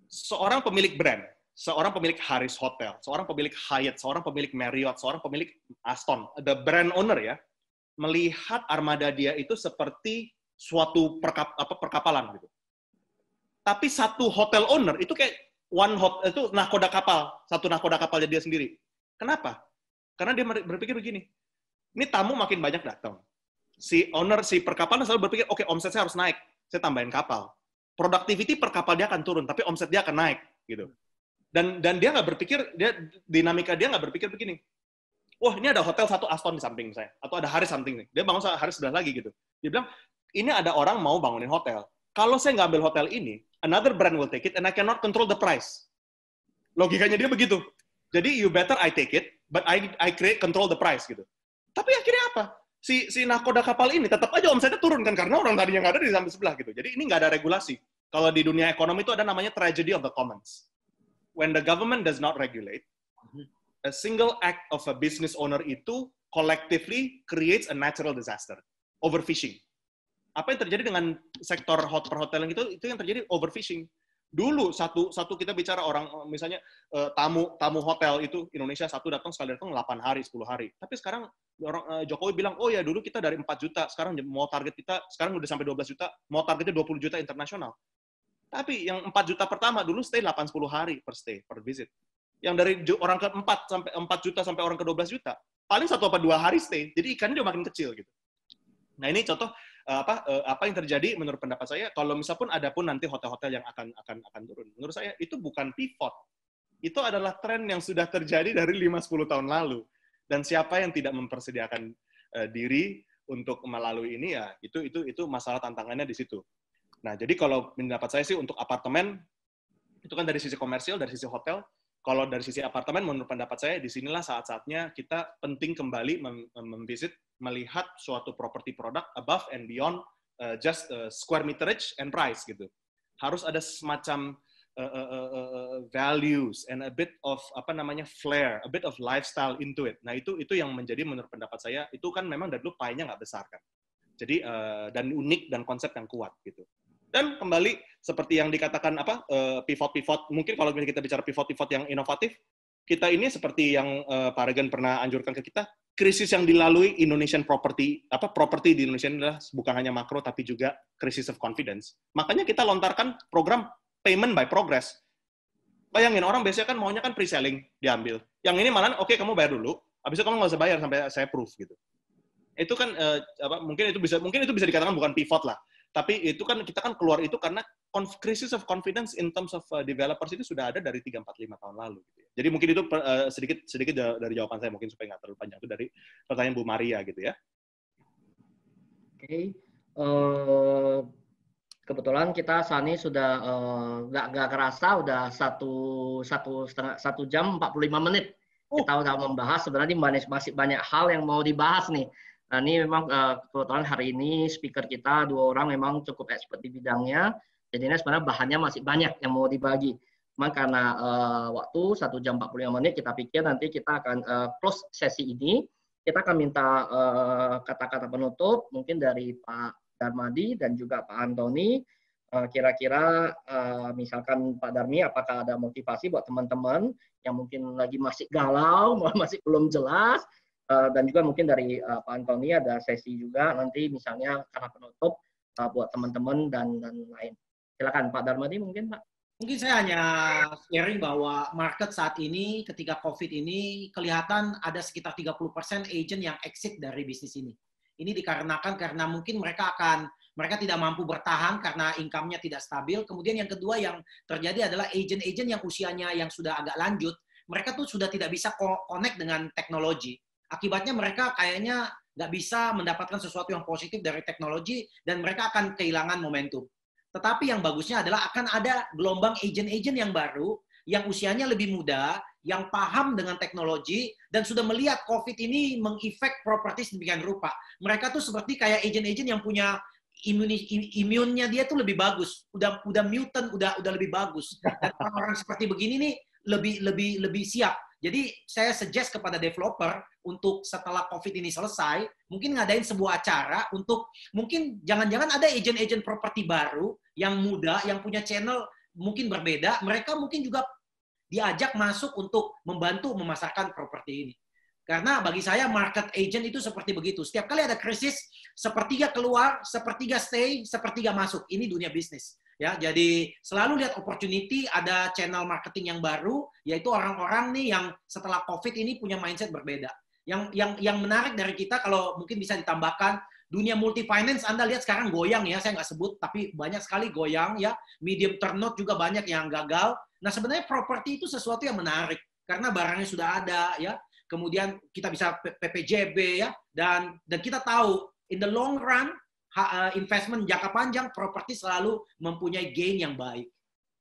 Seorang pemilik brand, seorang pemilik Harris Hotel, seorang pemilik Hyatt, seorang pemilik Marriott, seorang pemilik Aston, the brand owner ya, melihat armada dia itu seperti suatu perkapalan gitu. Tapi satu hotel owner itu kayak itu nahkoda kapal, satu nahkoda kapalnya dia sendiri. Kenapa? Karena dia berpikir begini, ini tamu makin banyak datang. Si owner, si perkapalan selalu berpikir, oke, omset saya harus naik, saya tambahin kapal. Productivity per kapal dia akan turun, tapi omset dia akan naik, gitu. Dan dia nggak berpikir, dinamika dia nggak berpikir begini. Wah, ini ada hotel satu Aston di samping saya, atau ada Harris samping nih. Dia bangun Harris sebelah lagi gitu. Dia bilang, ini ada orang mau bangunin hotel. Kalau saya nggak ambil hotel ini, another brand will take it, and I cannot control the price. Logikanya dia begitu. Jadi you better I take it, but I create control the price gitu. Tapi akhirnya apa? Si nahkoda kapal ini tetap aja omsetnya turun kan karena orang tadinya nggak ada di samping sebelah gitu. Jadi ini nggak ada regulasi. Kalau di dunia ekonomi itu ada namanya tragedy of the commons. When the government does not regulate, a single act of a business owner itu collectively creates a natural disaster, overfishing. Apa yang terjadi dengan sektor perhotelan itu yang terjadi overfishing. Dulu satu kita bicara orang misalnya tamu hotel itu Indonesia satu datang sekali datang 8 hari 10 hari. Tapi sekarang orang Jokowi bilang, "Oh ya dulu kita dari 4 juta, sekarang mau target kita sekarang udah sampai 12 juta, mau targetnya 20 juta internasional." Tapi yang 4 juta pertama dulu stay 8-10 hari per visit. Yang dari orang ke-4 sampai 4 juta sampai orang ke-12 juta, paling 1 atau 2 hari stay. Jadi ikannya udah makin kecil gitu. Nah, ini contoh apa yang terjadi menurut pendapat saya kalau misalpun ada pun nanti hotel-hotel yang akan turun. Menurut saya itu bukan pivot. Itu adalah tren yang sudah terjadi dari 5-10 tahun lalu. Dan siapa yang tidak mempersediakan diri untuk melalui ini ya itu masalah tantangannya di situ. Nah, jadi kalau pendapat saya sih untuk apartemen itu kan dari sisi komersil, dari sisi hotel. Kalau dari sisi apartemen, menurut pendapat saya, disinilah saat-saatnya kita penting kembali memvisit, melihat suatu property product above and beyond just square meterage and price gitu. Harus ada semacam values and a bit of flair, a bit of lifestyle into it. Nah itu yang menjadi menurut pendapat saya itu kan memang dari dulu pie-nya nggak besar kan. Jadi dan unik dan konsep yang kuat gitu. Dan kembali seperti yang dikatakan pivot-pivot, mungkin kalau kita bicara pivot-pivot yang inovatif, kita ini seperti yang Pak Regan pernah anjurkan ke kita, krisis yang dilalui Indonesian property di Indonesia ini adalah bukan hanya makro tapi juga crisis of confidence. Makanya kita lontarkan program payment by progress. Bayangin orang biasanya kan maunya kan pre-selling diambil. Yang ini malah oke, kamu bayar dulu, habis itu kamu nggak usah bayar sampai saya proof gitu. Itu kan mungkin itu bisa dikatakan bukan pivot lah. Tapi itu kan kita kan keluar itu karena crisis of confidence in terms of developers itu sudah ada dari 3-4-5 tahun lalu. Gitu ya. Jadi mungkin itu sedikit dari jawaban saya mungkin supaya nggak terlalu panjang itu dari pertanyaan Bu Maria gitu ya. Oke. Kebetulan kita saat ini sudah nggak kerasa udah 1 jam 45 menit. Kita udah membahas sebenarnya masih banyak hal yang mau dibahas nih. Nah, ini memang kebetulan hari ini speaker kita 2 orang memang cukup expert di bidangnya. Jadi ini sebenarnya bahannya masih banyak yang mau dibagi. Memang karena waktu 1 jam 45 menit kita pikir nanti kita akan close sesi ini. Kita akan minta kata-kata penutup mungkin dari Pak Darmadi dan juga Pak Antoni. Kira-kira misalkan Pak Darmi apakah ada motivasi buat teman-teman yang mungkin lagi masih galau, masih belum jelas. Dan juga mungkin dari Pak Antoni ada sesi juga nanti misalnya karena penutup buat teman-teman dan lain. Silakan Pak Darmadi mungkin Pak. Mungkin saya hanya sharing bahwa market saat ini ketika COVID ini kelihatan ada sekitar 30% agent yang exit dari bisnis ini. Ini dikarenakan karena mungkin mereka tidak mampu bertahan karena income-nya tidak stabil. Kemudian yang kedua yang terjadi adalah agent-agent yang usianya yang sudah agak lanjut, mereka tuh sudah tidak bisa connect dengan teknologi. Akibatnya mereka kayaknya nggak bisa mendapatkan sesuatu yang positif dari teknologi dan mereka akan kehilangan momentum. Tetapi yang bagusnya adalah akan ada gelombang agent-agent yang baru, yang usianya lebih muda, yang paham dengan teknologi, dan sudah melihat COVID ini mengefek properti sedemikian rupa. Mereka tuh seperti kayak agent-agent yang punya imunnya dia tuh lebih bagus, udah mutant, udah lebih bagus. Dan orang-orang seperti begini nih lebih siap. Jadi saya suggest kepada developer untuk setelah COVID ini selesai, mungkin ngadain sebuah acara untuk mungkin jangan-jangan ada agent-agent properti baru yang muda, yang punya channel mungkin berbeda, mereka mungkin juga diajak masuk untuk membantu memasarkan properti ini. Karena bagi saya market agent itu seperti begitu. Setiap kali ada krisis, sepertiga keluar, sepertiga stay, sepertiga masuk. Ini dunia bisnis. Ya, jadi selalu lihat opportunity, ada channel marketing yang baru, yaitu orang-orang nih yang setelah COVID ini punya mindset berbeda. Yang menarik dari kita, kalau mungkin bisa ditambahkan, dunia multi finance Anda lihat sekarang goyang ya, saya nggak sebut, tapi banyak sekali goyang ya. Medium term note juga banyak yang gagal. Nah sebenarnya properti itu sesuatu yang menarik karena barangnya sudah ada ya. Kemudian kita bisa PPJB ya, dan kita tahu in the long run investment jangka panjang properti selalu mempunyai gain yang baik.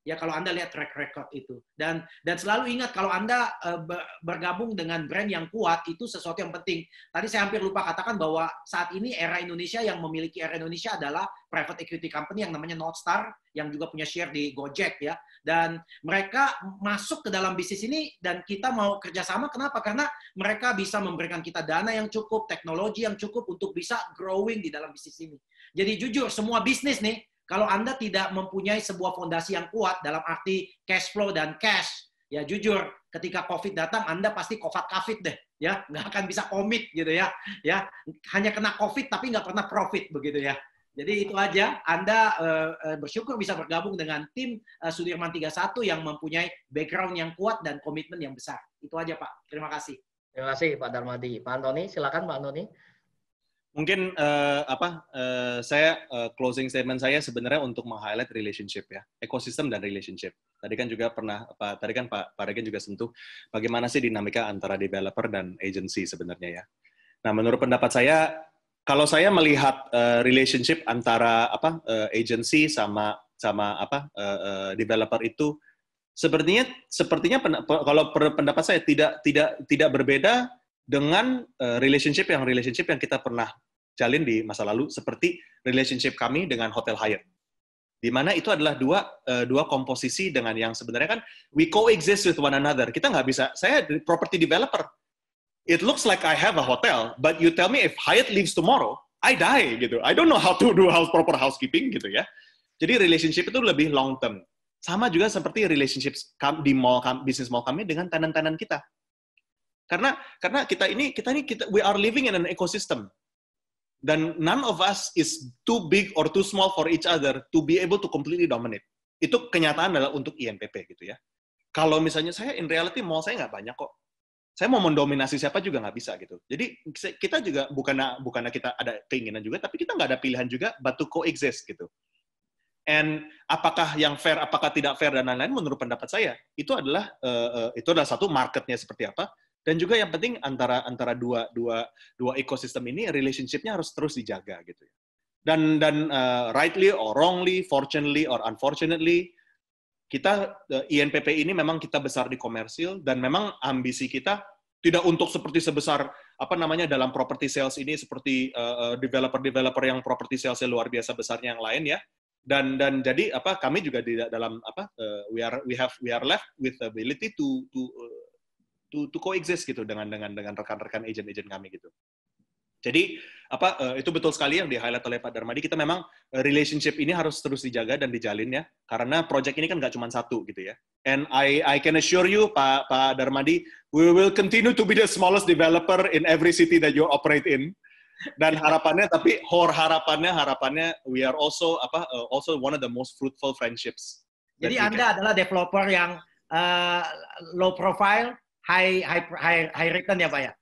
Ya kalau Anda lihat track record itu. Dan selalu ingat kalau Anda bergabung dengan brand yang kuat itu sesuatu yang penting. Tadi saya hampir lupa katakan bahwa saat ini era Indonesia yang memiliki era Indonesia adalah private equity company yang namanya Northstar yang juga punya share di Gojek ya. Dan mereka masuk ke dalam bisnis ini dan kita mau kerjasama. Kenapa? Karena mereka bisa memberikan kita dana yang cukup, teknologi yang cukup untuk bisa growing di dalam bisnis ini. Jadi jujur semua bisnis nih, kalau Anda tidak mempunyai sebuah fondasi yang kuat dalam arti cash flow dan cash, ya jujur, ketika COVID datang, Anda pasti COVID deh, ya nggak akan bisa komit gitu ya, hanya kena COVID tapi nggak pernah profit begitu ya. Jadi itu aja, Anda bersyukur bisa bergabung dengan tim Sudirman 31 yang mempunyai background yang kuat dan komitmen yang besar. Itu aja Pak, terima kasih. Terima kasih Pak Darmadi. Pak Antoni, silakan Pak Antoni. Mungkin saya closing statement saya sebenarnya untuk meng-highlight relationship ya, ekosistem dan relationship. Tadi kan juga tadi kan Pak Regen juga sentuh bagaimana sih dinamika antara developer dan agency sebenarnya ya. Nah, menurut pendapat saya, kalau saya melihat relationship antara agency sama developer itu sepertinya kalau pendapat saya tidak berbeda dengan relationship yang kita pernah jalin di masa lalu, seperti relationship kami dengan Hotel Hyatt, di mana itu adalah dua komposisi dengan yang sebenarnya kan we coexist with one another. Kita nggak bisa, saya property developer, it looks like I have a hotel, but you tell me if Hyatt leaves tomorrow, I die gitu. I don't know how to do proper housekeeping gitu ya. Jadi relationship itu lebih long term. Sama juga seperti relationship di bisnis mall kami dengan tenan-tenan kita. Karena kita we are living in an ecosystem, dan none of us is too big or too small for each other to be able to completely dominate. Itu kenyataan adalah untuk INPP gitu ya. Kalau misalnya saya in reality mall saya nggak banyak kok. Saya mau mendominasi siapa juga nggak bisa gitu. Jadi kita juga bukannya kita ada keinginan juga, tapi kita nggak ada pilihan juga, but to coexist gitu. And apakah yang fair, apakah tidak fair dan lain-lain, menurut pendapat saya itu adalah satu marketnya seperti apa. Dan juga yang penting antara dua ekosistem ini relationship-nya harus terus dijaga gitu. Dan rightly or wrongly, fortunately or unfortunately, kita INPP ini memang kita besar di komersil dan memang ambisi kita tidak untuk seperti sebesar dalam property sales ini seperti developer yang property sales-nya luar biasa besarnya yang lain ya. Dan jadi kami juga di dalam we are left with the ability to coexist gitu dengan rekan-rekan agent kami gitu. Jadi itu betul sekali yang di-highlight oleh Pak Darmadi. Kita memang relationship ini harus terus dijaga dan dijalin ya, karena project ini kan nggak cuma satu gitu ya. And I can assure you Pak Darmadi, we will continue to be the smallest developer in every city that you operate in. Dan harapannya we are also one of the most fruitful friendships. Jadi Anda adalah developer yang low profile, high return ya Pak ya?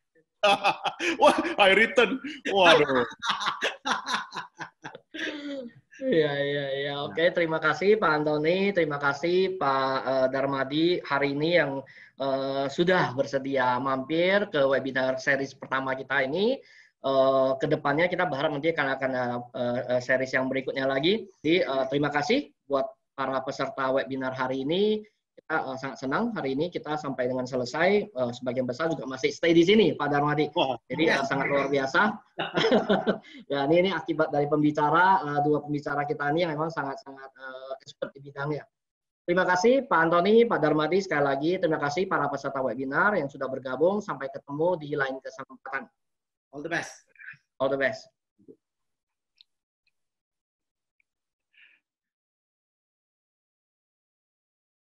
Wah, high return. Waduh. Iya. Oke, terima kasih Pak Antoni, terima kasih Pak Darmadi hari ini yang sudah bersedia mampir ke webinar series pertama kita ini. Kedepannya kita berharap nanti akan ada series yang berikutnya lagi. Jadi terima kasih buat para peserta webinar hari ini. Kita sangat senang hari ini kita sampai dengan selesai. Sebagian besar juga masih stay di sini, Pak Darmadi. Jadi sangat luar biasa. Ya, ini akibat dari dua pembicara kita ini yang memang sangat-sangat expert di bidangnya. Terima kasih Pak Antoni, Pak Darmadi sekali lagi. Terima kasih para peserta webinar yang sudah bergabung. Sampai ketemu di lain kesempatan. All the best. All the best.